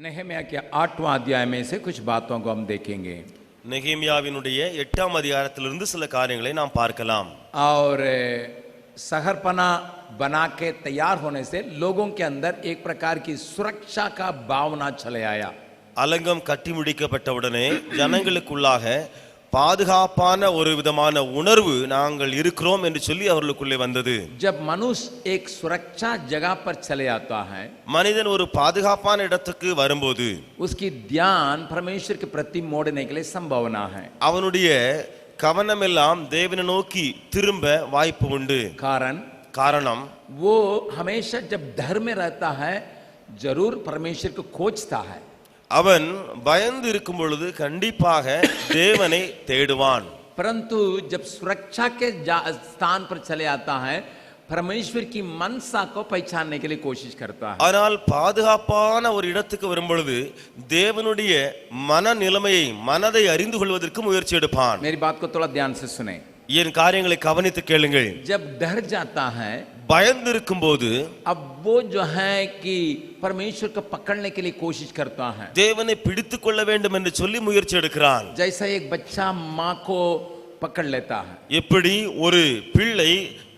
नेहम्या के 8वां अध्याय में से कुछ बातों को हम देखेंगे நெகேமியாவினுடைய 8ஆம் அதிகாரத்திலிருந்து சில காரியங்களை நாம் பார்க்கலாம். और शहरपना बना के तैयार होने से लोगों के अंदर एक प्रकार की सुरक्षा का भावना चले आया. அலங்கம் கட்டி முடிக்கப்பட்டவுடனே ஜனங்களுக்குள்ளாக பாதுகாப்பான ஒரு விதமான உணர்வு நாங்கள் இருக்கிறோம் என்று சொல்லி அவர்களுக்குள்ளே வந்தது. जब मनुष्य एक सुरक्षा जगह पर चले आता है, மனிதன் ஒரு பாதுகாப்பான இடத்துக்கு வரும்போது उसकी ध्यान परमेश्वर के प्रति मोड़ने के लिए संभावना है. அவனுடைய கவனமெல்லாம் தேவனை நோக்கி திரும்ப வாய்ப்பு உண்டு. காரணம் वो हमेशा जब डर में रहता है जरूर परमेश्वर को खोजता है. அவன் பயந்து இருக்கும் பொழுது கண்டிப்பாக தேவனை தேடுவான். परंतु जब सुरक्षा के स्थान पर चले आता है परमेश्वर की मनसा को पहचानने के लिए कोशिश करता है. ஆனால் பாதுகாப்பான ஒரு இடத்துக்கு வரும் பொழுது தேவனுடைய மனநிலைமையை மனதை அறிந்து கொள்வதற்கு முயற்சி எடுப்பான். मेरी बात को थोड़ा ध्यान से सुने. என் காரியங்களை கவனித்து கேளுங்கள். जब डर जाता है பயந்து இருக்கும்போது अब वो जो है कि परमेश्वर को पकड़ने के लिए कोशिश करता है. தேவனை பிடித்துக் கொள்ள வேண்டும் என்று சொல்லி முயற்சி எடுக்கிறான். जैसा एक बच्चा माँ को पकड़ लेता है. எப்படி ஒரு பிள்ளை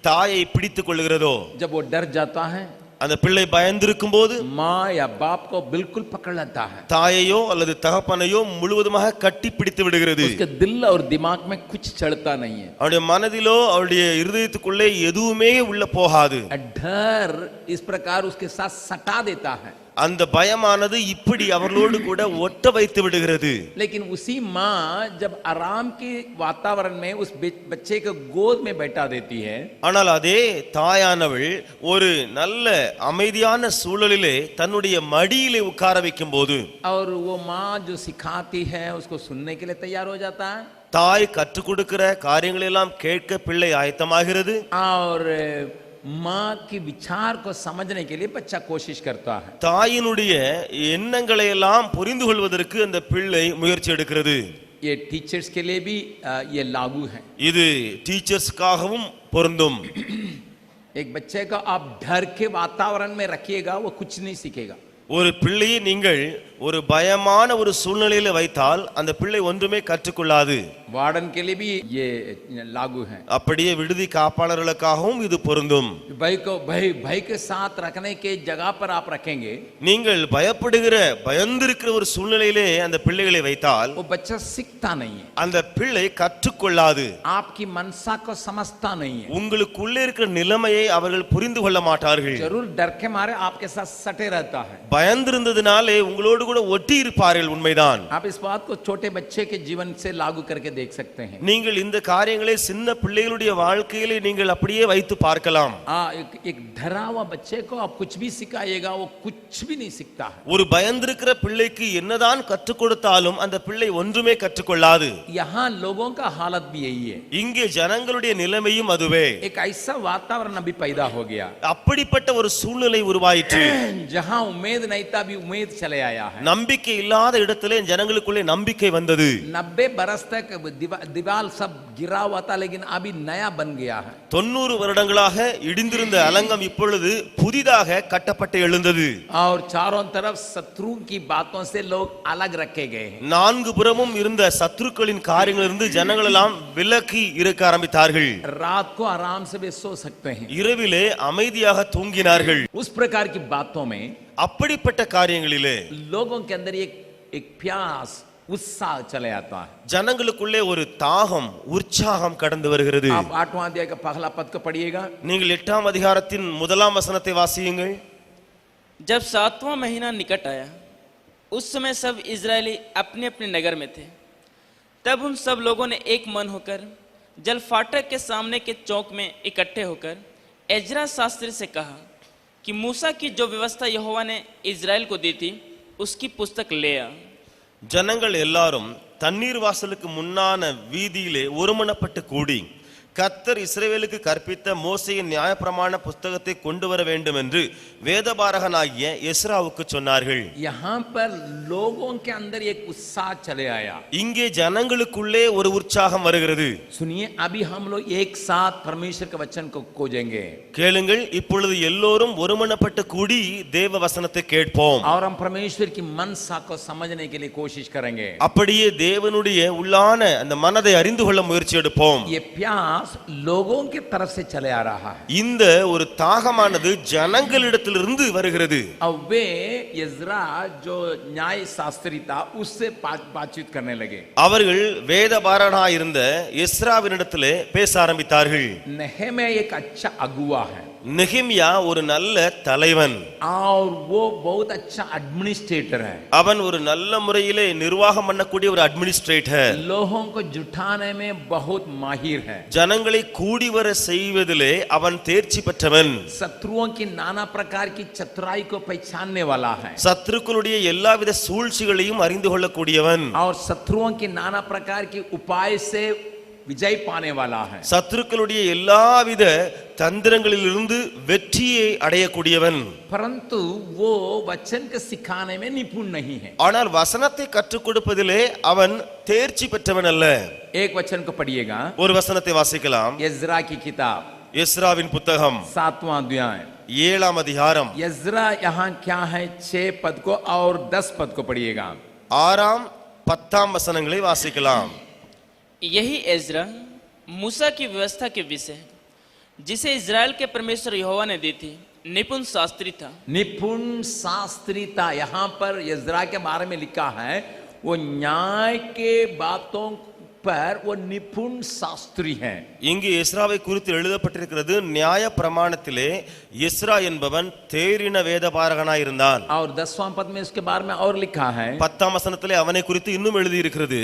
தாயை பிடித்துக் கொள்கிறதோ, जब वो डर जाता है அந்த பிள்ளை பயந்து இருக்கும்போது माँ या बाप को बिल्कुल पकड़ लेता है. தாயையோ அல்லது தகப்பனையோ முழுவதுமாக கட்டி பிடித்து விடுகிறது. उसके दिल और दिमाग में कुछ चलता नहीं है. அவருடைய மனதிலோ அவருடைய இருதயத்துக்குள்ளே எதுவுமே உள்ள போகாது. डर इस प्रकार उसके साथ सटा देता है. அந்த பயமானது இப்படி அவர்களோடு கூட ஒட்ட வைத்து விடுகிறது. लेकिन उसी माँ जब आराम के वातावरण में उस बच्चे को गोद में बैठा देती है, ஆனால் அதே தாயானவள் ஒரு நல்ல அமைதியான சூழலிலே தன்னுடைய மடியிலே உட்கார வைக்கும் போது और वो माँ जो सिखाती है उसको सुनने के लिए तैयार हो जाता है. தாய் கற்றுக் கொடுக்கிற காரியங்களை எல்லாம் கேட்க பிள்ளை ஆயத்தமாகிறது. और माँ की विचार को समझने के लिए बच्चा कोशिश करता है. தாயினுடைய எண்ணங்களை எல்லாம் புரிந்து கொள்வதற்கு அந்த பிள்ளை முயற்சி எடுக்கிறது. ये टीचर्स के लिए भी ये लागू है. இது டீச்சர்ஸ்க்காகவும் பொருந்தும். एक बच्चे को आप डर के वातावरण में रखिएगा वो कुछ नहीं सीखेगा. ஒரு பிள்ளையை நீங்கள் ஒரு பயமான ஒரு சூழ்நிலையில வைத்தால் அந்த பிள்ளை ஒன்றுமே கற்றுக்கொள்ளாது. वार्डन के लिए भी ये लागू है. அப்படியே விடுதி காப்பாளர்களுக்காகவும் இது பொருந்தும். भय के साथ रखने के जगह पर आप रखेंगे, நீங்கள் பயப்படுகிற பயந்திருக்கிற ஒரு சூழ்நிலையிலே அந்த பிள்ளைகளை வைத்தால் वो बच्चा सीखता नहीं है. அந்த பிள்ளை கற்றுக்கொள்ளாது. आपकी मनसा को समझता नहीं है. உங்களுக்குள்ளே இருக்கிற நிலைமையை அவர்கள் புரிந்து கொள்ள மாட்டார்கள். जरूर डर के मारे आपके साथ सटे रहता है. பயந்திருந்ததினாலே உங்களோடு கூட ஒட்டி இருப்பார்கள். உண்மைதான். आप इस बात को छोटे बच्चे के जीवन से लागू करके देख सकते हैं. நீங்கள் இந்த காரியங்களை சின்ன பிள்ளைகளுடைய வாழ்க்கையிலே நீங்கள் அப்படியே வைத்து பார்க்கலாம். एक डरा हुआ बच्चे को आप कुछ भी सिखाइएगा वो कुछ भी नहीं सीखता है. ஒரு பயந்திருக்கிற பிள்ளைக்கு என்னதான் கற்றுக் கொடுத்தாலும் அந்த பிள்ளை ஒன்றுமே கற்றுக்கொள்ளாது. यहाँ लोगों का हालत भी यही है. இங்கே ஜனங்களுடைய நிலைமையும் அதுவே. एक ऐसा वातावरण अभी पैदा हो गया, அப்படிப்பட்ட ஒரு சூழ்நிலை உருவாயிற்று. जहाँ उम्मीद नहीं था अभी उम्मीद चले आया है. நம்பிக்கை இல்லாத இடத்திலே ஜனங்களுக்குள்ளே நம்பிக்கை வந்தது. 90 बरस तक दीवार सब गिरा हुआ था लेकिन अभी नया बन गया है. 90 வருடங்களாக இடிந்திருந்த அலங்கம் இப்பொழுது புதிதாக கட்டப்பட்டு எழுந்தது. और चारों तरफ शत्रुओं की बातों से लोग अलग रखे गए हैं. நான்கு புறமும் இருந்த சத்துருக்களின் காரியங்களிலிருந்து ஜனங்கள் எல்லாம் விலகி இருக்க ஆரம்பித்தார்கள். रात को आराम से वे सो सकते हैं. இரவிலே அமைதியாக தூங்கினார்கள். उस प्रकार की बातों में அப்படிப்பட்ட காரியங்களிலே लोगों के अंदर एक प्यास उत्साह चले आता है. ஜனங்களுக்குள்ளே ஒரு தாகம் உற்சாகம் கடந்து வருகிறது. आप 8वां अध्याय का पहला पद को पढ़िएगा. நீங்கள் 8ஆம் அதிகாரத்தின் முதலாம் வசனத்தை வாசியுங்கள். जब 7वां महीना निकट आया उस समय सब इजरायली अपने अपने नगर में थे. तब उन सब लोगों ने एक मन होकर जल फाटक के सामने के चौक में इकट्ठे होकर एजरा शास्त्री से कहा कि मूसा की जो व्यवस्था यहोवा ने इजराइल को दी थी उसकी पुस्तक ले आ. ஜனங்கள் எல்லாரும் தண்ணீர் வாசலுக்கு முன்னான வீதியிலே ஒருமனப்பட்டு கூடி கர்த்தர் இஸ்ரவேலுக்கு கற்பித்த மோசேயின் நியாயப்பிரமாண புஸ்தகத்தை கொண்டு வர வேண்டும் என்று வேதபாரகனாகிய எஸ்ராவுக்கு சொன்னார்கள். यहाँ पर लोगों के अंदर एक उत्साह चले आया. இங்கே ஜனங்களுக்குள்ளே ஒரு உற்சாகம் வருகிறது. सुनिए, अभी हम लोग एक साथ परमेश्वर के वचन को खोजेंगे. கேளுங்கள், இப்பொழுது எல்லோரும் ஒருமனப்பட்டு கூடி தேவ வசனத்தை கேட்போம். और हम परमेश्वर की मनसा को समझने के लिए कोशिश करेंगे. அப்படியே தேவனுடைய உள்ளான அந்த மனதை அறிந்து கொள்ள முயற்சி எடுப்போம். ये प्यास लोगों की तरफ से चले आ रहा है. இந்த ஒரு தாகமானது ஜனங்களிடத்திலிருந்து வருகிறது. अब वे इज़रा जो न्याय शास्त्री था उससे बातचीत करने लगे. அவர்கள் வேதபாரகனாய் இருந்த எஸ்ராவினிடத்திலே பேச ஆரம்பித்தார்கள். नहम्या एक अच्छा अगुवा है நெகேமியா ஒரு நல்ல தலைவன். और वो बहुत अच्छा एडमिनिस्ट्रेटर है. அவன் ஒரு நல்ல முறையிலே நிர்வாகம் பண்ணக்கூடிய ஒரு அட்மினிஸ்ட்ரேட்டர். लोगों को जुटाने में बहुत माहिर है. ஜனங்களை கூடி வர செய்வதிலே அவன் தேர்ச்சி பெற்றவன். शत्रुओं की नाना प्रकार की चतुराई को पहचानने वाला है. சத்துருக்களுடைய எல்லாவித சூழ்ச்சிகளையும் அறிந்து கொள்ளக்கூடியவன். और शत्रुओं की नाना प्रकार की उपाय से विजय पाने वाला है. சத்துருக்களுடைய எல்லாவித தந்திரங்களிலிருந்து வெற்றியை அடையக்கூடியவன். परंतु वो वचन के सिखाने में निपुण नहीं है. ஆனால் வசனத்தை கற்றுக் கொடுப்பதிலே அவன் தேர்ச்சி பெற்றவன் அல்ல. एक वचन को पढ़िएगा. ஒரு வசனத்தை வாசிக்கலாம். यज्रा की किताब எஸ்ராவின் புத்தகம் 7वां अध्याय. 7ஆம் அதிகாரம் यज्रा यहाँ क्या है, 6 पद को और 10 पद को पढ़िएगा. 6ஆம் 10ஆம் வசனங்களை வாசிக்கலாம். यही एज्रा मूसा की व्यवस्था के विषय जिसे इज़राइल के परमेश्वर यहोवा ने दी थी निपुण शास्त्री था. निपुण शास्त्री था. यहाँ पर यज्रा के बारे में लिखा है वो न्याय के बातों पर वो निपुण शास्त्री है. இங்கு எஸ்ராவை குறித்து எழுதப்பட்டிருக்கிறது. நியாய பிரமாணத்திலே எஸ்ரா என்பவன் தேறின வேதபாரகனாய் இருந்தான். और 10वां पद में उसके बारे में और लिखा है. 10ஆம் வசனத்திலே அவனை குறித்து இன்னும் எழுதி இருக்கிறது.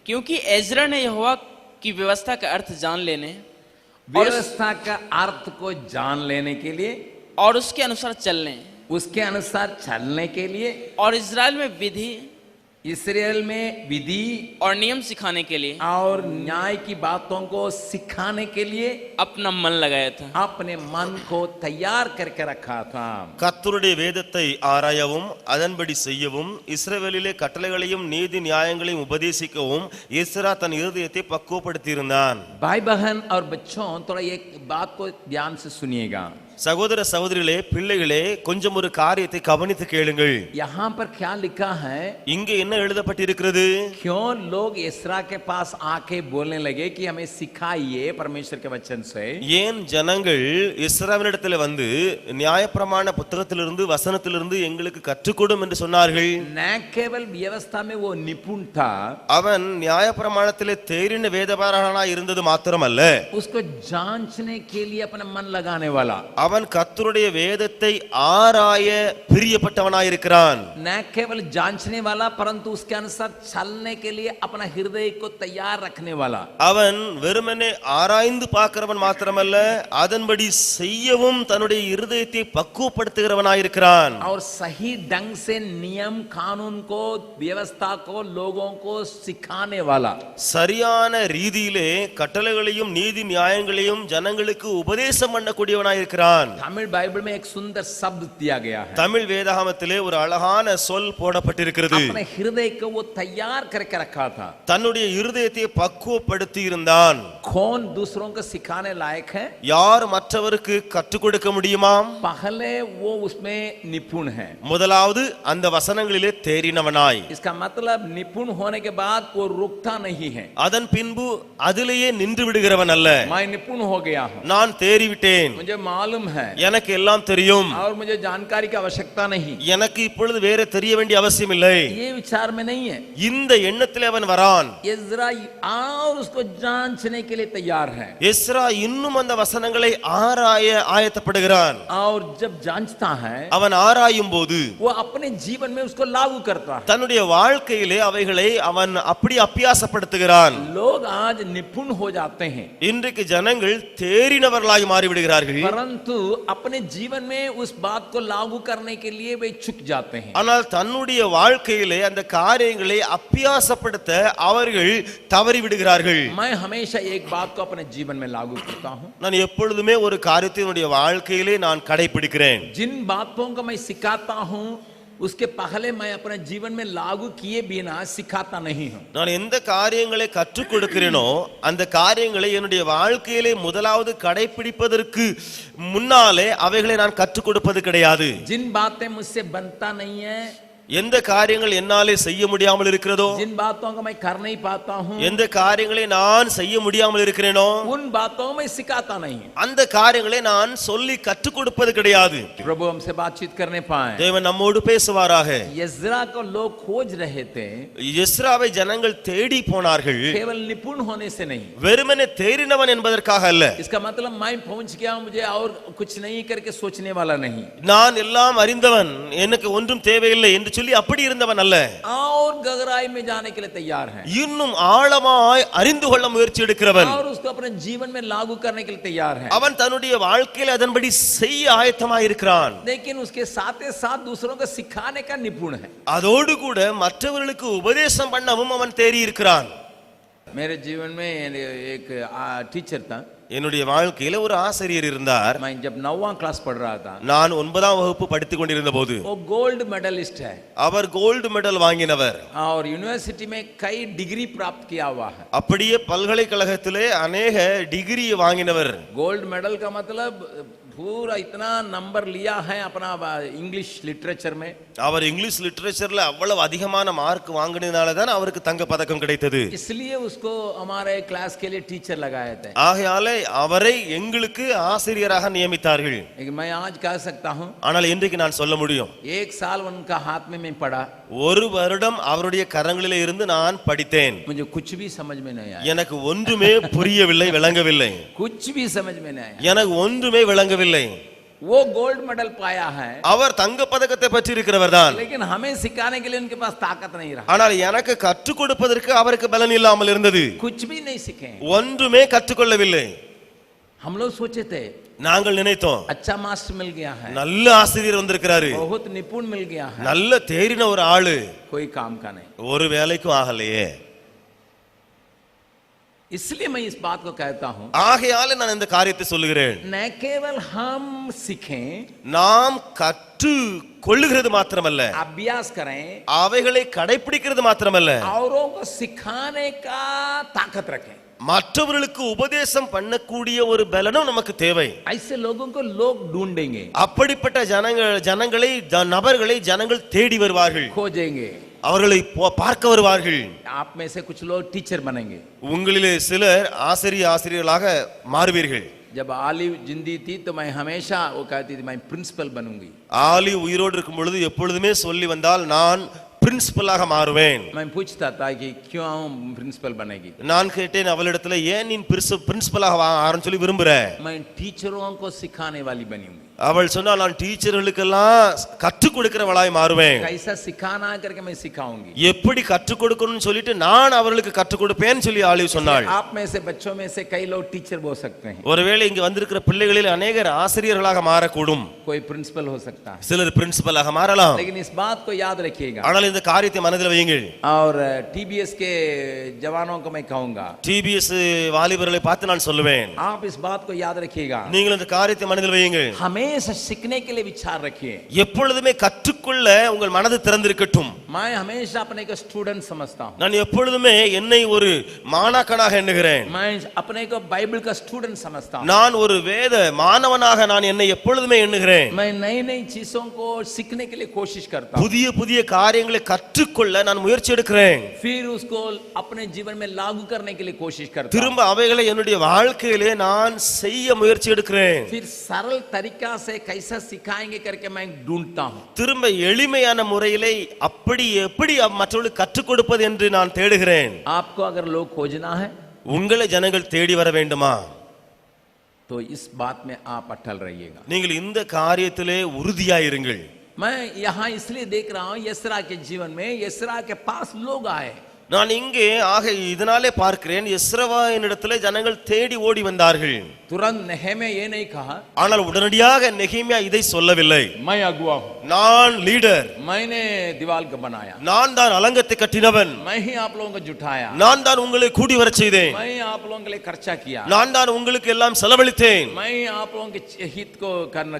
क्योंकि एज्रा ने यहोवा की व्यवस्था का अर्थ जान लेने व्यवस्था का अर्थ को जान लेने के लिए और उसके अनुसार चलने उसके अनुसार चलने के लिए और इज़राइल में विधि इस्राएल में विधि और नियम सिखाने के लिए और न्याय की बातों को सिखाने के लिए अपना मन लगाया था. अपने मन को तैयार करके रखा था. கர்த்தருடைய வேதத்தை ஆராயவும் அதன்படி செய்யவும் இஸ்ரவேலிலே கட்டளைகளையும் நீதி நியாயங்களையும் உபதேசிக்கவும் எஸ்ரா தன் இருதயத்தை பக்குவப்படுத்தி இருந்தான். भाई बहन और बच्चों, थोड़ा एक बात को ध्यान से सुनिएगा. சகோதர சகோதரிகளே, பிள்ளைகளே, கொஞ்சம் ஒரு காரியத்தை கவனித்து கேளுங்கள். यहाँ पर क्या लिखा है? இங்கே என்ன எழுதப்பட்டிருக்கிறது? क्यों लोग एस्रा के पास आके बोलने लगे कि हमें सिखाइए परमेश्वर के वचन से? ஏன் ஜனங்கள் எஸ்ராவினிடத்தில் வந்து நியாயப்பிரமாண புத்தகத்திலிருந்து வசனத்திலிருந்து எங்களுக்கு கற்றுக்கொடும் என்று சொன்னார்கள்? न केवल व्यवस्था में वो निपुण था, அவன் நியாயப்பிரமாணத்திலே தேறின வேதபாரகனாய் இருந்தது மாத்திரமல்ல, उसको जांचने के लिए अपना मन लगाने वाला. அவன் கர்த்தருடைய வேதத்தை ஆராய பிரியப்பட்டவனாயிருக்கிறான். न केवल जांचने वाला परंतु उसके अनुसार चलने के लिए अपना हृदय को तैयार रखने वाला. அவன் வெறுமனே ஆராய்ந்து பார்க்கிறவன் மாத்திரமல்ல, அதன்படி செய்யவும் தன்னுடைய இருதயத்தை பக்குவப்படுத்துகிறவனாயிருக்கிறான். और सही ढंग से नियम कानून को व्यवस्था को लोगों को सिखाने वाला. சரியான ரீதியிலே கட்டளைகளையும் நீதி நியாயங்களையும் ஜனங்களுக்கு உபதேசம் பண்ணக்கூடியவனாயிருக்கிறான். तमिल बाइबल में एक सुंदर शब्द दिया गया है. தமிழ் வேதாகமத்திலே ஒரு அழகான சொல் போடப்பட்டிருக்கிறது. अपने हृदय को वो तैयार करके रखा था. தன்னுடைய இருதயத்தை பக்குவப்படுத்தி இருந்தான். कौन दूसरों को सिखाने लायक है? யார் மற்றவருக்கு கற்றுக் கொடுக்க முடியுமாம்? पहले वो उसमें निपुण है. முதலாவது அந்த வசனங்களிலே தேறினவனாய். इसका मतलब निपुण होने के बाद वो रुकता नहीं है. அதன் பின்பு அதிலேயே நின்று விடுகிறவன் அல்ல. मैं निपुण हो गया हूँ, நான் தேறிவிட்டேன், मुझे मालूम है எனக்கு எல்லாம் தெரியும், और मुझे जानकारी की आवश्यकता नहीं. எனக்கு இப்பொழுது வேற தெரிய வேண்டிய அவசியம் இல்லை. ये विचार में नहीं है. இந்த எண்ணத்திலே அவன் வரான். इज़रा और उसको जांचने के लिए तैयार है. எஸ்ரா இன்னும் அந்த வசனங்களை ஆராய ஆயத்தப்படுகிறான். और जब जांचता है அவன் ஆராயும் போது वो अपने जीवन में उसको लागू करता है. தன்னுடைய வாழ்க்கையிலே அவைகளை அவன் அப்படி அபியாசப்படுத்துகிறான். लोग आज निपुण हो जाते हैं இன்றைக்கு ஜனங்கள் தேறினவர்களாய் மாறிவிடுகிறார்கள். परंतु परंतु अपने जीवन में उस बात को लागू करने के लिए वे चूक जाते हैं। ஆனால் தன்னுடைய வாழ்க்கையிலே அந்த காரியங்களை அபியாசப்படுத்த அவர்கள் தவறி விடுகிறார்கள். मैं हमेशा एक बात को अपने जीवन में लागू करता हूं, நான் எப்பொழுதுமே ஒரு காரியத்தை என்னுடைய வாழ்க்கையிலே நான் கடைபிடிக்கிறேன். जिन बातों को मैं सिखाता हूं उसके पहले मैं अपने जीवन में लागू किए बिना सिखाता नहीं हूं। நான் எந்த காரியங்களை கற்றுக் கொடுக்கிறேனோ அந்த காரியங்களை என்னுடைய வாழ்க்கையிலே முதலாவது கடைபிடிப்பதற்கு முன்னாலே அவைகளை நான் கற்றுக் கொடுப்பது கிடையாது. जिन बातें मुझसे बनता नहीं है, எந்த காரியங்கள் என்னாலே செய்ய முடியாமல் இருக்கிறதோ, जिन बातों को मैं कर नहीं पाता हूं, எந்த காரியங்களை நான் செய்ய முடியாமல் இருக்கிறேனோ उन बातों में सिखाता नहीं। அந்த காரியங்களை நான் சொல்லி கற்றுக் கொடுப்பது கிடையாது. प्रभु हमसे बातचीत करने पाए। தேவன் நம்மோடு பேசுவாராக. यज्रा को लोग खोज रहे थे, எஸ்ராவை ஜனங்கள் தேடி போனார்கள், केवल निपुण होने से नहीं। வெறுமனே தேறினவன் என்பதற்காக அல்ல. इसका मतलब मैं पहुंच गया, मुझे और कुछ नहीं करके सोचने वाला नहीं। நான் எல்லாம் அறிந்தவன், எனக்கு ஒன்றும் தேவையில்லை என்று சொல்லி அப்படி இருந்தவன் அல்ல. और गहराई में जाने के लिए तैयार है, இன்னும் ஆழமாய் அறிந்து கொள்ள முயற்சி எடுக்கிறவன். और उसको अपने जीवन में लागू करने के लिए तैयार है। அவன் தன்னுடைய வாழ்க்கையில் அதன்படி செய்ய ஆயத்தமாய் இருக்கிறான். लेकिन उसके साथ ही साथ दूसरों को सिखाने का निपुण है। அதோடு கூட மற்றவர்களுக்கு உபதேசம் பண்ணவும் அவன் தேறி இருக்கிறான். मेरे जीवन में एक टीचर था, என்னுடைய வாழ்க்கையில ஒரு ஆசிரியர் இருந்தார். मैं जब 9वां क्लास पढ़ रहा था, நான் 9ஆம் வகுப்பு படித்துக் கொண்டிருந்த போது वो गोल्ड मेडलिस्ट है அவர் கோல்டு மெடல் வாங்கினவர். और यूनिवर्सिटी में कई डिग्री प्राप्त किया हुआ है। அப்படியே பல்கலைக்கழகத்திலே अनेक डिग्री வாங்கினவர். गोल्ड मेडल का मतलब पूरा इतना नंबर लिया है अपना इंग्लिश लिटरेचर में। அவர் இங்கிலீஷ் லிட்டரேச்சர்ல அவ்வளவு அதிகமான மார்க் வாங்கினதால தான் அவருக்கு தங்க பதக்கம் கிடைத்தது. इसलिए उसको हमारे क्लास के लिए टीचर लगाए थे। ஆகையாலே அவரை எங்களுக்கு ஆசிரியராக நியமித்தார்கள். लेकिन मैं आज कह सकता हूँ, ஆனால் இன்றைக்கு நான் சொல்ல முடியும், 1 साल उनका हाथ में मैं पढ़ा, ஒரு வருடம் அவருடைய கரங்களிலே இருந்து நான் படித்தேன். मुझे कुछ भी समझ में नहीं आया, எனக்கு ஒன்றுமே புரியவில்லை, விளங்கவில்லை. कुछ भी समझ में नहीं आया। எனக்கு ஒன்றுமே விளங்கவில்லை. वो गोल्ड मेडल पाया है, அவர் தங்க பதக்கத்தை பெற்று இருக்கிறவர் தான். लेकिन हमें सिखाने के लिए उनके पास ताकत नहीं रहा। ஆனால் எனக்கு கற்றுக் கொடுப்பதற்கு அவருக்கு பலன் இல்லாமல் இருந்தது. कुछ भी नहीं सीखे। ஒன்றுமே கற்றுக்கொள்ளவில்லை. हम लोग सोचे थे நாங்கள் நினைத்தோம், अच्छा मास्टर मिल गया है, நல்ல ஆசிரியர் வந்திருக்கிறாரு, बहुत निपुण मिल गया है, நல்ல தேறின ஒரு ஆளு, कोई काम का नहीं। ஒரு வேலைக்கும் ஆகலையே. इसलिए मैं इस बात को कहता हूं, ஆகையால நான் இந்த காரியத்தை சொல்லுகிறேன், न केवल हम सीखें, நாம் கற்று கொள்ளுகிறது மாத்திரமல்ல, अभ्यास करें, அவைகளை கடைபிடிக்கிறது மாத்திரமல்ல, औरों को सिखाने का ताकत रखें। மற்றவர்களுக்கு உபதேசம் பண்ணக்கூடிய ஒரு பலனும் நமக்கு தேவை. ऐसे लोगों को लोग ढूंढेंगे, அப்படிப்பட்ட நபர்களை ஜனங்கள் தேடி வருவார்கள், खोजेंगे, அவர்களை பார்க்க வருவார்கள். आप में से कुछ लोग टीचर बनेंगे। உங்களிலே சிலர் ஆசிரியர்களாக மாறுவீர்கள். जब आलिव जिंदी थी तो मैं हमेशा वो कहती थी मैं प्रिंसिपल बनूंगी। ஆலி உயிரோடு இருக்கும் பொழுது எப்பொழுதுமே சொல்லி வந்தால் நான் பிரின்சிபலாக மாறுவேன். मैं पूछता था कि क्यों प्रिंसिपल बनेगी। நான் கேட்டேன் அவளிடத்துல, ஏன் நீ பிரின்சிபலாக ஆரம்பிச்சு சொல்லி விரும்புற? मैं टीचरों को सिखाने वाली बनी। அவள் சொன்னால் நான் டீச்சர்களுக்கெல்லாம் கற்றுக் கொடுக்கிறவளாய் மாறுவேன். कैसा सिखाना करके मैं सिखाऊंगी, எப்படி கற்றுக் கொடுக்கணும்னு சொல்லிட்டு நான் அவர்களுக்கு கற்றுக் கொடுப்பேன்னு சொல்லி ஆலிவ் சொன்னாள். आप में से बच्चों में से कई लोग टीचर बोल सकते हैं, ஒருவேளை இங்க வந்திருக்கிற பிள்ளைகளில் अनेகர் ஆசிரியர்களாக மாறக்கூடும், कोई प्रिंसिपल हो सकता है, சிலர் பிரின்சிபலாக மாறலாம். लेकिन इस बात को याद रखिएगा। ஆனால் இந்த காரியத்தை மனதில் வையுங்கள். और टीबीएस के जवानों को मैं कहूंगा, டிபிஎஸ் வாலிபர்களை பார்த்து நான் சொல்லுவேன், आप इस बात को याद रखिएगा, நீங்கள் இந்த காரியத்தை மனதில் வையுங்கள். हमेशा सीखने के लिए विचार रखिए। எப்பொழுதுமே கற்றுக்கொள்ள உங்கள் மனது திறந்திருக்கட்டும். मैं हमेशा अपने को स्टूडेंट समझता हूं, நான் எப்பொழுதுமே என்னை ஒரு மாணாக்கனாக எண்ணுகிறேன். मैं अपने को बाइबल का स्टूडेंट समझता हूं, நான் ஒரு வேத மாணவனாக நான் என்னை எப்பொழுதுமே எண்ணுகிறேன். मैं नई नई चीजों को सीखने के लिए कोशिश करता हूं, புதிய புதிய காரியங்களை கற்றுக்கொள்ள நான் முயற்சி எடுக்கிறேன். फिर उसको अपने जीवन में लागू करने के लिए कोशिश करता हूं, திரும்ப அவைகளை என்னுடைய வாழ்க்கையிலே நான் செய்ய முயற்சி எடுக்கிறேன். फिर सरल तरीका से कैसा सिखाएंगे करके मैं ढूंढता हूं, திரும்ப எளிமையான முறையிலே எப்படி மற்றவர்களுக்கு கற்றுக் கொடுப்பது என்று நான் தேடுகிறேன். आपको अगर लोग खोजना है உங்களை ஜனங்கள் தேடி வர வேண்டுமா? तो इस बात में आप अटल रहिएगा। நீங்கள் இந்த காரியத்திலே உறுதியாயிருங்கள். मैं यहाँ इसलिए देख रहा हूँ, यस्रा के जीवन में यस्रा के पास लोग आए, நான் இங்கே இதனாலே பார்க்கிறேன், எஸ்ரவாயினிடத்திலே ஜனங்கள் தேடி ஓடி வந்தார்கள். तुरंत नेहेमिया ये नहीं कहा ஆனால் உடனடியாக நெகேமியா இதை சொல்லவில்லை. मैं अगुआ हूं, நான் லீடர், मैंने दीवार को बनाया, நான் தான் அலங்கத்தை கட்டினவன், मैं ही आप लोगों को जुटाया, நான் தான் உங்களை கூடி வரச் செய்தேன், मैं ही आप लोगों के लिए खर्चा किया, நான் தான் உங்களுக்கு எல்லாம் செலவழித்தேன், मैं ही आप लोगों के हित को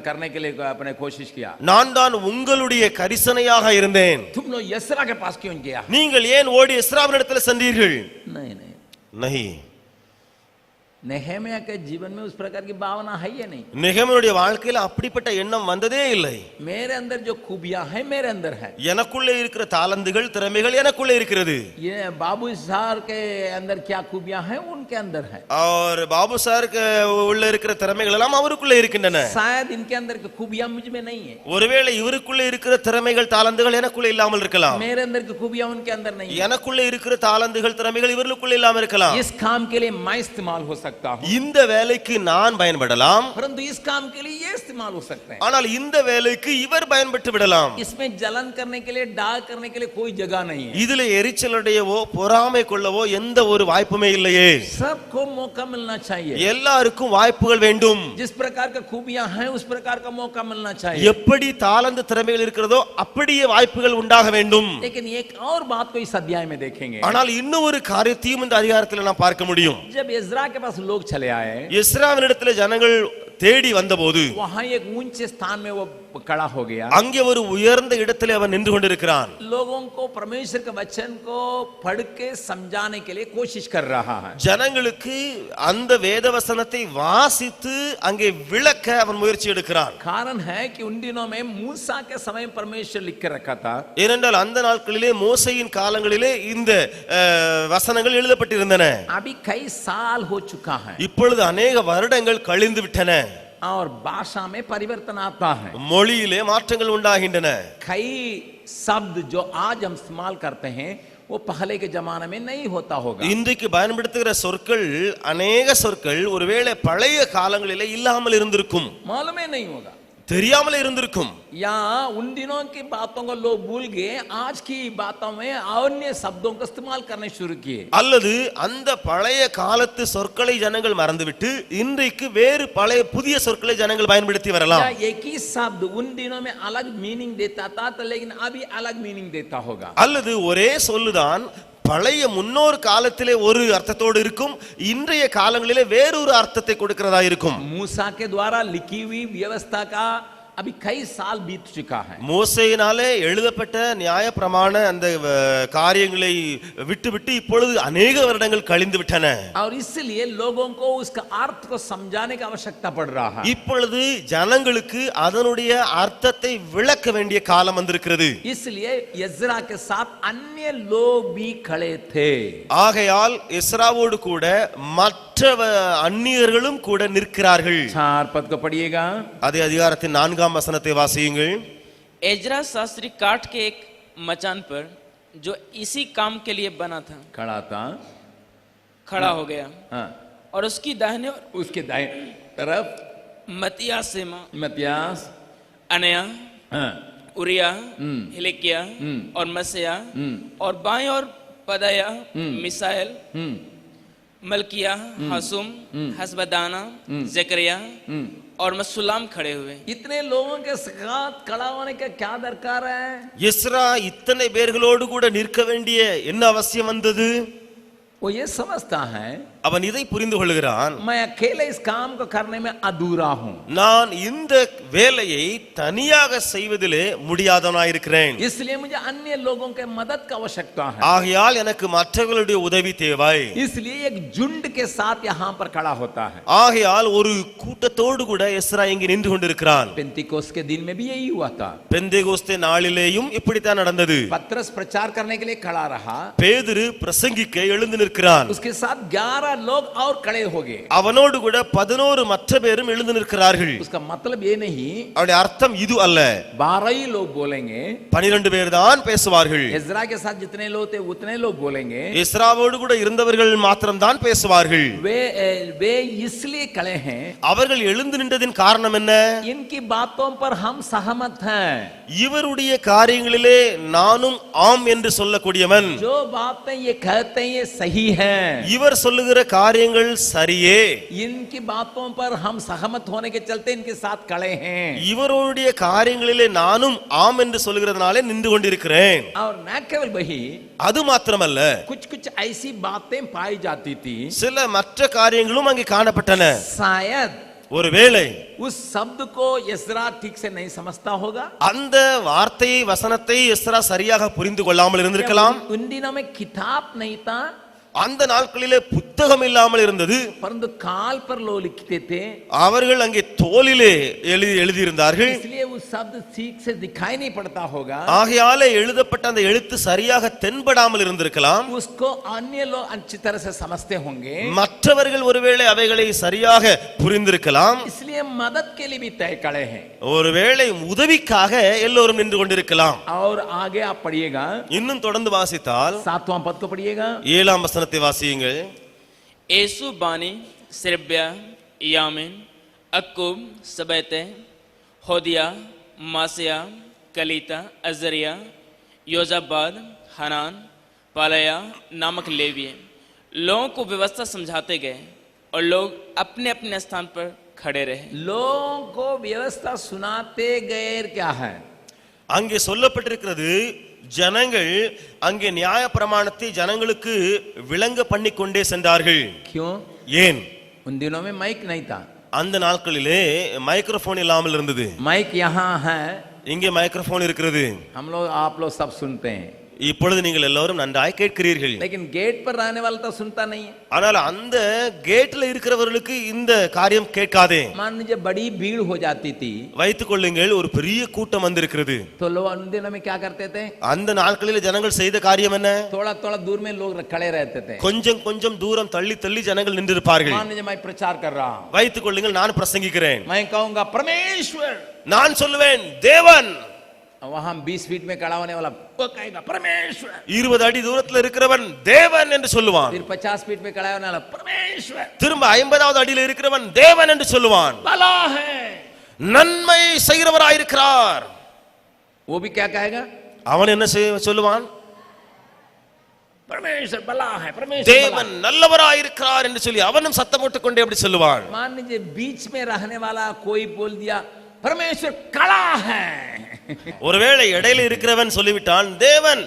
करने के लिए अपने कोशिश किया, நான் தான் உங்களுடைய கரிசனையாக இருந்தேன். तुम लोग यस्रा के पास क्यों गया? நீங்கள் ஏன் ஓடி எஸ்ராவினிடத்தில் சென்றீர்கள்? नहीं नहीं, नहीं. नेहेमिया के जीवन में उस प्रकार की भावना है या नहीं? நெகேமியாவுடைய வாழ்க்கையில அப்படிப்பட்ட எண்ணம் வந்ததே இல்லை. मेरे अंदर जो खूबियां है मेरे अंदर है, எனக்குள்ளே இருக்கிற தாளந்துகள் திறமைகள் எனக்குள்ளே இருக்கிறது. ये बाबू साहब के अंदर क्या खूबियां हैं उनके अंदर है, और பாபு சாருக்கு உள்ள இருக்கிற திறமைகள் எல்லாம் அவருக்குள்ளே இருக்கின்றன. शायद इनके अंदर की खूबियां मुझ में नहीं है, ஒருவேளை இவருக்குள்ளே இருக்கிற திறமைகள் தாளந்துகள் எனக்குள்ளே இல்லாமல் இருக்கலாம். मेरे अंदर की खूबियां उनके अंदर नहीं है, எனக்குள்ளே இருக்கிற தாளந்துகள் திறமைகள் இவர்களுக்குள்ளே இல்லாமல் இருக்கலாம். इस काम के लिए मैं इस्तेमाल हो सकता हूं, இந்த வேலைக்கு நான் பயன்படலாம், परंतु इस काम के लिए ये इस्तेमाल हो सकते हैं, ஆனால் இந்த வேலைக்கு இவர் பயன்பட்டு விடலாம். इसमें जलन करने के लिए, डाग करने के लिए कोई जगह नहीं है, இதுல எரிச்சலடையவோ பொறாமை கொள்ளவோ எந்த ஒரு வாய்ப்புமே இல்லையே. सबको मौका मिलना चाहिए, எல்லாருக்கும் வாய்ப்புகள் வேண்டும். जिस प्रकार का खूबियां हैं उस प्रकार का मौका मिलना चाहिए, எப்படி தாளந்து திறமைகள் இருக்கிறதோ அப்படியே வாய்ப்புகள் உண்டாக வேண்டும். लेकिन एक और बात को इस अध्याय में देखेंगे, ஆனால் இன்னும் ஒரு காரியத்தையும் இந்த அதிகாரத்தில் நாம் பார்க்க முடியும். जब इज़रा के पास लोग चले आए, எஸ்ராவினிடத்திலே ஜனங்கள் தேடி வந்தபோது वहां एक ऊंचे स्थान में वो खड़ा हो गया, அங்கே ஒரு உயர்ந்த இடத்திலே அவன் நின்று கொண்டிருக்கிறான். लोगों को परमेश्वर के वचन को पढ़ के समझाने के लिए कोशिश कर रहा है, ஜனங்களுக்கு அந்த வேத வசனத்தை வாசித்து அங்கே விளக்க அவன் முயற்சி எடுக்கிறான். कारण है कि उन दिनों में मूसा के समय परमेश्वर लिख के रखा था, ஏனென்றால் அந்த நாட்களிலே மோசேயின் காலங்களிலே இந்த வசனங்கள் எழுதப்பட்டிருந்தன. अभी कई साल हो चुका है இப்பொழுது अनेक வருடங்கள் கழிந்து விட்டன. और भाषा में परिवर्तन आता है, மொழியிலே மாற்றங்கள் உண்டாகின்றன. कई शब्द जो आज हम इस्तेमाल करते हैं वो पहले के जमाने में नहीं होता होगा, இன்றைக்கு பயன்படுத்துகிற சொற்கள் अनेक சொற்கள் ஒருவேளை பழைய காலங்களிலே இல்லாமல் இருந்திருக்கும், मालूम ही नहीं होगा, தெரியாமல் இருந்திருக்கும். या उन दिनों की बातों को लोग भूल गए, आज की बातों में अन्य शब्दों का इस्तेमाल करने शुरू किए, அல்லது அந்த பழைய காலத்து சொற்களை ஜனங்கள் மறந்துவிட்டு இன்றைக்கு வேறு பழைய புதிய சொற்களை ஜனங்கள் பயன்படுத்தி வரலாம். या एक ही शब्द उन दिनों में अलग मीनिंग देता था तो लेकिन अभी अलग मीनिंग देता होगा, அல்லது ஒரே சொல்லுதான் பழைய முன்னோர் காலத்திலே ஒரு அர்த்தத்தோடு இருக்கும், இன்றைய காலங்களிலே வேறொரு அர்த்தத்தை கொடுக்கிறதா இருக்கும். मूसा के द्वारा लिखी हुई व्यवस्था का अभी कई साल बीत चुका है, மோசேயினாலே எழுதப்பட்ட நியாய பிரமாண அந்த காரியங்களை விட்டுவிட்டு இப்பொழுது अनेक வருடங்கள் கழிந்து விட்டன. और इसलिए लोगों को उसका अर्थ को समझाने की आवश्यकता पड़ रहा है, இப்பொழுது ஜனங்களுக்கு அதனுடைய அர்த்தத்தை விளக்க வேண்டிய காலம் வந்திருக்கிறது. इसलिए यज्रा के साथ अन्य लोग भी खड़े थे, ஆகையால் எஸ்ராவோடு கூட மற்ற அந்நியர்களும் கூட நிற்கிறார்கள். 4 पद को पढ़िएगा, அதே அதிகாரத்தின் 4ஆம் வசனத்தை வாசியுங்கள். एजरा शास्त्री काठ के एक मचान पर जो इसी काम के लिए बना था खड़ा था, खड़ा हो गया, हाँ, और उसकी दाहिने और उसके दाएं तरफ मतिया सेमा मत्यास, अनया हाँ, उरिया हिलेकिया और मसेया, और बाएं और पदाया मिसाइल मलकिया हसुम हसबदाना जकरिया और मसुलाम खड़े हुए। इतने लोगों के साथ खड़ा होने का क्या दरकार है? எஸ்ரா இத்தனை பேர்களோடு கூட நிற்க வேண்டிய என்ன அவசியம் வந்தது? वो ये समझता है அவன் இதை புரிந்து கொள்கிறான், मैं अकेले इस काम को करने में अधूरा हूं, நான் இந்த வேலையை தனியாக செய்வதிலே முடியாதவனாயிருக்கிறேன், इसलिए मुझे अन्य लोगों के मदद की आवश्यकता है, ஆகையால் எனக்கு மற்றவர்களுடைய உதவி தேவை. इसलिए एक झुंड के साथ यहाँ पर खड़ा होता है। ஆகையால் ஒரு கூட்டத்தோடு கூட எஸ்ரா இங்கே நின்று கொண்டிருக்கிறான். पेंतिकोस के दिन में भी यही हुआ था, பெந்தேகோஸ்தே நாளிலேயும் இப்படித்தான் நடந்தது. पत्रस प्रचार करने के लिए खड़ा रहा, பேதுரு பிரசங்கிக்க எழுந்து நிற்கிறான், उसके साथ 11 लोग और खड़े हो गए, அவனோடு கூட 11 மற்ற பேரும் எழுந்து நிற்கிறார்கள். उसका मतलब ये नहीं அவருடைய அர்த்தம் இது அல்ல, 12 ही लोग बोलेंगे, 12 பேர் தான் பேசுவார்கள். इज़रा के साथ जितने लोग थे उतने लोग बोलेंगे, எஸ்ராவோடு கூட இருந்தவர்கள் மாத்திரம் தான் பேசுவார்கள். वे इसलिए खड़े हैं, அவர்கள் எழுந்து நின்றதின் காரணம் என்ன? इनकी बातों पर हम सहमत हैं, இவருடைய காரியங்களிலே நானும் ஆம் என்று சொல்லக்கூடியவன், जो बातें ये कहते हैं ये सही है, இவர் சொல்லுகிற காரியங்கள் சரியே, इनकी बातों पर हम सहमत होने के चलते इनके साथ खड़े हैं। இவருடைய காரியங்களிலே நானும் ஆம் என்று சொல்கிறதுனாலே நின்று கொண்டிருக்கிறேன். और न केवल वही, அது மாத்திரமல்ல, कुछ कुछ ऐसी बातें पाई जाती थी, சில மற்ற காரியங்களும் அங்கே காணப்பட்டன. शायद ஒருவேளை उस शब्द को எஸ்ரா ठीक से नहीं समझता होगा, அந்த வார்த்தையை வசனத்தை எஸ்ரா சரியாக புரிந்து கொள்ளாமல் இருந்திருக்கலாம். उन दिनों में किताब नहीं था, அந்த நாட்களிலே புத்தகம் இல்லாமல் இருந்தது. परंतु काल पर लोग लिखते थे, அவர்கள் அங்கே தோலிலே எழுதியிருந்தார்கள். इसलिए वो शब्द ठीक से दिखाई नहीं पड़ता होगा, ஆகையாலே எழுதப்பட்ட அந்த எழுத்து சரியாக தென்படாமல் இருந்திருக்கலாம். उसको अन्य लोग अच्छी तरह से समझते होंगे, மற்றவர்கள் ஒருவேளை அவைகளை சரியாக புரிந்திருக்கலாம். इसलिए मदद के लिए भी तय खड़े हैं। ஒருவேளை உதவிக்காக எல்லோரும் நின்று கொண்டிருக்கலாம். और आगे आप पढ़िएगा, இன்னும் தொடர்ந்து வாசித்தால் 7वां पद को पढ़िएगा, 7ஆம் வசனத்தை வாசியுங்கள். येसु बानी सिरब्या यामिन अक्कुब सबैते होदिया मासिया कलीता अजरिया योजाबाद हनान पालया नामक लेविये लोगों को व्यवस्था समझाते गए और लोग अपने अपने स्थान पर खड़े रहे। लोगों को व्यवस्था सुनाते गए क्या है? அங்கே சொல்லப்பட்டிருக்கிறது, ஜனங்கள் அங்கே நியாய பிரமாணத்தை ஜனங்களுக்கு விளங்க பண்ணி கொண்டே சென்றார்கள். क्यों? ஏன்? उन दिनों में माइक नहीं था, அந்த நாட்களிலே மைக்ரோஃபோன் இல்லாமல் இருந்தது. माइक यहाँ है, இங்கே மைக்ரோஃபோன் இருக்கிறது. हम लोग आप लोग सब सुनते हैं, இப்பொழுது நீங்கள் எல்லாரும் நன்றாய் கேட்கிறீர்கள். लेकिन गेट पर रहने वाला तो सुनता नहीं है। ஆனால் அந்த கேட்ல இருக்கிறவர்களுக்கு இந்த காரியம் கேட்காதே. मान लीजिए बड़ी भीड़ हो जाती थी, வைத்துக் கொள்ளுங்கள், ஒரு பெரிய கூட்டம் வந்திருக்கிறது. तो लोग उन दिनों में क्या करते थे? அந்த நாட்களில் ஜனங்கள் செய்த காரியம் என்ன? थोड़ा थोड़ा दूर में लोग खड़े रहते थे। கொஞ்சம் கொஞ்சம் தூரம் தள்ளி தள்ளி ஜனங்கள் நின்றிருப்பார்கள். मान लीजिए मैं प्रचार कर रहा हूं, வைத்துக் கொள்ளுங்கள், நான் பிரசங்கிக்கிறேன். मैं कहूंगा परमेश्वर, நான் சொல்லுவேன் தேவன். वहां 20 फीट में खड़ा होने वाला वो कहेगा परमेश्वर, 20 அடி தூரத்தில் இருக்கிறவன் தேவன் என்று சொல்லுவான். फिर 50 फीट में खड़ा होने वाला परमेश्वर, திரும்ப 50வது அடியில் இருக்கிறவன் தேவன் என்று சொல்லுவான். भला है, நன்மை செய்கிறவராயிருக்கிறார். वो भी क्या कहेगा? அவன் என்ன சொல்லுவான்? परमेश्वर भला है, परमेश्वर தேவன் நல்லவராயிருக்கிறார் என்று சொல்லி அவனும் சத்தம் போட்டுக் கொண்டே அப்படி சொல்லுவான். मान लीजिए बीच में रहने वाला कोई बोल दिया परमेश्वर खड़ा है, ஒருவேளை இடையில இருக்கிறவன் சொல்லிவிட்டான் தேவன்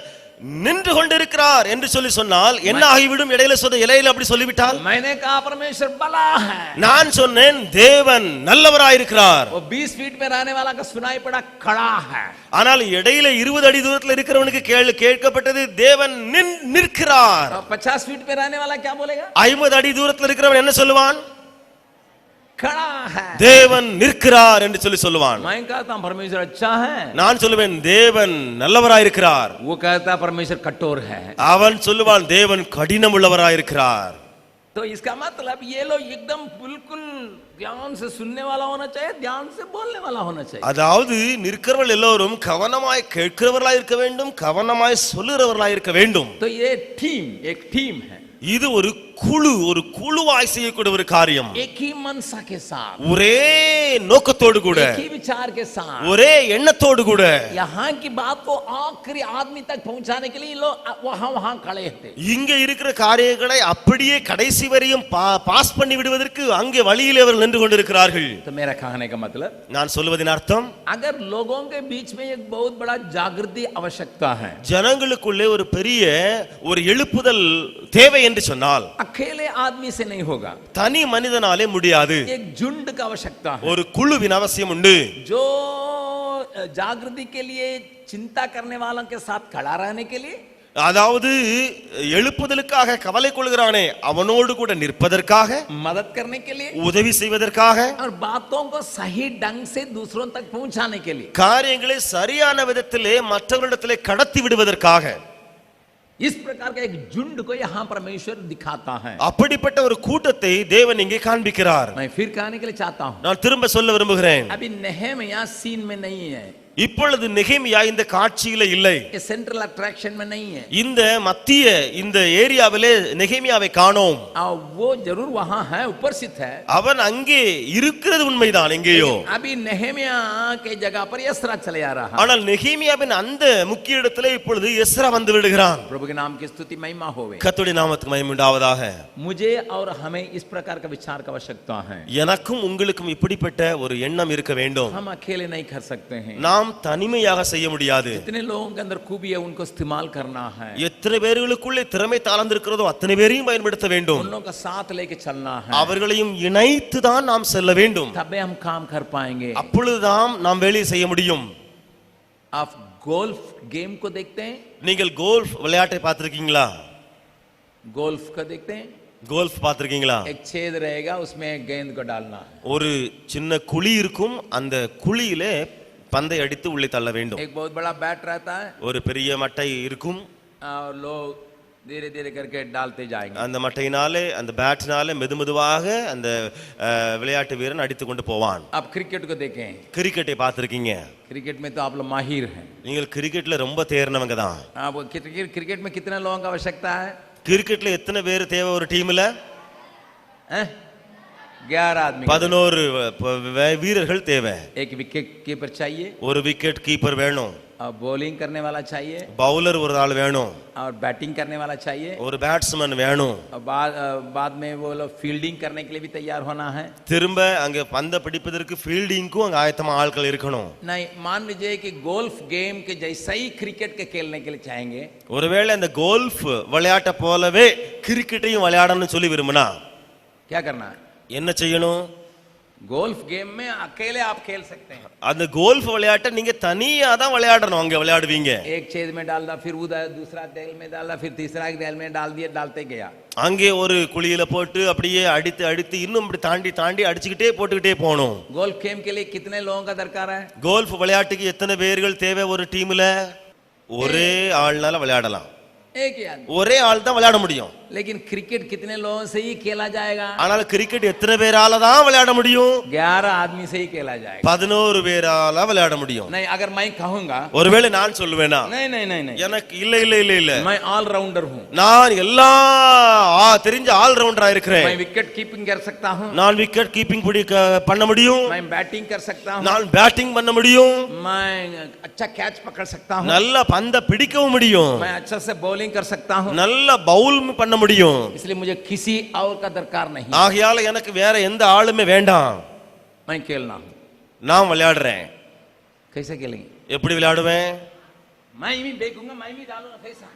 நின்று கொண்டிருக்கிறார் என்று சொல்லி சொன்னால் என்ன ஆகிவிடும்? இடையில சொன்ன இலையில அப்படி சொல்லிவிட்டால், मैंने कहा परमेश्वर भला है, நான் சொன்னேன் தேவன் நல்லவராயிருக்கிறார். वो 20 फीट में रहने वाला का सुनाई पड़ा खड़ा है, ஆனால் இடையில 20 அடி தூரத்தில் இருக்கிறவனுக்கு கேட்கப்பட்டது தேவன் நிற்கிறார். 50 फीट में रहने वाला क्या बोलेगा? 50 அடி தூரத்தில் இருக்கிறவன் என்ன சொல்லுவான்? खड़ा है, தேவன் நிற்கிறார் என்று சொல்லி சொல்லுவான். मैं कहता हूं परमेश्वर अच्छा है, நான் சொல்லுவேன் தேவன் நல்லவராயிருக்கிறார். वो कहता परमेश्वर कठोर है। அவன் சொல்லுவான் தேவன் கடினம் உள்ளவராயிருக்கிறார். तो इसका मतलब ये लोग एकदम बिल्कुल ध्यान से सुनने वाला होना चाहिए, ध्यान से बोलने वाला होना चाहिए। அதாவது நிற்கிறவர்கள் எல்லோரும் கவனமாய் கேட்கிறவர்களாய் இருக்க வேண்டும், கவனமாய் சொல்லுகிறவர்களாய் இருக்க வேண்டும். तो ये टीम, एक टीम है, இது ஒரு குழு, ஒரு குழுவாய் செய்யக்கூடிய ஒரு காரியம். एक ही मनसा के साथ, ஒரே நோக்கத்தோடு கூட, एक ही विचार के साथ, ஒரே எண்ணத்தோடு கூட यहाँ की बात को आखिरी आदमी तक पहुंचाने के लिए लोग वहां वहां खड़े थे। இங்க இருக்கிற காரியங்களை அப்படியே கடைசி வரையும் பாஸ் பண்ணி விடுவதற்கு அங்கே வழியிலே அவர்கள் நின்று கொண்டிருக்கிறார்கள். तो मेरा कहने का मतलब, நான் சொல்வதின் அர்த்தம், अगर लोगों के बीच में एक बहुत बड़ा जागृति आवश्यकता है, ஜனங்களுக்குள்ளே ஒரு பெரிய ஒரு எழுப்புதல் தேவை என்று சொன்னால் अकेले आदमी से नहीं होगा, தனி மனிதனாலே முடியாது. एक झुंड का आवश्यकता है, ஒரு குழுவின் அவசியம் உண்டு. जो जागृति के लिए चिंता करने वालों के साथ खड़ा रहने के लिए, அதாவது எழுப்புதலுக்காக கவலை கொள்கிறானே அவனோடு கூட நிற்பதற்காக, मदद करने के लिए, உதவி செய்வதற்காக, और बातों को सही ढंग से दूसरों तक पहुंचाने के लिए, காரியங்களை சரியான விதத்திலே மற்றவர்களிடத்திலே கடத்தி விடுவதற்காக, इस प्रकार का एक झुंड को यहाँ परमेश्वर दिखाता है। அப்படிப்பட்ட ஒரு கூட்டத்தை தேவன் இங்கே காண்பிக்கிறார். मैं फिर कहने के लिए चाहता हूँ, நான் திரும்ப சொல்ல விரும்புகிறேன், अभी नेहमिया सीन में नहीं है, இப்பொழுது நெகேமியா இந்த காட்சியில இல்லை. ये सेंट्रल अट्रैक्शन में नहीं है. இந்த மத்திய இந்த ஏரியாவிலே நெகேமியாவை காணோம். वो जरूर वहां है, उपस्थित है. அவன் அங்கே இருக்கிறது உண்மைதான், எங்கேயோ. अभी नेहेमिया के जगह पर एस्रा चले आ रहा. ஆனால் நெகேமியாவின் அந்த முக்கிய இடத்திலே இப்பொழுது எஸ்ரா வந்து விடுகிறான். प्रभु के नाम की स्तुति महिमा होवे. கர்த்தருடைய நாமத்துக்கு மகிமை உண்டாவதாக. मुझे और हमें इस प्रकार का विचार का आवश्यकता है. எனக்கும் உங்களுக்கும் இப்படிப்பட்ட ஒரு எண்ணம் இருக்க வேண்டும். हम अकेले नहीं कर सकते हैं. நாம் தனிமையாக செய்ய முடியாது. जितने लोगों के अंदर खूबी है उनको इस्तेमाल करना है. எத்தனை பேர்களுக்குள்ளே திறமை தாளந்து இருக்கிறதோ அத்தனை பேரையும் பயன்படுத்த வேண்டும். उन लोगों का साथ लेके चलना है. அவர்களையும் இணைத்து தான் நாம் செல்ல வேண்டும். तबे हम काम कर पाएंगे. அப்பொழுதுதான் நாம் வேலை செய்ய முடியும். आप गोल्फ गेम को देखते हैं? நீங்கள் கோல்ஃப் விளையாட்டை பார்த்திருக்கீங்களா? गोल्फ को देखते हैं? கோல்ஃப் பார்த்திருக்கீங்களா? एक छेद रहेगा, उसमें गेंद को डालना है. ஒரு சின்ன குழி இருக்கும், அந்த குழியிலே பந்தை அடித்து உள்ளே தள்ள வேண்டும். एक बहुत बड़ा बैट रहता है ஒரு பெரிய மட்டை இருக்கும், और लोग धीरे धीरे करके डालते जाएंगे. அந்த மட்டையினாலே அந்த பேட்டினாலே மெதுமெதுவாக அந்த விளையாட்டு வீரன் அடித்து கொண்டு போவான். आप क्रिकेट को देखें. கிரிக்கெட்டை பார்த்திருக்கீங்க? क्रिकेट में तो आप लोग माहिर हैं. நீங்கள் கிரிக்கெட்ல ரொம்ப தேர்னவங்க தான். आप क्रिकेट में कितने लोगों की आवश्यकता है? கிரிக்கெட்ல எத்தனை பேர் தேவை ஒரு டீம்ல? 11 आदमी. 11 வீரர்கள் தேவை. एक विकेट कीपर चाहिए, ஒரு விக்கெட் கீப்பர் வேணும், और बॉलिंग करने वाला चाहिए, பவுலர் ஒரு ஆள் வேணும், और बैटिंग करने वाला चाहिए, ஒரு பேட்ஸ்மேன் வேணும். और बाद में वो लोग फील्डिंग करने के लिए भी तैयार होना है. திரும்ப அங்க பந்த பிடிப்பதற்கு ஃபீல்டிங்க்கும் அங்க ஆயத்தமா ஆட்கள் இருக்கணும். नहीं, मान लीजिए कि गोल्फ गेम के जैसा ही क्रिकेट के खेलने के लिए चाहेंगे, ஒருவேளை அந்த கோல்ஃப் விளையாட்ட போலவே கிரிக்கெட்டையும் விளையாடணும்னு சொல்லி விரும்பினா क्या करना है? என்ன செய்யணும்? गोल्फ गेम में अकेले आप खेल सकते हैं. அந்த கோல்ஃப் விளையாட்டை நீங்க தனியா தான் விளையாடணும், அங்க விளையாடுவீங்க. एक छेद में डालना, फिर उधर दूसरा डेल में डालना, फिर तीसरा डेल में डाल दिया, डालते गया. அங்கே ஒரு குழியில போட்டு அப்படியே அடித்து அடித்து இன்னும் இப்படி தாண்டி தாண்டி அடிச்சுக்கிட்டே போட்டுக்கிட்டே போகணும். गोल्फ गेम के लिए कितने लोगों का दरकार है? கோல்ஃப் விளையாட்டுக்கு எத்தனை பேர்கள் தேவை ஒரு டீம்ல? ஒரே ஆள்னால விளையாடலாம், एक ही आदमी. ஒரே ஆள் தான் விளையாட முடியும். लेकिन क्रिकेट कितने लोगों से ही खेला जाएगा? ஆனால் கிரிக்கெட் எத்தனை பேரால தான் விளையாட முடியும்? 11 आदमी से ही खेला जाएगा. 11 பேரால விளையாட முடியும். नहीं, अगर मैं कहूंगा, ஒருவேளை நான் சொல்லுவேனா, नहीं नहीं नहीं नहीं, எனக்கு இல்ல இல்ல இல்ல இல்ல, मैं ऑलराउंडर हूँ. நான் எல்லா தெரிஞ்ச ஆல் ரவுண்டரா இருக்கிறேன். मैं विकेट कीपिंग कर सकता हूँ, நான் விக்கெட் கீப்பிங் பண்ண முடியும், मैं बैटिंग कर सकता हूँ, நான் பேட்டிங் பண்ண முடியும், मैं अच्छा कैच पकड़ सकता हूँ, நல்ல பந்த பிடிக்கவும் முடியும், मैं अच्छा से बॉलिंग कर सकता हूँ. நல்ல பவுல் பண்ண முடியும். इसलिए मुझे किसी और का दरकार नहीं. ஆகையால எனக்கு வேற எந்த ஆளுமே வேண்டாம், मैं खेलना हूँ. நான் விளையாடுறேன். कैसे खेलेंगे? எப்படி விளையாடுவேன்? मैं भी देखूंगा, मैं भी डालूंगा. कैसा?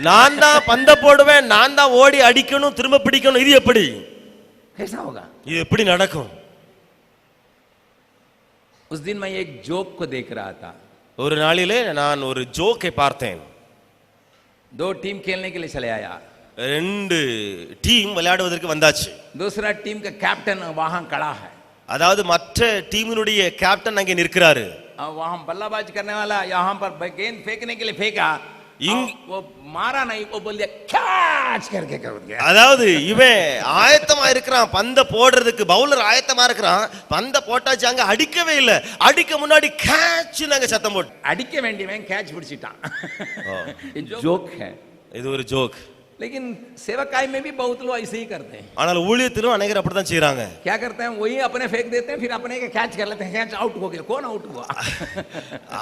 நான் தான் பந்த போடுவேன், நான் தான் ஓடி அடிக்கணும், திரும்ப பிடிக்கணும். இது எப்படி? कैसा होगा? இது எப்படி நடக்கும்? उस दिन मैं एक जोक को देख रहा था. ஒரு நாளிலே நான் ஒரு ஜோக்கை பார்த்தேன். 2 टीम खेलने के लिए चले आया. 2 டீம் விளையாடுவதற்கு வந்தாச்சு. दूसरा टीम का कैप्टन वहां खड़ा है. அதாவது மற்ற டீமினுடைய கேப்டன் அங்கே நிற்கிறாரு. वहां बल्लाबाजी करने वाला यहाँ पर गेंद फेंकने के लिए फेंका, वो मारा नहीं, वो बोल दिया कैच करके कर दिया. அதாவது இவன் ஆயத்தமா இருக்கிறான் பந்த போடுறதுக்கு, பவுலர் ஆயத்தமா இருக்கிறான், பந்த போட்டாச்சு, அங்க அடிக்கவே இல்ல, அடிக்க முன்னாடி கேட்ச் நாங்க சத்தம் போட்டு அடிக்க வேண்டியவன் கேட்ச் பிடிச்சிட்டான். जोक है. இது ஒரு ஜோக். लेकिन सेवकाई में भी बहुत लोग ऐसे ही करते हैं. ஆனால் ஊழியத்திலும் अनेகர் அப்படிதான் செய்றாங்க. क्या करते हैं? वही अपने फेंक देते हैं, फिर अपने के कैच कर लेते हैं. कैच आउट हो गया. कौन आउट हुआ?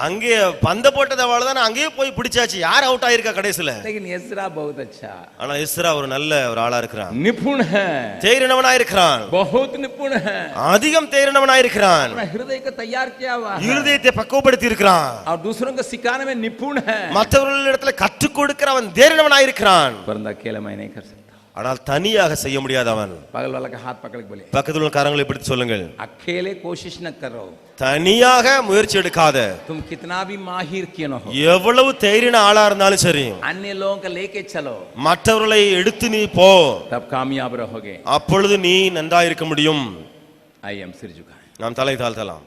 அங்கே பந்த போட்டது அவ்வளவுதான், அங்கேயே போய் பிடிச்சாச்சு, யார் அவுட் ஆயிருக்கா கடைசில? लेकिन எஸ்ரா बहुत अच्छा. ஆனா எஸ்ரா ஒரு நல்ல ஒரு ஆளா இருக்கிறான், निपुण है, தேறினவனா இருக்கிறான், बहुत निपुण है, அதிகம் தேறினவனா இருக்கிறான், अपना हृदय को तैयार किया हुआ है, இருதயத்தை பக்குவப்படுத்தி இருக்கிறான், और दूसरों को सिखाने में निपुण है. மற்றவர்களிடத்துல கற்றுக் கொடுக்கிறவன் தேறினவனா இருக்கிறான். अकेला मैं नहीं कर सकता. ஆனால் தனியாக செய்ய முடியாத அவன். बगल वाला का हाथ पकड़ के बोले, பக்கத்துல உள்ள கரங்களை பிடித்து சொல்லுங்கள், अकेले कोशिश न करो, தனியாக முயற்சி எடுக்காத. तुम कितना भी माहिर क्यों न हो, எவ்வளவு தைரின ஆளா இருந்தாலும் சரி, अन्य लोगों को लेके चलो, மற்றவர்களை எடுத்து நீ போ, तब कामयाब रहोगे. அப்பொழுது நீ நன்றா இருக்க முடியும். आइए हम सिर झुकाएं, நாம் தலை தாழ்த்தலாம்.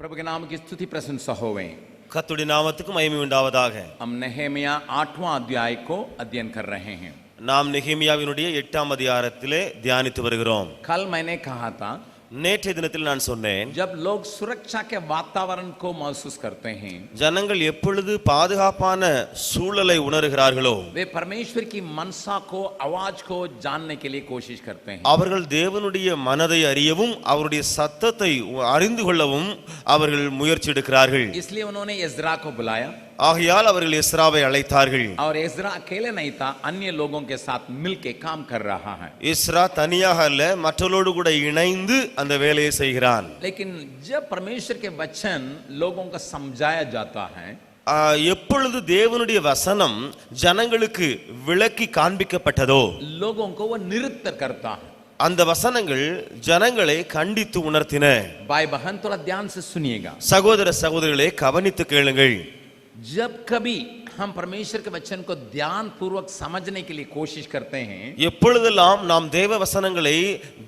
प्रभु के नाम की स्तुति प्रशंसा होवे. கர்த்தருடைய நாமத்துக்கு மகிமை உண்டாவதாக. हम नहमिया 8वां अध्याय को अध्ययन कर रहे हैं. நாம் நெகேமியாவினுடைய 8ஆம் அதிகாரத்திலே தியானித்து வருகிறோம். कल मैंने कहा था, நேற்றைய தினத்தில் நான் சொன்னேன், जब लोग सुरक्षा के वातावरण को महसूस करते हैं, ஜனங்கள் எப்பொழுது பாதுகாப்பான சூழலை உணர்கிறார்களோ वे परमेश्वर की मनसा को, आवाज को जानने के लिए कोशिश करते हैं। அவர்கள் தேவனுடைய மனதை அறியவும் அவருடைய சத்தத்தை அறிந்து கொள்ளவும் அவர்கள் முயற்சி எடுக்கிறார்கள். इसलिए उन्होंने एज्रा को बुलाया, ஆகையால் அவர்கள் எஸ்ராவை அழைத்தார்கள். और एज्रा अकेले नहीं था, अन्य लोगों के साथ मिलके काम कर रहा है। எஸ்ரா தனியாக அல்ல, மற்றவர்களோடு கூட இணைந்து அந்த வேலையை செய்கிறான். लेकिन जब परमेश्वर के वचन लोगों को समझाया जाता है, எப்பொழுது தேவனுடைய வசனம் ஜனங்களுக்கு விளக்கி காண்பிக்கப்பட்டதோ लोगों को वो निरुत्तर करता है। அந்த வசனங்கள் ஜனங்களை கண்டித்து உணர்த்தின. भाई बहन थोड़ा ध्यान से सुनिएगा। சகோதர சகோதரிகளே, கவனித்து கேளுங்கள். जब कभी हम परमेश्वर के वचन को ध्यान पूर्वक समझने के लिए कोशिश करते हैं, எப்பொழுதெல்லாம் நாம் தேவ வசனங்களை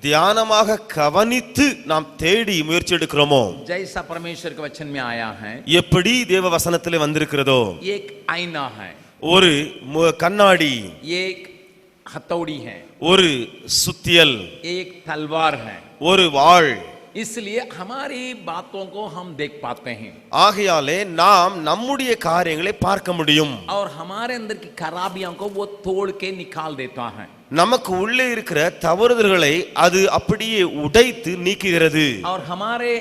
தியானமாக கவனித்து நாம் தேடி முயற்சி எடுக்கிறோமோ, जैसा परमेश्वर के वचन में आया है, எப்படி தேவ வசனத்திலே வந்திருக்கிறதோ, एक आईना है, ஒரு கண்ணாடி, एक हथौड़ी है, ஒரு சுத்தியல், एक तलवार है, ஒரு வாள். इसलिए हमारी बातों को हम देख पाते हैं ஆகையாலே நாம் நம்முடைய காரியங்களை பார்க்க முடியும். और हमारे अंदर की खराबियों को वो तोड़ के निकाल देता है। நமக்கு உள்ளே இருக்கிற தவறுதல்களை அது அப்படியே உடைத்து நீக்குகிறது. और हमारे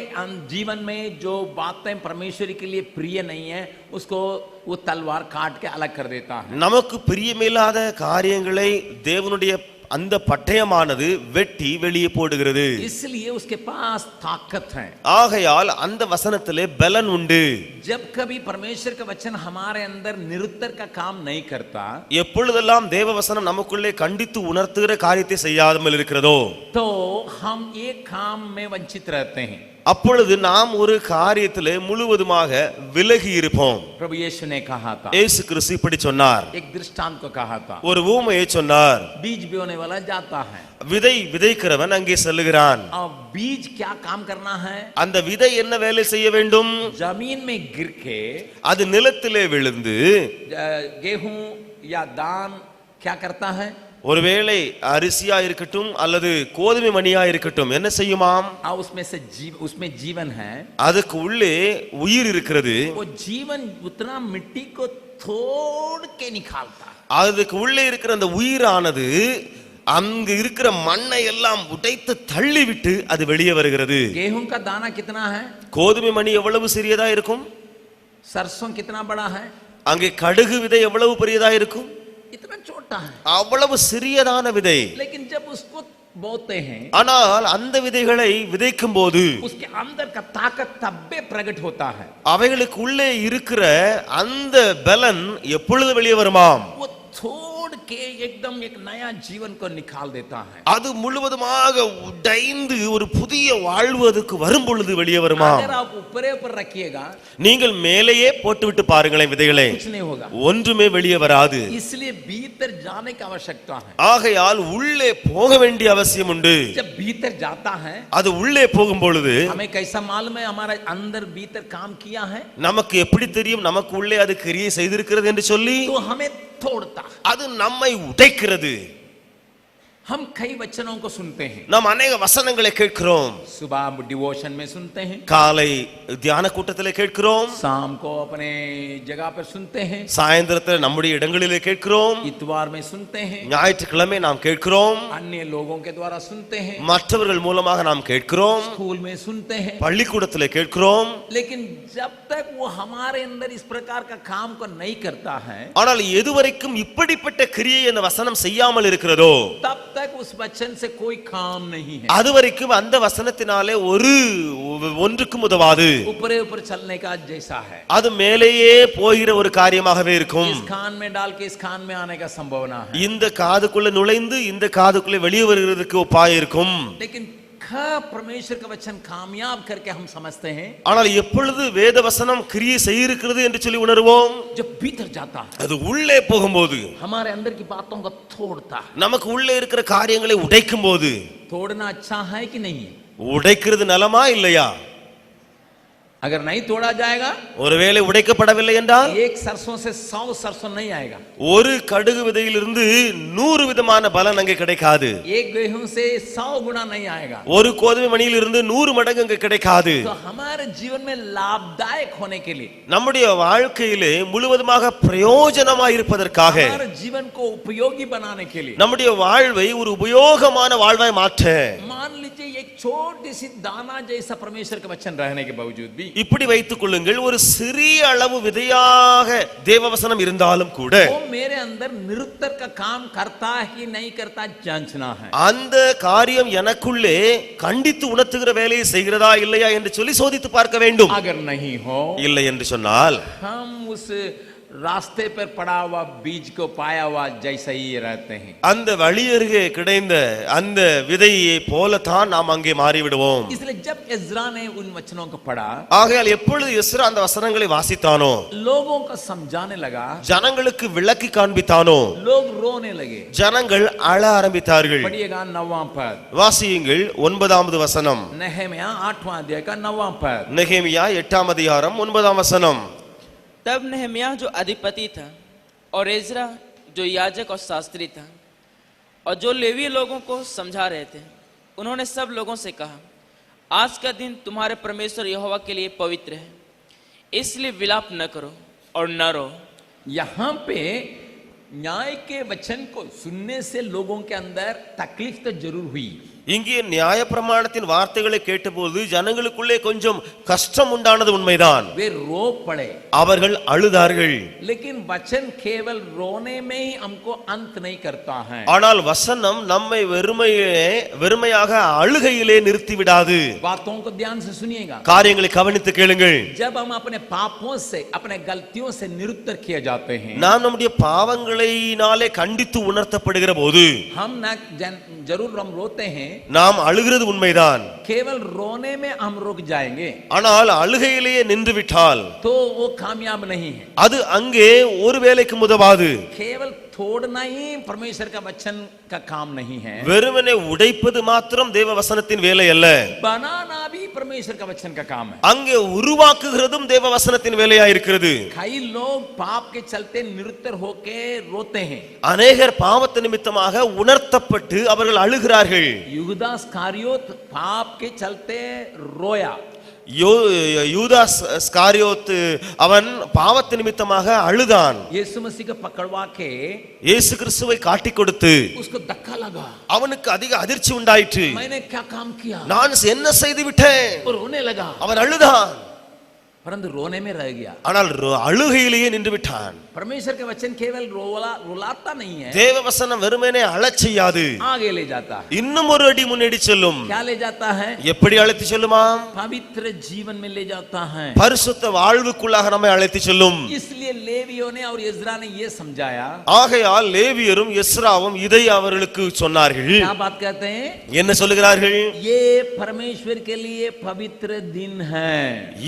जीवन में जो बातें परमेश्वर के लिए प्रिय नहीं है, उसको वो तलवार काट के अलग कर देता है। நமக்கு பிரியமில்லாத காரியங்களை தேவனுடைய அந்த பட்டயமானது வெட்டி வெளியே போடுகிறது. इसलिए उसके पास ताकत है। ஆகையால் அந்த வசனத்திலே பலன் உண்டு. जब कभी परमेश्वर का वचन हमारे अंदर निरुत्तर का काम नहीं करता, எப்பொழுதெல்லாம் தேவ வசனம் நமக்குள்ளே கண்டித்து உணர்த்துகிற காரியத்தை செய்யாமல் இருக்கிறதோ, तो हम एक काम में वंचित रहते हैं। அப்பொழுது நாம் ஒரு காரியத்திலே முழுவதுமாக விலகி இருப்போம். प्रभु यीशु ने कहा था, இயேசு கிறிஸ்து இப்படி சொன்னார், एक दृष्टांत को कहा था, ஒரு ஊமையை சொன்னார். बीज बोने वाला जाता है, விதை விதைக்கிறவன் அங்கே செல்லுகிறான். और बीज क्या काम करना है? அந்த விதை என்ன வேலை செய்ய வேண்டும்? जमीन में गिर के அது நிலத்திலே விழுந்து गेहूं या दान क्या करता है? ஒருவேளை அரிசியா இருக்கட்டும் அல்லது கோதுமை மணியா இருக்கட்டும், என்ன செய்யுமாம்? उसमें जीवन है, அதுக்கு உள்ளே உயிர் இருக்கிறது. वो जीवन उतना मिट्टी को तोड़ के निकालता है। அதுக்கு உள்ளே இருக்கிற அந்த உயிரானது அங்கு இருக்கிற மண்ணை எல்லாம் உடைத்து தள்ளிவிட்டு அது வெளியே வருகிறது. गेहूं का दाना कितना है? கோதுமை மணி எவ்வளவு சிறியதா இருக்கும்? सरसों कितना बड़ा है? அங்கே கடுகு விதை எவ்வளவு பெரியதா இருக்கும்? इतना छोटा है। அவ்வளவு சிறியதான விதை. लेकिन जब उसको बोते हैं, ஆனால் அந்த விதைகளை விதைக்கும் போது उसके अंदर का ताकत तब्बे प्रकट होता है। அவைகளுக்கு உள்ளே இருக்கிற அந்த பலன் எப்பொழுது வெளியே வருமாம்? वो तोड़ के एकदम एक नया जीवन को निकाल देता है। அது முழுவதுமாக உடைந்து ஒரு புதிய வாழ்வு அதுக்கு வரும் பொழுது வெளியே வருமா? अगर आप ऊपरे ऊपर रखिएगा, நீங்கள் மேலேயே போட்டுவிட்டு பாருங்களேன் விதைகளை, कुछ नहीं होगा, ஒன்றுமே வெளியே வராது. इसलिए भीतर जाने की आवश्यकता है। ஆகையால் உள்ளே போக வேண்டிய அவசியம் உண்டு. जब भीतर जाता है, அது உள்ளே போகும் பொழுது हमें कैसा मालूम है हमारा अंदर भीतर काम किया है? நமக்கு எப்படி தெரியும் நமக்கு உள்ளே அது கிரியை செய்திருக்கிறது என்று சொல்லி? तो हमें तोड़ता है। அது நம்மை உடைக்கிறது. हम कई वचनों को सुनते हैं, நாம் अनेक வசனங்களை கேட்கிறோம். सुबह डिवोशन में सुनते हैं, காலை தியான கூட்டத்திலே கேட்கிறோம், शाम को अपने जगह पर सुनते हैं, சாயந்திரத்தில் நம்முடைய இடங்களிலே கேட்கிறோம், इतवार में सुनते हैं, ஞாயிற்றுக்கிழமை நாம் கேட்கிறோம், अन्य लोगों के द्वारा सुनते हैं, மற்றவர்கள் மூலமாக நாம் கேட்கிறோம், स्कूल में सुनते हैं। பள்ளிக்கூடத்திலே கேட்கிறோம். लेकिन जब तक वो हमारे अंदर इस प्रकार का काम को नहीं करता है, ஆனால் எதுவரைக்கும் இப்படிப்பட்ட கிரியை அந்த வசனம் செய்யாமல் இருக்கிறதோ, तब तक उस वचन से कोई काम नहीं है। அதுவரைக்கும் அந்த வசனத்தினாலே ஒன்றுக்கும் உதவாது. ऊपरे ऊपर चलने का जैसा है, அது மேலேயே போகிற ஒரு காரியமாகவே இருக்கும். इस कान में डाल के इस कान में आने का संभावना है, இந்த காதுக்குள்ள நுழைந்து இந்த காதுக்குள்ளே வெளியே வருகிறதுக்கு உபாயம் இருக்கும். लेकिन परमेश्वर का वचन कामयाब करके हम समझते हैं, ஆனால் எப்பொழுது வேத வசனம் கிரியை செய்திருக்கிறது என்று சொல்லி உணர்வோம்? जब भीतर जाता है, அது உள்ளே போகும்போது, हमारे अंदर की बातों को तोड़ता है। நமக்கு உள்ளே இருக்கிற காரியங்களை உடைக்கும் போது, तोड़ना अच्छा है कि नहीं? உடைக்கிறது நலமா இல்லையா? अगर नहीं तोड़ा जाएगा, ஒருவேளை உடைக்கப்படவில்லை என்றால் एक सरसों से 100 सरसों नहीं आएगा, ஒரு கடுகு விதையிலிருந்து 100 விதமான பலன் அங்கே கிடைக்காது, एक गेहूं से 100 गुना नहीं आएगा। ஒரு கோதுமை மணியிலிருந்து 100 மடங்கு அங்கே கிடைக்காது. तो हमारे जीवन में लाभदायक होने के लिए, நம்முடைய வாழ்க்கையிலே முழுவதுமாக பிரயோஜனமாய் இருப்பதற்காக, हमारे जीवन को उपयोगी बनाने के लिए, நம்முடைய வாழ்வை ஒரு உபயோகமான வாழ்வாய் மாற்ற, मान लीजिए एक छोटी सी दाना जैसा परमेश्वर का वचन रहने के बावजूद भी, இப்படி வைத்துக் கொள்ளுங்கள், ஒரு சிறிய அளவு விதையாக தேவவசனம் இருந்தாலும் கூட वो मेरे अंदर निरुत्तर का काम करता ही नहीं करता जांचना है। அந்த காரியம் எனக்குள்ளே கண்டித்து உணர்த்துகிற வேலையை செய்கிறதா இல்லையா என்று சொல்லி சோதித்து பார்க்க வேண்டும். अगर नहीं हो, இல்லை என்று சொன்னால் हम उस रास्ते पर पड़ा हुआ बीज को पाया हुआ जैसा ही रहते हैं। அந்த வழி அருகே கிடைந்த அந்த விதையை போலத்தான் நாம் அங்கே மாறிவிடுவோம். इसलिए जब इज़रा ने उन वचनों को पढ़ा, ஆகையால் எப்பொழுது எஸ்ரா அந்த வசனங்களை வாசித்தானோ, लोगों को समझाने लगा, ஜனங்களுக்கு விளக்கி காண்பித்தானோ, लोग रोने लगे। ஜனங்கள் அழ ஆரம்பித்தார்கள். पढ़िएगा 9वां पद, வாசியுங்கள் 9வது வசனம். नहम्या 8वां अध्याय का 9वां पद। நெகேமியா 8ஆம் அதிகாரம் 9ஆம் வசனம். तब नहम्याह जो अधिपति था और एजरा जो याजक और शास्त्री था और जो लेवी लोगों को समझा रहे थे, उन्होंने सब लोगों से कहा, आज का दिन तुम्हारे परमेश्वर यहोवा के लिए पवित्र है, इसलिए विलाप न करो और न रो। यहां पे न्याय के वचन को सुनने से लोगों के अंदर तकलीफ तो जरूर हुई। இங்கே நியாயப்பிரமாணத்தின் வார்த்தைகளை கேட்டபோது ஜனங்களுக்குள்ளே கொஞ்சம் கஷ்டம் உண்டானது உண்மைதான். वे रो पड़े, அவர்கள் அழுதார்கள். लेकिन वचन केवल रोने में ही हमको अंत नहीं करता है। ஆனால் வசனம் நம்மை வெறுமையாக அழுகையிலே நிறுத்தி விடாது. बातों को ध्यान से सुनिएगा। காரியங்களை கவனித்து கேளுங்கள். जब हम अपने पापों से, अपने गलतियों से निरुत्तर किए जाते हैं, நாம் நம்முடைய பாவங்களினாலே கண்டித்து உணர்த்தப்படுகிற போது हम ना जरूर हम रोते हैं, நாம் அழுகிறது உண்மைதான். केवल रोने में हम रुक जाएंगे ஆனால் அழுகையிலேயே நின்று விட்டால் तो वो कामयाब नहीं है। அது அங்கே ஒரு வேலைக்கு உதவாது. केवल तोड़ना ही परमेश्वर का वचन का काम नहीं है, வெறுமனே உடைப்பது மாத்திரம் தேவ வசனத்தின் வேலை அல்ல, बनाना भी परमेश्वर का वचन का काम है। அங்கே உருவாக்குகிறதும் தேவ வசனத்தின் வேலையா இருக்கிறது. कई लोग पाप के चलते निरुत्तर होके रोते हैं। அநேகர் பாவத்து நிமித்தமாக உணர்த்தப்பட்டு அவர்கள் அழுகிறார்கள். यूदा स्कारियोत पाप के चलते रोया। யூதாஸ் ஸ்காரியோத் அவன் பாவத்து நிமித்தமாக அழுதான். यीशु मसीह को पकड़वा के இயேசு கிறிஸ்துவை காட்டிக் கொடுத்து उसको धक्का लगा, அவனுக்கு அதிக அதிர்ச்சி உண்டாயிற்று. मैंने क्या काम किया, நான் என்ன செய்து விட்டேன், और रोने लगा, அவன் அழுதான். परंतु रोने में रह गया। ஆனால் அழுகையிலேயே நின்று விட்டான். परमेश्वर के वचन केवल रुलाता नहीं है, தேவ வசனம் வெறுமனே அழச் செய்யாது, आगे ले जाता है। இன்னும் ஒரு அடி முன்னேறி செல்லும். क्या ले जाता है? எப்படி அழைத்து செல்லுமாம்? पवित्र जीवन में ले जाता है। பரிசுத்த வாழ்வுக்குள்ளாக நம்மை அழைத்து செல்லும். इसलिए लेवियों ने और इज़रा ने ये समझाया। ஆகையால் லேவியரும் எஸ்ராவும் இதை அவர்களுக்கு சொன்னார்கள். क्या बात कहते हैं? என்ன சொல்லுகிறார்கள்? ये परमेश्वर के लिए पवित्र दिन है।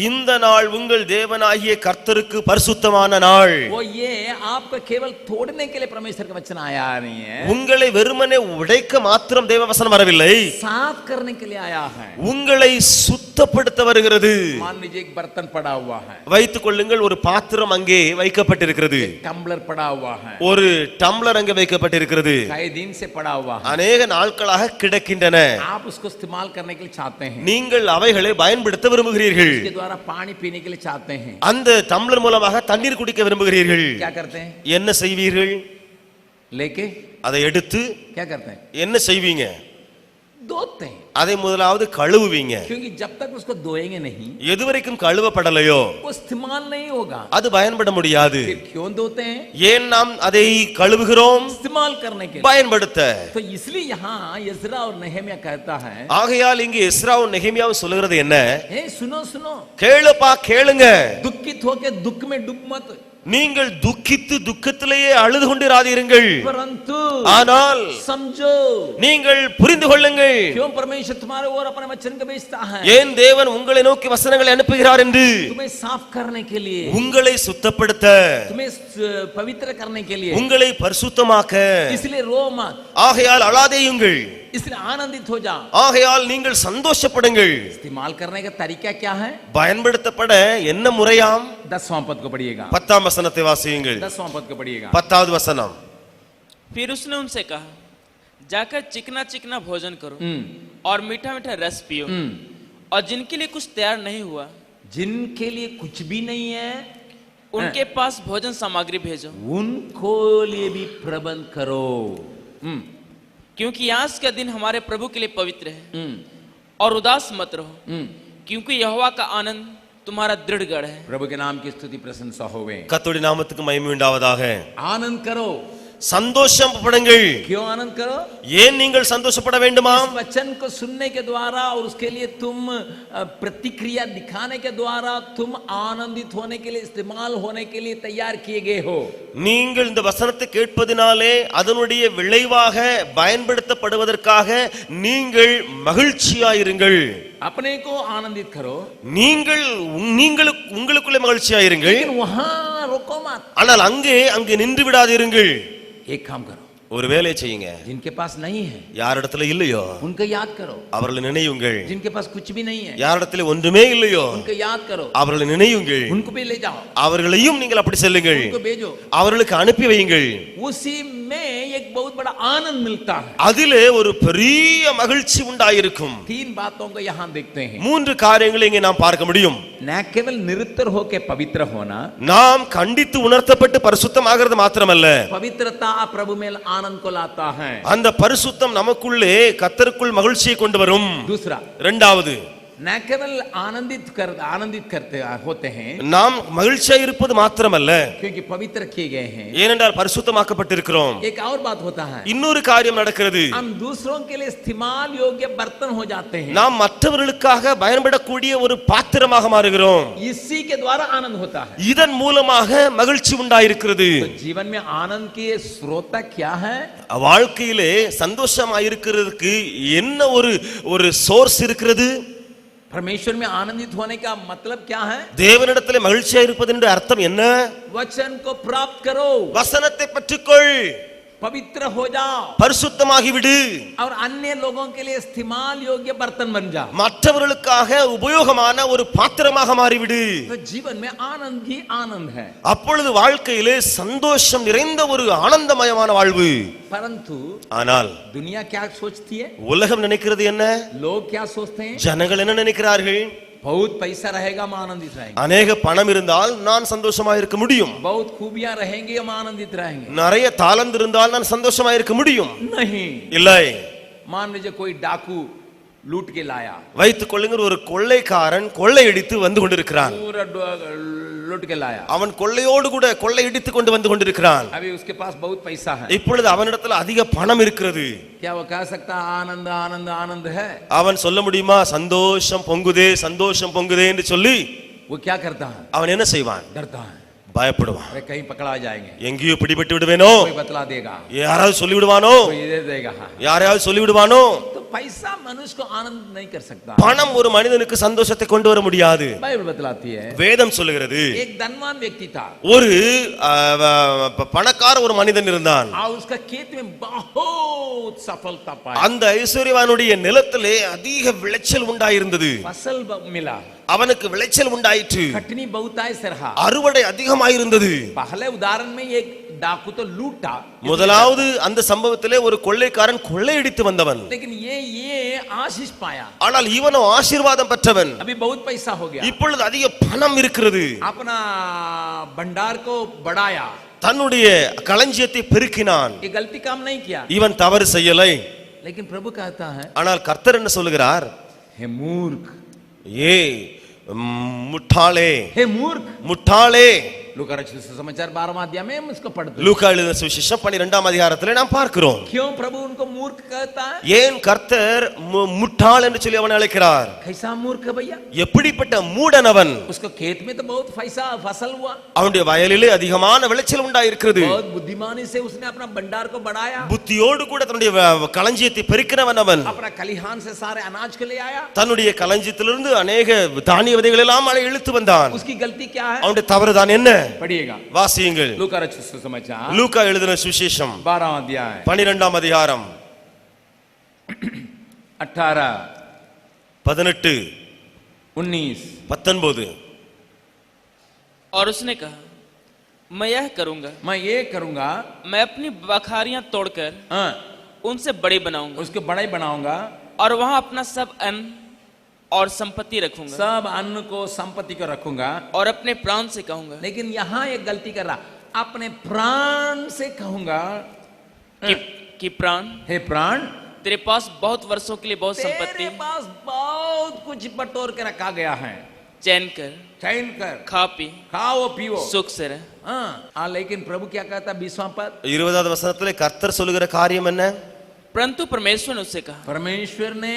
இந்த நாள் உங்கள் தேவனாகிய கர்த்தருக்கு பரிசுத்தமான நாள். वो ये आपको केवल तोड़ने के लिए परमेश्वर का वचन आया नहीं है, உங்களை வெறுமனே உடைக்க மாத்திரம் தேவ வசனம் வரவில்லை, साफ करने के लिए आया है। உங்களை சுத்தப்படுத்த வருகிறது. मान लीजिए एक बर्तन पड़ा हुआ है, வைத்துக் கொள்ளுங்கள், ஒரு பாத்திரம் அங்கே வைக்கப்பட்டிருக்கிறது, टम्बलर पड़ा हुआ है, ஒரு டம்ளர் அங்கே வைக்கப்பட்டிருக்கிறது, कई दिन से पड़ा हुआ है, அநேக நாட்களாக கிடக்கின்றன. आप उसको इस्तेमाल करने के लिए चाहते हैं, நீங்கள் அவைகளை பயன்படுத்த விரும்புகிறீர்கள், उसके द्वारा पानी पीने के लिए चाहते हैं। அந்த டம்ளர் மூலமாக தண்ணீர் குடிக்க விரும்புகிறீர்கள். क्या करते हैं? என்ன செய்வீர்கள்? लेके அதை எடுத்து क्या करते हैं? என்ன செய்வீங்க? धोते हैं, அதை முதலாவது கழுவுவீங்க. क्योंकि जब तक उसको धोएंगे नहीं, எதுவரைக்கும் கழுவப்படலையோ वो इस्तेमाल नहीं होगा। அது பயன்பட முடியாது. फिर क्यों धोते हैं? ஏன் நாம் அதை கழுவுகிறோம்? इस्तेमाल करने के लिए। பயன்படுத்த. तो इसलिए यहाँ इज़रा और नहम्याह कहता है, ஆகையால் இங்கே எஸ்ராவும் நெகேமியாவும் சொல்லுகிறது என்ன? हे सुनो सुनो, கேளுப்பா கேளுங்க, दुखित होके दुख में डूब मत, நீங்கள் துக்கித்து துக்கத்திலேயே அழுது கொண்டிராதீர்கள், परंतु ஆனால் समझो நீங்கள் புரிந்து கொள்ளுங்கள், क्यों परमेश्वर तुम्हारे ओर अपने वचन को भेजता है, ஏன் தேவன் உங்களை நோக்கி வசனங்களை அனுப்புகிறார் என்று. तुम्हें साफ करने के लिए, உங்களை சுத்தப்படுத்த, तुम्हें पवित्र करने के लिए, உங்களை பரிசுத்தமாக்க. इसलिए रो मत। ஆகையால் அழாதேயுங்கள், इसलिए आनंदित हो जा। ஆகையால் நீங்கள் சந்தோஷப்படுங்கள். इस्तेमाल करने का तरीका क्या है? பயன்படுத்தப்பட என்ன முறையாம்? 10वां पद को पढ़िएगा। 10ஆம் வசனத்தை வாசியுங்கள். 10वां पद को पढ़िएगा। 10வது வசனம். फिर उसने उनसे कहा, जाकर चिकना चिकना भोजन करो और मीठा मीठा रस पियो, और जिनके लिए कुछ तैयार नहीं हुआ, जिनके लिए कुछ भी नहीं है, उनके पास भोजन सामग्री भेजो, उनको लिए भी प्रबंध करो। क्योंकि आज का दिन हमारे प्रभु के लिए पवित्र है, और उदास मत रहो, क्योंकि यहोवा का आनंद तुम्हारा दृढ़ गढ़ है। प्रभु के नाम की स्तुति प्रशंसा होवे। கர்த்தருடைய நாமத்துக்கு மகிமை உண்டாவதாக. आनंद करो। சந்தோஷப்படுங்கள். क्यों आनंद करो? ஏன் நீங்கள் சந்தோஷப்பட வேண்டுமா? इस वचन को सुनने के द्वारा और उसके लिए तुम प्रतिक्रिया दिखाने के द्वारा तुम आनंदित होने के लिए, इस्तेमाल होने के लिए तैयार किए गए हो। நீங்கள் இந்த வசனத்தை கேட்பதினாலே அதனுடைய விளைவாக பயன்படுத்தப்படுவதற்காக நீங்கள் மகிழ்ச்சியாயிருங்கள். अपने को आनंदित करो, நீங்கள் உங்களுக்குள்ளே மகிழ்ச்சியாயிருங்கள். लेकिन वहां रुको मत। ஆனால் அங்கே நின்று விடாதிருங்கள். एक काम करो, ஒரு வேலை செய்யுங்க. जिनके पास नहीं है யாரிடத்துல இல்லையோ उनको याद करो, அவர்களை நினையுங்கள். जिनके पास कुछ भी नहीं है யாரிடத்துல ஒன்றுமே இல்லையோ उनको याद करो, அவர்களை நினையுங்கள். उनको भी ले जाओ, அவர்களையும் நீங்கள் அப்படி செல்லுங்கள். उनको भेजो। அவர்களுக்கு அனுப்பி வையுங்கள். उसी में एक बहुत बड़ा आनंद मिलता है। அதிலே ஒரு பெரிய மகிழ்ச்சி உண்டாயிருக்கும். 3 बातों को यहाँ देखते हैं। 3 காரியங்களை இங்கே நாம் பார்க்க முடியும். न केवल निरुत्तर होके पवित्र होना, நாம் கண்டித்து உணர்த்தப்பட்டு பரிசுத்தமாகிறது மாத்திரமல்ல, पवित्रता प्रभु में आनंद को लाता है। அந்த பரிசுத்தம் நமக்குள்ளே கர்த்தருக்குள் மகிழ்ச்சியை கொண்டு வரும். दूसरा, இரண்டாவது, न केवल आनंदित करते होते हैं, நாம் மகிழ்ச்சியா இருப்பது மாத்திரமல்ல, क्योंकि पवित्र किए गए हैं, ஏனென்றால் பரிசுத்தமாக்கப்பட்டிருக்கிறோம். एक और बात होता है, இன்னொரு காரியம் நடக்கிறது. हम दूसरों के लिए इस्तेमाल योग्य बर्तन हो जाते हैं। நாம் மற்றவர்களுக்காக பயன்படக்கூடிய ஒரு பாத்திரமாக மாறுகிறோம். इसी के द्वारा आनंद होता है। இதன் மூலமாக மகிழ்ச்சி உண்டாயிருக்கிறது. तो जीवन में आनंद की स्रोत क्या है? வாழ்க்கையிலே சந்தோஷமாயிருக்கிறதுக்கு என்ன ஒரு சோர்ஸ் இருக்கிறது? परमेश्वर में आनंदित होने का मतलब क्या है? தேவனிடத்திலே மகிழ்ச்சியா இருப்பது என்ற அர்த்தம் என்ன? वचन को प्राप्त करो, வசனத்தை பற்றிக்கொள், पवित्र हो जाओ, பரிசுத்தமாகி விடு, और अन्य लोगों के लिए इस्तेमाल योग्य बर्तन बन जाओ। மற்றவர்களுக்காக உபயோகமான ஒரு பாத்திரமாக மாறிவிடு. तो जीवन में आनंद ही आनंद है। அப்பொழுது வாழ்க்கையிலே சந்தோஷம் நிறைந்த ஒரு ஆனந்தமயமான வாழ்வு. परंतु ஆனால் दुनिया क्या सोचती है? உலகம் நினைக்கிறது என்ன? लोग क्या सोचते हैं? ஜனங்கள் என்ன நினைக்கிறார்கள்? बहुत पैसा रहेगा हम आनंदित रहेंगे, அநேக பணம் இருந்தால் நான் சந்தோஷமா இருக்க முடியும், बहुत खूबियां रहेंगी हम आनंदित रहेंगे। நிறைய தாளந்து இருந்தால் நான் சந்தோஷமா இருக்க முடியும். नहीं, இல்லை. मान लीजिए कोई डाकू लूट के लाया, வைத்துக் கொள்ளுங்கள், ஒரு கொள்ளைக்காரன் கொள்ளையடித்து வந்து கொண்டிருக்கிறான். पूरा लूट के लाया, அவன் கொள்ளையோடு கூட கொள்ளையடித்து கொண்டு வந்து கொண்டிருக்கிறான். अभी उसके पास बहुत पैसा है। இப்பொழுது அவனிடத்தில் அதிக பணம் இருக்கிறது. क्या वो कह सकता आनंद आनंद आनंद है? அவன் சொல்ல முடியுமா சந்தோஷம் பொங்குதே சந்தோஷம் பொங்குதே என்று சொல்லி? वो क्या करता है? அவன் என்ன செய்வான்? डरता है, பயப்படுவான். अरे कहीं पकड़ा जाएंगे, எங்கேயோ பிடிபட்டு விடுவேனோ, कोई बतला देगा, யாராவது சொல்லி விடுவானோ, कोई दे देगा। யாரையாவது சொல்லி விடுவானோ. तो पैसा मनुष्य को आनंद नहीं कर सकता। பணம் ஒரு மனிதனுக்கு சந்தோஷத்தை கொண்டு வர முடியாது. बाइबल बतलाती है, வேதம் சொல்லுகிறது, एक धनवान व्यक्ति था, ஒரு பணக்கார ஒரு மனிதன் இருந்தான். और उसका खेत में बहुत सफलता पाया, அந்த ஐஸ்வர்யவானுடைய நிலத்திலே அதிக விளைச்சல் உண்டாயிருந்தது. फसल मिला, அவனுக்கு விளைச்சல் உண்டாயிற்று, कटनी बहुत आए सरहा। அறுவடை அதிகமாயிருந்தது. पहले उदाहरण में एक डाकू तो लूटा, முதலாவது அந்த சம்பவத்திலே ஒரு கொள்ளைக்காரன் கொள்ளையடித்து வந்தவன். लेकिन ये आशीष पाया, ஆனால் இவனோ ஆசீர்வாதம் பெற்றவன். अभी बहुत पैसा हो गया, இப்பொழுது அதிக பணம் இருக்கிறது. अपना भंडार को बढ़ाया, தன்னுடைய களஞ்சியத்தை பெருக்கினான். ये गलती काम नहीं किया, இவன் தவறு செய்யலை. लेकिन प्रभु कहता है, ஆனால் கர்த்தர் என்ன சொல்லுகிறார்? हे मूर्ख, ஏ முட்டாளே, हे मूर्ख। முட்டாளே. लूका रचित सुसमाचार 12वां अध्याय में हम इसको पढ़ते हैं। லூக்கா எழுதின சுவிசேஷம் 12ஆம் அதிகாரத்திலே நாம் பார்க்கிறோம். क्यों प्रभु उनको मूर्ख कहता है? ஏன் கர்த்தர் முட்டாள் என்று சொல்லி அவனை அழைக்கிறார்? कैसा मूर्ख है भैया? எப்படிப்பட்ட மூடன் அவன்? उसको खेत में तो बहुत पैसा फसल हुआ, அவனுடைய வயலிலே அதிகமான விளைச்சல் உண்டாயிருக்கிறது. बहुत बुद्धिमानी से उसने अपना भंडार को बढ़ाया, புத்தியோடு கூட தன்னுடைய களஞ்சியத்தை பெருக்கினவன் அவன். अपना खलिहान से सारे अनाज को ले आया, தன்னுடைய களஞ்சியத்திலிருந்து அநேக தானிய விதைகள் எல்லாம் அவன் இழுத்து வந்தான். उसकी गलती क्या है? அவனுடைய தவறுதான் என்ன? पढ़िएगा, வாசியுங்கள். लूका रचित सुसमाचार லூக்கா எழுதின சுவிசேஷம் 12वां अध्याय 12ஆம் அதிகாரம் 18, 18, 19, 19. और उसने कहा, मैं यह करूंगा, मैं ये करूंगा, मैं अपनी बखारियां तोड़कर हाँ, उनसे बड़े बनाऊंगा उसको बड़ा ही बनाऊंगा, और वहां अपना सब अन्न और संपत्ति रखूंगा सब अन्न को संपत्ति को रखूंगा। और अपने प्राण से कहूंगा लेकिन यहां एक गलती कर रहा, अपने प्राण से कहूंगा कि प्राण, हे प्राण, तेरे पास बहुत वर्षों के लिए बहुत संपत्ति, तेरे पास बहुत कुछ बटोर के रखा गया है, चैन कर, चैन कर, खा पी, खाओ पियो, सुख से रह। हाँ, लेकिन प्रभु क्या कहता 20वां पद, 20வது வசனத்திலே கர்த்தர் சொல்லுகிற காரியம் என்ன? परंतु परमेश्वर ने उससे कहा, परमेश्वर ने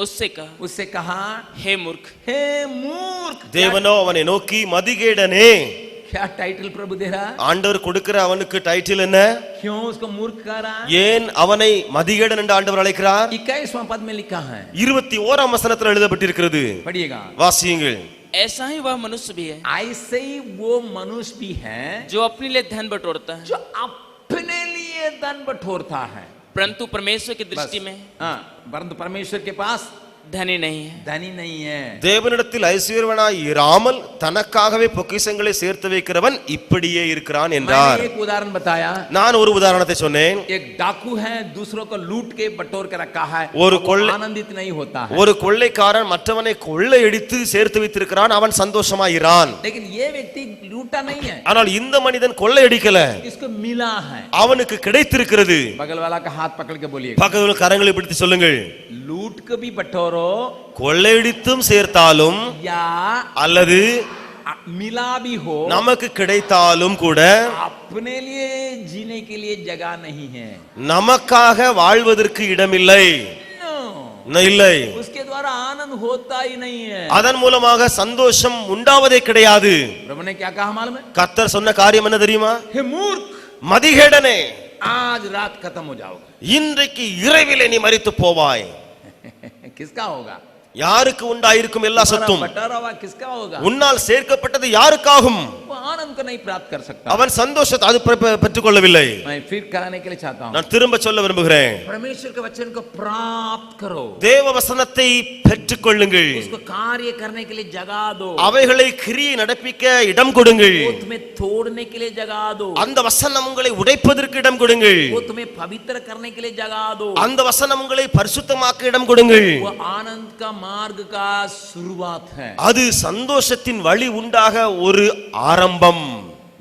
उससे कहा, हे मूर्ख, हे मूर्ख। தேவனோ அவனை நோக்கி மதிகேடனே. क्या टाइटल प्रभु दे रहा है? ஆண்டவர் கொடுக்கிற அவனுக்கு டைட்டில் என்ன? क्यों उसको मूर्ख कह रहा है? ஏன் அவனை மதிகேடன் என்று ஆண்டவர் அழைக்கிறார்? 21वां पद में लिखा है, 21ஆம் வசனத்தில் எழுதப்பட்டிருக்கிறது. पढ़िएगा, வாசியுங்கள். ऐसा ही वह मनुष्य भी है, ऐसे ही वो मनुष्य भी है जो अपने लिए धन बटोरता है, जो अपने लिए धन बटोरता है, परंतु परमेश्वर की दृष्टि में परंतु परमेश्वर के पास धनी नहीं है। धनी नहीं है। தேவனிடத்தில் ஐஸ்வர்யவனாய் இராமல் தனக்காகவே பொக்கிஷங்களை சேர்த்து வைக்கிறவன் இப்படியே இருக்கிறான் என்றார். मैंने एक उदाहरण बताया, நான் ஒரு உதாரணத்தை சொன்னேன். एक डाकू है, दूसरों को लूट के बटोर के रखा है, ஒரு वो கொள்ளை, आनंदित नहीं होता है। ஒரு கொள்ளைக்காரன் மற்றவனை கொள்ளையடித்து சேர்த்து வைத்திருக்கிறான், அவன் சந்தோஷமாயிரான். लेकिन ये व्यक्ति लूटा नहीं है, ஆனால் இந்த மனிதன் கொள்ளையடிக்கல, इसको मिला है। அவனுக்கு கிடைத்திருக்கிறது. बगल वाला का हाथ पकड़ के बोलिए, பக்கத்துல கரங்களை பிடித்து சொல்லுங்கள், लूट के भी बटोरो கொள்ளையடித்தும் சேர்த்தாலும் या அல்லது मिला भी हो, நமக்கு கிடைத்தாலும் கூட अपने लिए जीने के लिए जगह नहीं है, நமக்காக வாழ்வதற்கு இடமில்லை. இல்லை, उसके द्वारा आनंद होता ही नहीं है, அதன் மூலமாக சந்தோஷம் உண்டாவதே கிடையாது. प्रभु ने क्या कहा मालूम है? கர்த்தர் சொன்ன காரியம் என்ன தெரியுமா? हे मूर्ख, மதிகேடனே, आज रात खत्म हो जाओगे। இன்றைக்கு இரவிலே நீ மரித்து போவாய். किसका होगा? யாருக்கு உண்டாயிருக்கும் எல்லா சொத்தும்? बटोरा हुआ किसका होगा? உன்னால் சேர்க்கப்பட்டது யாருக்காகும்? वो आनंद को नहीं प्राप्त कर सकता। அவன் சந்தோஷத்தை அது பெற்றுக்கொள்ளவில்லை. मैं फिर कराने के लिए चाहता हूँ, நான் திரும்ப சொல்ல விரும்புகிறேன், परमेश्वर के वचन को प्राप्त करो, தேவ வசனத்தை பெற்றுக்கொள்ளுங்கள், उसको कार्य करने के लिए जगा दो, அவைகளை கிரியை நடப்பிக்க இடம் கொடுங்கள், वो तुम्हें तोड़ने के लिए जगा दो, அந்த வசனம் உங்களை உடைப்பதற்கு இடம் கொடுங்கள், वो तुम्हें पवित्र करने के लिए जगा दो, அந்த வசனம் உங்களை பரிசுத்தமாக்க இடம் கொடுங்கள். वो आनंद का मार्ग का शुरुआत है। அது சந்தோஷத்தின் வழி உண்டாக ஒரு ஆரம்பம்.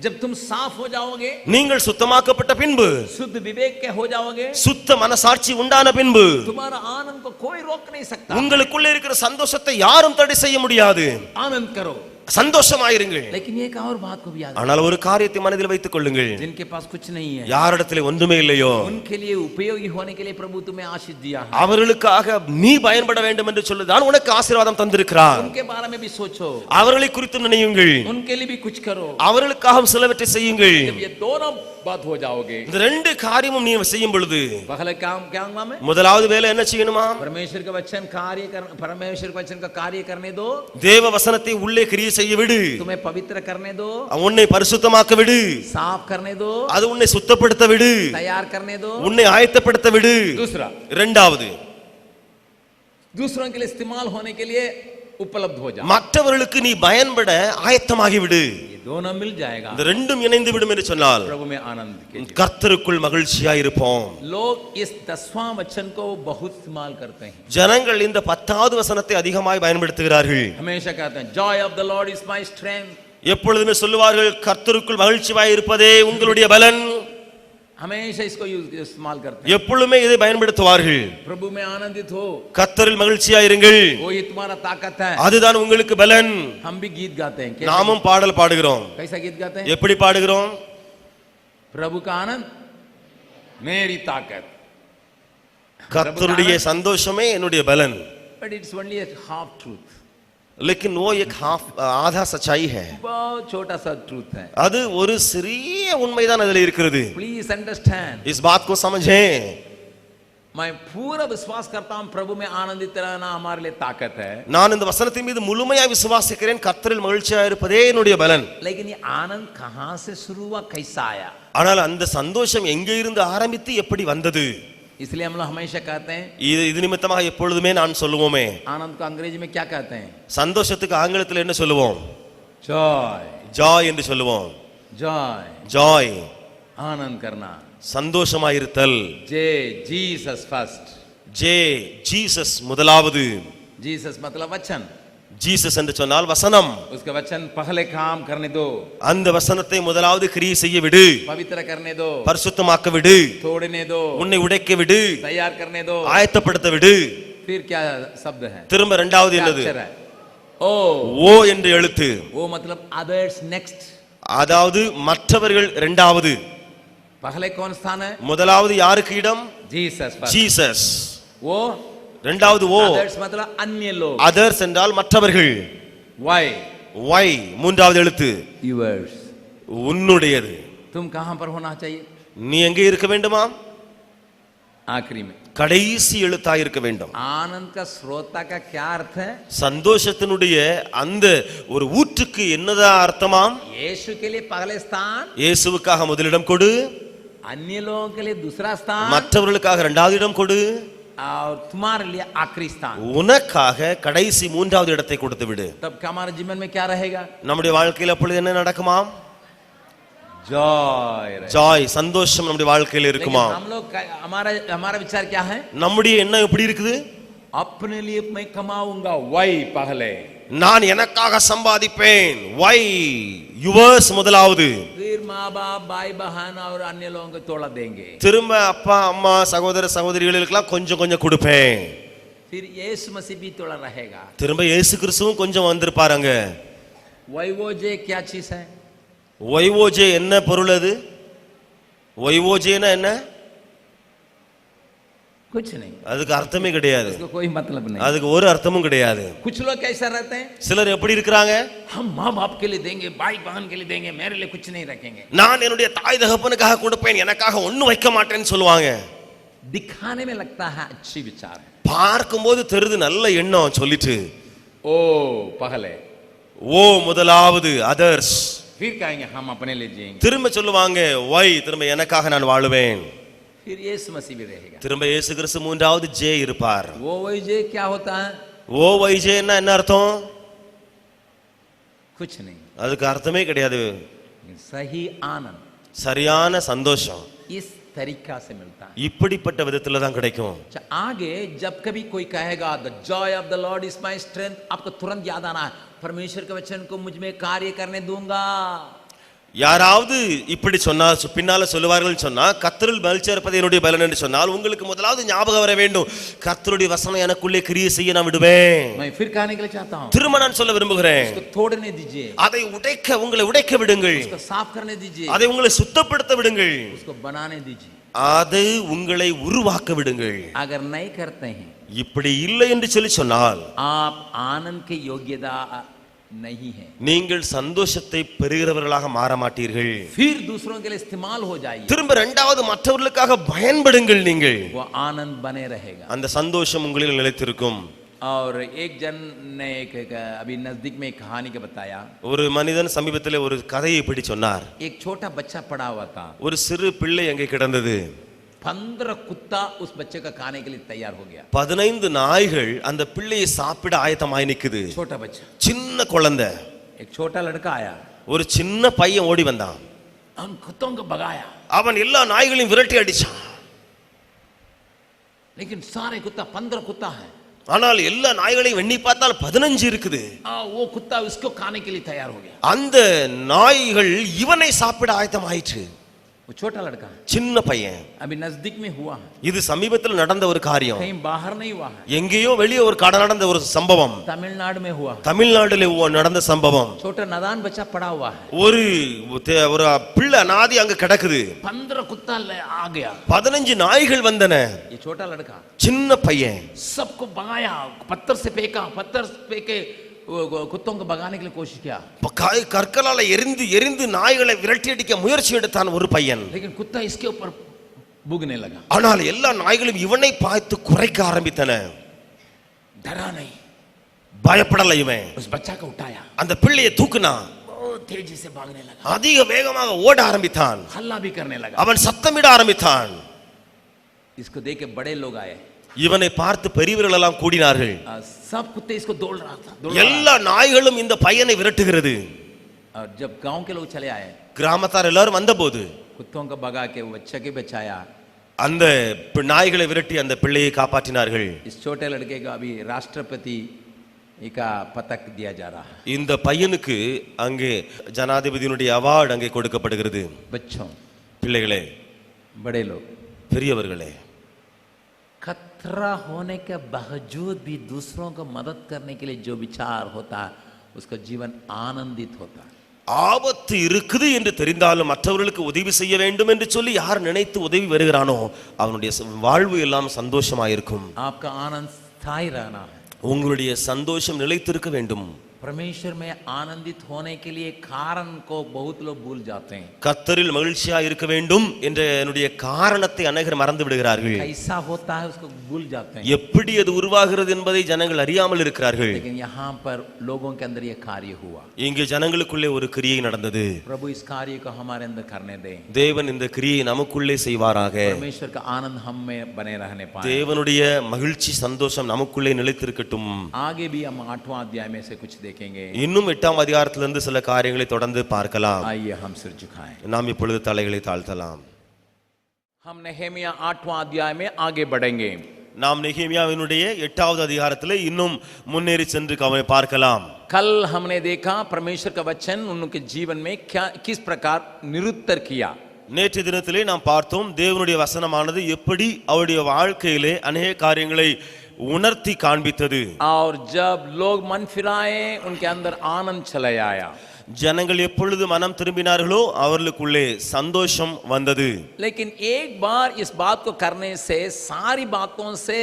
जब तुम साफ हो जाओगे, நீங்கள் சுத்தமாக்கப்பட்ட பின்பு, शुद्ध विवेक के हो जाओगे, சுத்த மனசாட்சி உண்டான பின்பு, तुम्हारा आनंद को कोई रोक नहीं सकता। உங்களுக்குள்ள இருக்கிற சந்தோஷத்தை யாரும் தடை செய்ய முடியாது. आनंद करो, சந்தோஷமாயிருங்கள். लेकिन एक और बात को भी याद, ஆனால் ஒரு காரியத்தை மனதில் வைத்துக் கொள்ளுங்கள், जिनके पास कुछ नहीं है, யாரிடத்தில் ஒன்றுமே இல்லையோ उनके लिए उपयोगी होने के लिए प्रभु तुम्हें आशीष दिया है। அவர்களுக்காக நீ பயன்பட வேண்டும் என்று சொல்லுதான் உனக்கு ஆசீர்வாதம் தந்திருக்கிறார். उनके बारे में भी सोचो, அவர்களை குறித்து நினையுங்கள், उनके लिए भी कुछ करो। அவர்களுக்காக சிலவற்றை செய்யுங்கள். जब ये दोनों बात हो जाओगे, இந்த ரெண்டு காரியமும் நீ செய்யும் பொழுது पहले काम क्या होगा? मैं முதலாவது வேலை என்ன செய்யணுமா? परमेश्वर का वचन कार्य कर, परमेश्वर का वचन का कार्य करने दो, தேவ வசனத்தை உள்ளே கிரியை செய்ய விடு, तुम्हें पवित्र करने दो, உன்னை பரிசுத்தமாக்க விடு, साफ करने दो, அது உன்னை சுத்தப்படுத்த விடு, तैयार करने दो। உன்னை ஆயத்தப்படுத்த விடு. दूसरा, இரண்டாவது, दूसरों के लिए इस्तेमाल होने के लिए उपलब्ध हो जा, மற்றவர்களுக்கு நீ பயன்பட ஆயத்தமாகி விடு. ये दोनों मिल जाएगा, இந்த ரெண்டும் இணைந்து விடும் என்று சொன்னால் प्रभु में आनंद के கர்த்தருக்குள் மகிழ்ச்சியாய் இருப்போம். लोग इस 10वां वचन को बहुत इस्तेमाल करते हैं, ஜனங்கள் இந்த 10வது வசனத்தை அதிகமாய் பயன்படுத்துகிறார்கள். हमेशा कहते हैं Joy of the Lord is my strength, எப்பொழுதுமே சொல்லுவார்கள் கர்த்தருக்குள் மகிழ்ச்சியாய் இருப்பதே உங்களுடைய பலன். हमेशा इसको इस्तेमाल करते हैं, எப்பொழுதுமே இதை பயன்படுத்துவார்கள். प्रभु में आनंदित हो, கர்த்தரில் மகிழ்ச்சியாய் இருங்கள், वही तुम्हारा ताकत है। அதுதான் உங்களுக்கு பலன். हम भी गीत गाते हैं, நாமும் பாடல் பாடுகிறோம். कैसा गीत गाते हैं? எப்படி பாடுகிறோம்? प्रभु का आनंद मेरी ताकत, கர்த்தருடைய சந்தோஷமே என்னுடைய பலன். But it's only A half truth, लेकिन वो एक आधा सच्चाई है. बहुत छोटा सा ट्रूथ है। அது ஒரு சிறிய உண்மைதான் அதில் இருக்கிறது. प्लीज अंडरस्टैंड, इस बात को समझें. मैं पूरा विश्वास करता हूं प्रभु में आनंदित रहना हमारे लिए ताकत है, நான் இந்த வசனத்தின் மீது முழுமையாக விசுவாசிக்கிறேன், கர்த்தரில் மகிழ்ச்சியாக இருப்பதே என்னுடைய பலன். लेकिन ये आनंद कहां से शुरू हुआ, कैसा आया? ஆனால் அந்த சந்தோஷம் எங்கே இருந்து ஆரம்பித்து எப்படி வந்தது? इसलिए हम लोग हमेशा कहते हैं, இது நிமித்தமாக எப்பொழுதுமே நான் சொல்லுவோமே, आनंद को अंग्रेजी में क्या कहते हैं? சந்தோஷத்துக்கு ஆங்கிலத்தில் என்ன சொல்லுவோம்? जॉय। ஜாய் என்று சொல்லுவோம். जॉय ஜாய் आनंद करना। சந்தோஷமாயிருத்தல். जे जीसस फर्स्ट। ஜே ஜீசஸ் முதலாவது. जीसस मतलब वचन। ஜீசஸ் என்று சொன்னால் வசனம். उसका वचन पहले काम करने दो, அந்த வசனத்தை முதலாவது கிரியை செய்ய விடு, पवित्र करने दो, பரிசுத்தமாக்க விடு, तोड़ने दो, உன்னை உடைக்க விடு, तैयार करने दो, ஆயத்தப்படுத்த விடு. फिर क्या शब्द है? திரும்ப இரண்டாவது क्या என்னது? अक्षर है? ओ। ஓ என்று எழுத்து. वो मतलब अदर्स नेक्स्ट। அதாவது மற்றவர்கள் இரண்டாவது. पहले कौन स्थान है? முதலாவது யாருக்கு இடம்? Jesus first. ஜீசஸ். वो இரண்டாவது ஓ. अदर्स मतलब अन्य लोग। அதர்ஸ் என்றால் மற்றவர்கள். वाई வை மூன்றாவது எழுத்து. यूवर्स। உன்னுடையது. तुम कहां पर होना चाहिए? நீ எங்கே இருக்க வேண்டுமா? आखिरी में கடைசி எழுத்தாய் இருக்க வேண்டும். आनंद का श्रोता का क्या अर्थ है? சந்தோஷத்தினுடைய அந்த ஒரு ஊற்றுக்கு என்னதான் அர்த்தமாம்? यीशु के लिए पहले स्थान, இயேசுவுக்காக முதலிடம் கொடு, अन्य लोगों के लिए दूसरा स्थान, மற்றவர்களுக்காக இரண்டாவது இடம் கொடு, और तुम्हारे लिए आखिरी स्थान। உனக்காக கடைசி மூன்றாவது இடத்தை கொடுத்து விடு. तब हमारे जीवन में क्या रहेगा? நம்முடைய வாழ்க்கையில் அப்பொழுது என்ன நடக்குமாம்? जॉय। ஜாய் சந்தோஷம் நம்முடைய வாழ்க்கையில் இருக்குமா? हम लोग हमारा विचार क्या है? நம்முடைய எண்ணம் எப்படி இருக்குது? अपने लिए मैं कमाऊंगा, वही पहले, நான் எனக்காக சம்பாதிப்பேன், வை யுவர்ஸ் முதலாவது, फिर माँ बाप भाई बहन और अन्य लोगों को तोड़ा देंगे, திரும்ப அப்பா அம்மா சகோதர சகோதரிகளுக்கெல்லாம் கொஞ்சம் கொஞ்சம் கொடுப்பேன், फिर यीशु मसीह भी तोड़ा रहेगा, திரும்ப இயேசு கிறிஸ்துவும் கொஞ்சம் வந்திருப்பாருங்க. वही वो जे क्या चीज है? ஒய்ஓஜே என்ன பொருள் அது? ஒய்ஓஜேனா என்ன? कुछ नहीं, அதுக்கு அர்த்தமே கிடையாது. उसको कोई मतलब नहीं, அதுக்கு ஒரு அர்த்தமும் கிடையாது. कुछ लोग कैसा रहते हैं? சிலர் எப்படி இருக்கிறாங்க? हम माँ बाप के लिए देंगे, भाई बहन के लिए देंगे, मेरे लिए कुछ नहीं रखेंगे, நான் என்னுடைய தாய் தகப்பனுக்காக கொடுப்பேன், எனக்காக ஒண்ணும் வைக்க மாட்டேன்னு சொல்லுவாங்க. दिखाने में लगता है अच्छी विचार है, பார்க்கும்போது தெரியுது நல்ல எண்ணம் சொல்லிட்டு, ओ पहले, ஓ முதலாவது அதர்ஸ், फिर कहेंगे हम अपने लिए जिएंगे, திரும்ப சொல்லுவாங்க வை, திரும்ப எனக்காக நான் வாழுவேன், फिर यीशु मसीह भी रहेगा, திரும்ப இயேசு கிறிஸ்து மூன்றாவது ஜே இருப்பார். वो वही जे क्या होता है? ஓ வை ஜேன்னா என்ன அர்த்தம்? कुछ नहीं, அதுக்கு அர்த்தமே கிடையாது. सही आनंद சரியான சந்தோஷம் इस तरीका से मिलता है। இப்படிப்பட்ட விதத்துல தான் கிடைக்கும். आगे जब कभी कोई कहेगा the Joy of the Lord is my strength, आपको तुरंत याद आना है परमेश्वर के वचन को मुझ में कार्य करने दूंगा। யாராவது இப்படி சொன்னா பின்னால சொல்லுவார்கள் சொன்னா கர்த்தரில் மகிழ்ச்சி இருப்பது என்னுடைய பலன் என்று சொன்னால் உங்களுக்கு முதலாவது ஞாபகம் வர வேண்டும், கர்த்தருடைய வசனம் எனக்குள்ளே கிரியை செய்ய நான் விடுவேன். मैं फिर कहने के लिए चाहता हूं, திரும்ப நான் சொல்ல விரும்புகிறேன், उसको तोड़ने दीजिए, அதை உடைக்க உங்களை உடைக்க விடுங்கள், उसको साफ करने दीजिए, அதை உங்களை சுத்தப்படுத்த விடுங்கள், उसको बनाने दीजिए, அதை உங்களை உருவாக்க விடுங்கள். अगर नहीं करते हैं இப்படி இல்லை என்று சொல்லி சொன்னால் आप आनंद की योग्यता नहीं है, நீங்கள் சந்தோஷத்தை பெறுகிறவர்களாக மாற மாட்டீர்கள். फिर दूसरों के लिए इस्तेमाल हो जाइए, திரும்ப இரண்டாவது மற்றவர்களுக்காக பயன்படுங்கள், நீங்கள் वो आनंद बने रहेगा। அந்த சந்தோஷம் உங்களில் நிலைத்திருக்கும். और एक जन ने एक अभी नजदीक में एक कहानी का बताया, ஒரு மனிதன் சமீபத்தில் ஒரு கதையை இப்படி சொன்னார். एक छोटा बच्चा पड़ा हुआ था, ஒரு சிறு பிள்ளை அங்கே கிடந்தது. 15 कुत्ता उस बच्चे का खाने के लिए तैयार हो गया, 15 நாய்கள் அந்த பிள்ளையை சாப்பிட ஆயத்தமாய் நிக்குது. छोटा बच्चा, சின்ன குழந்தை, एक छोटा लड़का आया, ஒரு சின்ன பையன் ஓடி வந்தான். उन कुत्तों को भगाया, அவன் எல்லா நாய்களையும் விரட்டி அடிச்சான். लेकिन सारे कुत्ता 15 कुत्ता है, ஆனால் எல்லா நாய்களையும் எண்ணி பார்த்தால் 15 இருக்குது. वो कुत्ता उसको खाने के लिए तैयार हो गया, அந்த நாய்கள் இவனை சாப்பிட ஆயத்தமாயிற்று. वो छोटा लड़का, சின்ன பையன். अभी नजदीक में हुआ है, இது சமீபத்தில் நடந்த ஒரு காரியம். कहीं बाहर नहीं हुआ है, எங்கேயோ வெளியே ஒரு கடை நடந்த ஒரு சம்பவம். तमिलनाडु में हुआ, தமிழ்நாட்டில் நடந்த சம்பவம். छोटा नादान बच्चा पड़ा हुआ है, ஒரு பிள்ளை நாதி அங்க கிடக்குது. 15 कुत्ता आ गया, 15 நாய்கள் வந்தன. ये छोटा लड़का சின்ன பையன் सबको भगाया, पत्थर से फेंका, पत्थर फेंके कुत्तों को भगाने के लिए कोशिश किया, கற்களால எரிந்து எரிந்து நாய்களை விரட்டி அடிக்க முயற்சி எடுத்தான் ஒரு பையன். लेकिन कुत्ता इसके ऊपर भूगने लगा, ஆனால் எல்லா நாய்களும் இவனை பார்த்து குறைக்க ஆரம்பித்தன. डरा नहीं, பயப்படல இவன். उस बच्चा को उठाया, அந்த பிள்ளையை தூக்குனா, बहुत तेजी से भागने लगा, அதிக வேகமாக ஓட ஆரம்பித்தான். हल्ला भी करने लगा, அவன் சத்தமிட ஆரம்பித்தான். इसको देख के बड़े लोग आए, இவனை பார்த்து பெரியவர்கள் எல்லாம் கூடினார்கள். सब कुत्ते इसको दौड़ रहा था, எல்லா நாய்களும் இந்த பையனை விரட்டுகிறது. और जब गांव के लोग चले आए, கிராமத்தார் எல்லாரும் வந்தபோது कुत्तों को भगा के वो बच्चे के बचाया, அந்த நாய்களை விரட்டி அந்த பிள்ளையை காப்பாற்றினார்கள். इस छोटे लड़के को अभी राष्ट्रपति का पदक दिया जा रहा है. இந்த பையனுக்கு அங்கே ஜனாதிபதியினுடைய அவார்டு அங்கே கொடுக்கப்படுகிறது. बच्चों, பிள்ளைகளே, बड़े लोग, பெரியவர்களே, खतरा होने के बावजूद भी दूसरों को मदद करने के लिए जो विचार होता है, उसका जीवन आनंदित होता है. ஆபத்து இருக்குது என்று தெரிந்தாலும் மற்றவர்களுக்கு உதவி செய்ய வேண்டும் என்று சொல்லி யார் நினைத்து உதவி வருகிறானோ அவனுடைய வாழ்வு எல்லாம் சந்தோஷமாயிருக்கும். आपका आनंद स्थायी रहना है. உங்களுடைய சந்தோஷம் நிலைத்திருக்க வேண்டும். परमेश्वर में आनंदित होने के लिए कारण को बहुत लोग भूल जाते हैं. கர்த்தரில் மகிழ்ச்சியா இருக்க வேண்டும் என்ற என்னுடைய காரணத்தை அநேகர் மறந்து விடுகிறார்கள். कैसा होता है उसको भूल जाते हैं. எப்படி அது உருவாகிறது என்பதை ஜனங்கள் அறியாமல் இருக்கிறார்கள். लेकिन यहाँ पर लोगों के अंदर ये कार्य हुआ. இங்கே ஜனங்களுக்குள்ளே ஒரு கிரியை நடந்தது. प्रभु इस कार्य को हमारे अंदर करने दे. தேவன் இந்த கிரியை நமக்குள்ளே செய்வாராக. परमेश्वर का आनंद हम में बने रहने पाए. தேவனுடைய மகிழ்ச்சி சந்தோஷம் நமக்குள்ளே நிலைத்திருக்கட்டும். आगे भी हम 8वां अध्याय में से कुछ இன்னும் 8ஆம் அதிகாரத்திலிருந்து சில காரியங்களை தொடர்ந்து பார்க்கலாம். आइए हम सिर झुकाएं. நாம் இப்பொழுது தலைகளை தாழ்த்தலாம். हम नहमीया 8वां अध्याय में आगे बढ़ेंगे. நாம் நெகேமியாவினுடைய 8வது அதிகாரத்திலே இன்னும் முன்னேறி சென்று பார்க்கலாம். कल हमने देखा परमेश्वर का वचन उनके जीवन में क्या किस प्रकार निरुत्तर किया. நேற்று தினத்திலே நாம் பார்த்தோம் தேவனுடைய வசனமானது எப்படி அவருடைய வாழ்க்கையிலே अनेक காரியங்களை உணர்த்தி காண்பித்தது. और जब लोग मन फिराए उनके अंदर आनंद चला आया. ஜனங்கள் எப்பொழுது மனம் திரும்பினார்களோ அவர்களுக்குள்ளே சந்தோஷம் வந்தது. लेकिन एक बार इस बात को करने से सारी बातों से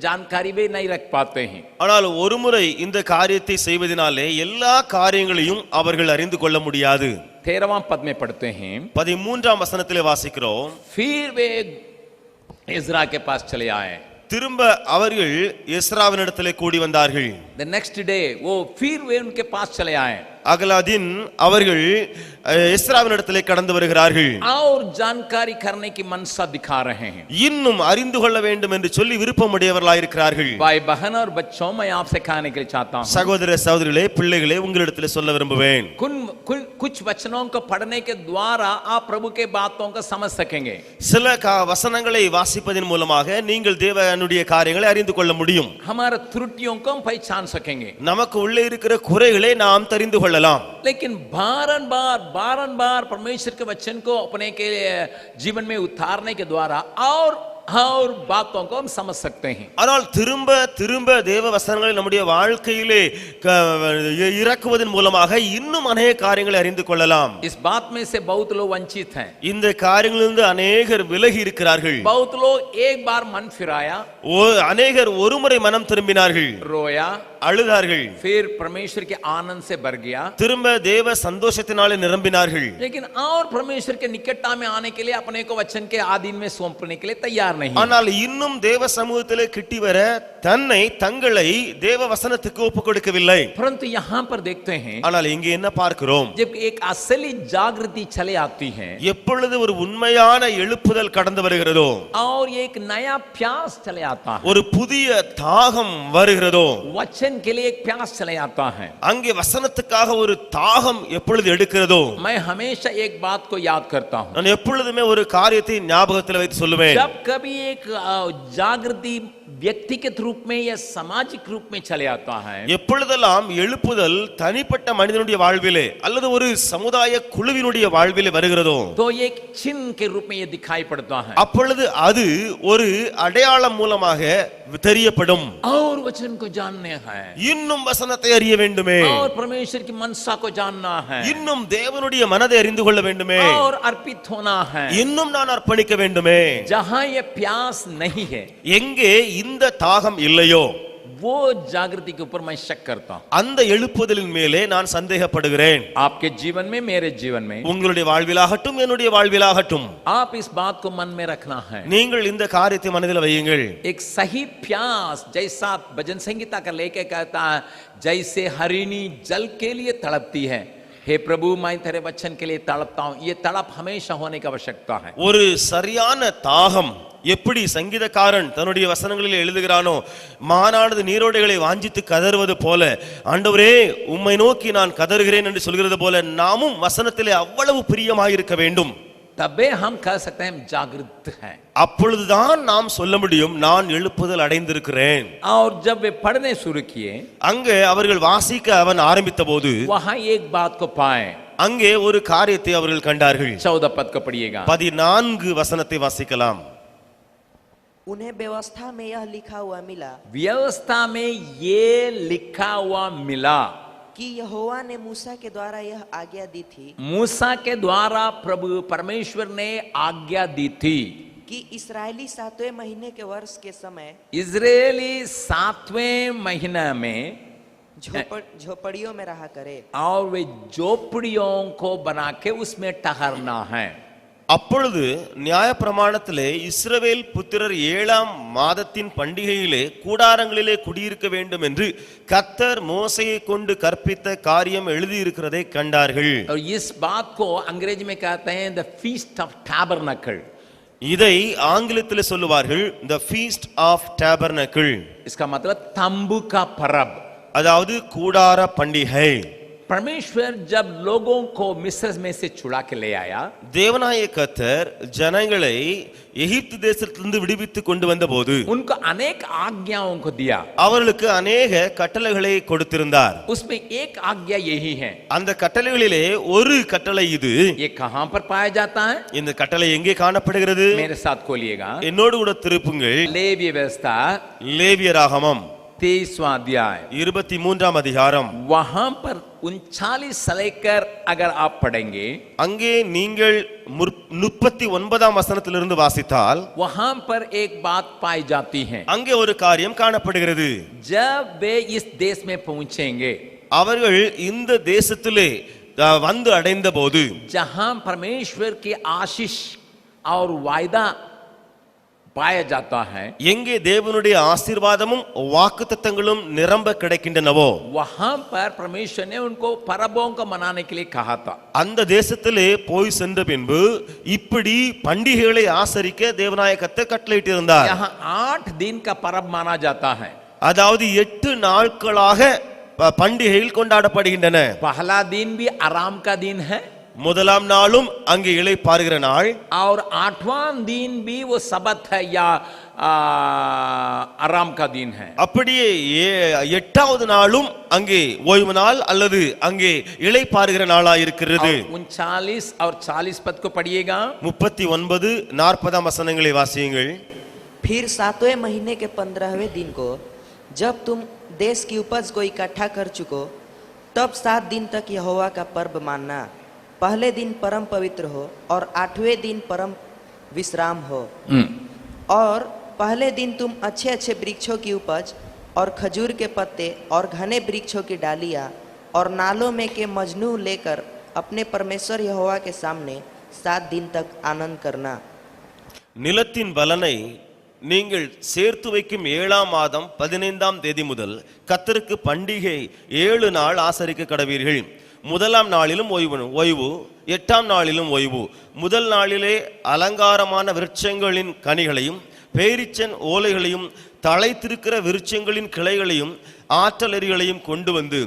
जानकारी भी नहीं रख पाते हैं. ஆனால் ஒருமுறை இந்த காரியத்தை செய்வதனாலே எல்லா காரியங்களையும் அவர்கள் அறிந்து கொள்ள முடியாது. 13वां पद में पढ़ते हैं, 13ஆம் வசனத்திலே வாசிக்கிறோம், फिर वे इज़रा के पास चले आए. திரும்ப அவர்கள் எஸ்ராவினிடத்திலே கூடி வந்தார்கள். The next day वो फिर वे उनके पास चले आए. அகலாதின் அவர்கள் எஸ்ராவினிடத்திலே கடந்து வருகிறார்கள். और जानकारी करने की मनसा दिखा रहे हैं. இன்னும் அறிந்து கொள்ள வேண்டும் என்று சொல்லி விருப்பமுடையவர்களாய் இருக்கிறார்கள். भाई बहन और बच्चों, मैं आपसे कहने के लिए चाहता हूं, சகோதர சகோதரிகளே, பிள்ளைகளே, உங்களிடத்திலே சொல்ல விரும்புவேன். कुछ वचनों को पढ़ने के द्वारा आप प्रभु के बातों को समझ सकेंगे. சில வசனங்களை வாசிப்பதன் மூலமாக நீங்கள் தேவனுடைய காரியங்களை அறிந்து கொள்ள முடியும். हमारे त्रुटियों को हम पहचान सकेंगे. நமக்கு உள்ளே இருக்கிற குறைகளை நாம் தெரிந்து கொள்ளலாம். लेकिन बारंबार परमेश्वर के वचन को अपने के जीवन में उतारने के द्वारा और बातों को हम समझ सकते हैं. ஆனால் திரும்ப திரும்ப தேவ வசனங்களை நம்முடைய வாழ்க்கையிலே இறக்குவதன் மூலமாக இன்னும் अनेक காரியங்களை அறிந்து கொள்ளலாம். इस बात में से बहुत लोग वंचित हैं. இந்த காரியங்களிலிருந்து अनेகர் விலகி இருக்கிறார்கள். बहुत लोग एक बार मन फिराया, अनेகர் ஒருமுறை மனம் திரும்பினார்கள், रोया, அழுதார்கள், फिर परमेश्वर के आनंद से भर गया, திரும்ப தேவ சந்தோஷத்தினாலே நிரம்பினார்கள். लेकिन और परमेश्वर के निकटता में आने के लिए अपने को वचन के आधीन में सौंपने के लिए तैयार नहीं. ஆனால் இன்னும் தேவ சமூகத்திலே கிட்டி வர தங்களை தேவ வசனத்துக்கு ஒப்புக் கொடுக்கவில்லை. परंतु यहाँ पर देखते हैं, ஆனால் இங்கே என்ன பார்க்கிறோம், जब एक असली जागृति चले आती है எப்பொழுது ஒரு உண்மையான எழுப்புதல் கடந்து வருகிறதோ, और एक नया प्यास चले आता है, ஒரு புதிய தாகம் வருகிறதோ, वचन के लिए एक प्यास चले आता है, அங்கே வசனத்துக்காக ஒரு தாகம் எப்பொழுது எடுக்கிறதோ, मैं हमेशा एक बात को याद करता हूं. நான் எப்பொழுதுமே ஒரு காரியத்தை ஞாபகத்தில் வைத்து சொல்லுவேன். जब कभी एक जागृति व्यक्तिगत रूप में या सामाजिक रूप में चले आता है, எப்பொழுதெல்லாம் எழுப்புதல் தனிப்பட்ட மனிதனுடைய வாழ்விலே அல்லது ஒரு சமுதாய குழுவினுடைய வாழ்விலே வருகிறதோ, तो एक चिन्ह के रूप में ये दिखाई पड़ता है. அப்பொழுது அது ஒரு அடையாளம் மூலமாக தெரியப்படும். और वचन को जानने है, இன்னும் வசனத்தை அறிய வேண்டுமே, और परमेश्वर की मनसा को जानना है, இன்னும் தேவனுடைய மனதை அறிந்து கொள்ள வேண்டுமே, और अर्पित होना है. இன்னும் நான் அர்ப்பணிக்க வேண்டுமே. जहां ये प्यास नहीं है, எங்கே இந்த தாகம் இல்லையோ, वो जागृति के ऊपर मैं शक करता हूं. அந்த எழுப்புதலின் மேலே நான் சந்தேகப்படுகிறேன். आपके जीवन में, मेरे जीवन में, உங்களுடைய வாழ்விலாகட்டும் என்னுடைய வாழ்விலாகட்டும், आप इस बात को मन में रखना है. நீங்கள் இந்த காரியத்தை மனதில் வையுங்கள். एक सही प्यास, जैसा भजन संगीता का लेके कहता है, जैसे हरिणी जल के लिए तड़पती है, हे प्रभु मैं तेरे वचन के लिए तड़पता हूं. ये तड़प हमेशा होने की आवश्यकता है. ஒரு சரியான தாகம் எப்படி சங்கீதக்காரன் தன்னுடைய வசனங்களில் எழுதுகிறானோ, மானானது நீரோடைகளை வாஞ்சித்து கதறுவது போல, ஆண்டவரே உம்மை நோக்கி நான் கதறுகிறேன் என்று சொல்கிறது போல நாமும் வசனத்திலே அவ்வளவு பிரியமாயிருக்க வேண்டும். तबे हम कह सकते हैं हम जागृत हैं. அப்பொழுதுதான் நாம் சொல்ல முடியும் நான் எழுப்புதல் அடைந்திருக்கிறேன். और जब वे पढ़ने शुरू किए, அங்கே அவர்கள் வாசிக்க அவன் ஆரம்பித்த போது वहां एक बात को पाए. அங்கே ஒரு காரியத்தை அவர்கள் கண்டார்கள். 14 पद को पढ़िएगा. 14 वசனத்தை வாசிக்கலாம். उन्हें व्यवस्था में यह लिखा हुआ मिला व्यवस्था में ये लिखा हुआ मिला कि यहोवा ने मूसा के द्वारा यह आज्ञा दी थी मूसा के द्वारा प्रभु परमेश्वर ने आज्ञा दी थी कि इस्राएली 7वें महीने के वर्ष के समय इजरायली 7वें महीने में झोपड़ियों में रहा करे और वे झोपड़ियों को बना के उसमें ठहरना है. அப்பொழுது நியாயப்பிரமாணத்திலே இஸ்ரவேல் புத்திரர் 7ஆம் மாதத்தின் பண்டிகையிலே கூடாரங்களிலே குடியிருக்க வேண்டும் என்று கர்த்தர் மோசேயை கொண்டு கற்பித்த காரியம் எழுதியிருக்கிறதை கண்டார்கள். और इस बात को अंग्रेजी में कहते हैं द फीस्ट ऑफ टैबरनेकल. இதை ஆங்கிலத்திலே சொல்லுவார்கள் द ஃபீஸ்ட் ஆஃப் டேபர்னக்கிள். इसका मतलब तंबू का परब, அதாவது கூடார பண்டிகை. परमेश्वर जब लोगों को मिस्र में से छुड़ा के ले आया, தேவனாய கர்த்தர் ஜனங்களை எகிப்து தேசத்திலிருந்து விடுவித்து கொண்டு வந்தபோது उनको अनेक आज्ञाओं को दिया. அவர்களுக்கு अनेக கட்டளைகளை கொடுத்திருந்தார். उसमें एक आज्ञा यही है. அந்த கட்டளைகளிலே ஒரு கட்டளை இது. ये कहां पर पाया जाता है? இந்த கட்டளை எங்கே காணப்படுகிறது? मेरे साथ खोलिएगा. என்னோடு கூட திருப்புங்கள். लेवी व्यवस्था லேவியராகமம் 23वां अध्याय 23ஆம் அதிகாரம். वहां पर 39 से लेकर अगर आप पढ़ेंगे, அங்கே நீங்கள் 39ஆம் வசனத்திலிருந்து வாசித்தால் वहां पर एक बात पाई जाती है. அங்கே ஒரு காரியம் காணப்படுகிறது. जब वे इस देश में पहुंचेंगे, அவர்கள் இந்த தேசத்திலே வந்து அடைந்த போது जहां परमेश्वर की आशीष और वायदा पाया जाता है, எங்கே தேவனுடைய ஆசீர்வாதமும் வாக்குத்தத்தங்களும் நிரம்ப கிடைக்கின்றனவோ वहां पर परमेश्वर ने उनको परबों को मनाने के लिए कहा था. அந்த தேசத்திலே போய் சென்ற பின்பு இப்படி பண்டிகைகளை ஆசரிக்க தேவனாய கர்த்தர் கட்டளையிட்டிருந்தார். यहाँ 8 दिन का परब माना जाता है. அதாவது 8 நாட்களாக பண்டிகைகள் கொண்டாடப்படுகின்றன. पहला दिन भी आराम का दिन है, முதலாம் நாளும் அங்கே இளைப்பாறுகிற நாள், और 8वां दिन भी वो सबत है या आराम का दिन है. அப்படியே 8வது நாளும் அங்கே ஓய்வு நாள் அல்லது அங்கே இளைப்பாறுகிற நாளா இருக்கிறது. 39 और 40 पद को पढ़िएगा. 39 40ஆம் வசனங்களை வாசியுங்கள். फिर 7वें महीने के 15वें दिन को जब तुम देश की उपज को इकट्ठा कर चुको, तब 7 दिन तक यहोवा का पर्व मानना. पहले दिन परम पवित्र हो और 8वें दिन परम विश्राम हो. और पहले दिन तुम अच्छे अच्छे वृक्षों की उपज और खजूर के पत्ते और घने वृक्षों की डालियां और नालों में के मजनू लेकर अपने परमेश्वर यहोवा के सामने 7 दिन तक आनंद करना. நிலத்தின் பலனை நீங்கள் சேர்த்து வைக்கும் 7ஆம் மாதம் 15ஆம் தேதி முதல் கர்த்தருக்கு பண்டிகை 7 நாள் ஆசரிக்க கடவீர்கள். முதலாம் நாளிலும் ஓய்வு, 8ஆம் நாளிலும் ஓய்வு. முதல் நாளிலே அலங்காரமான விருட்சங்களின் கனிகளையும் பேரிச்சன் ஓலைகளையும் தழைத்திருக்கிற விருட்சங்களின் கிளைகளையும் ஆற்றலரிகளையும் கொண்டு வந்து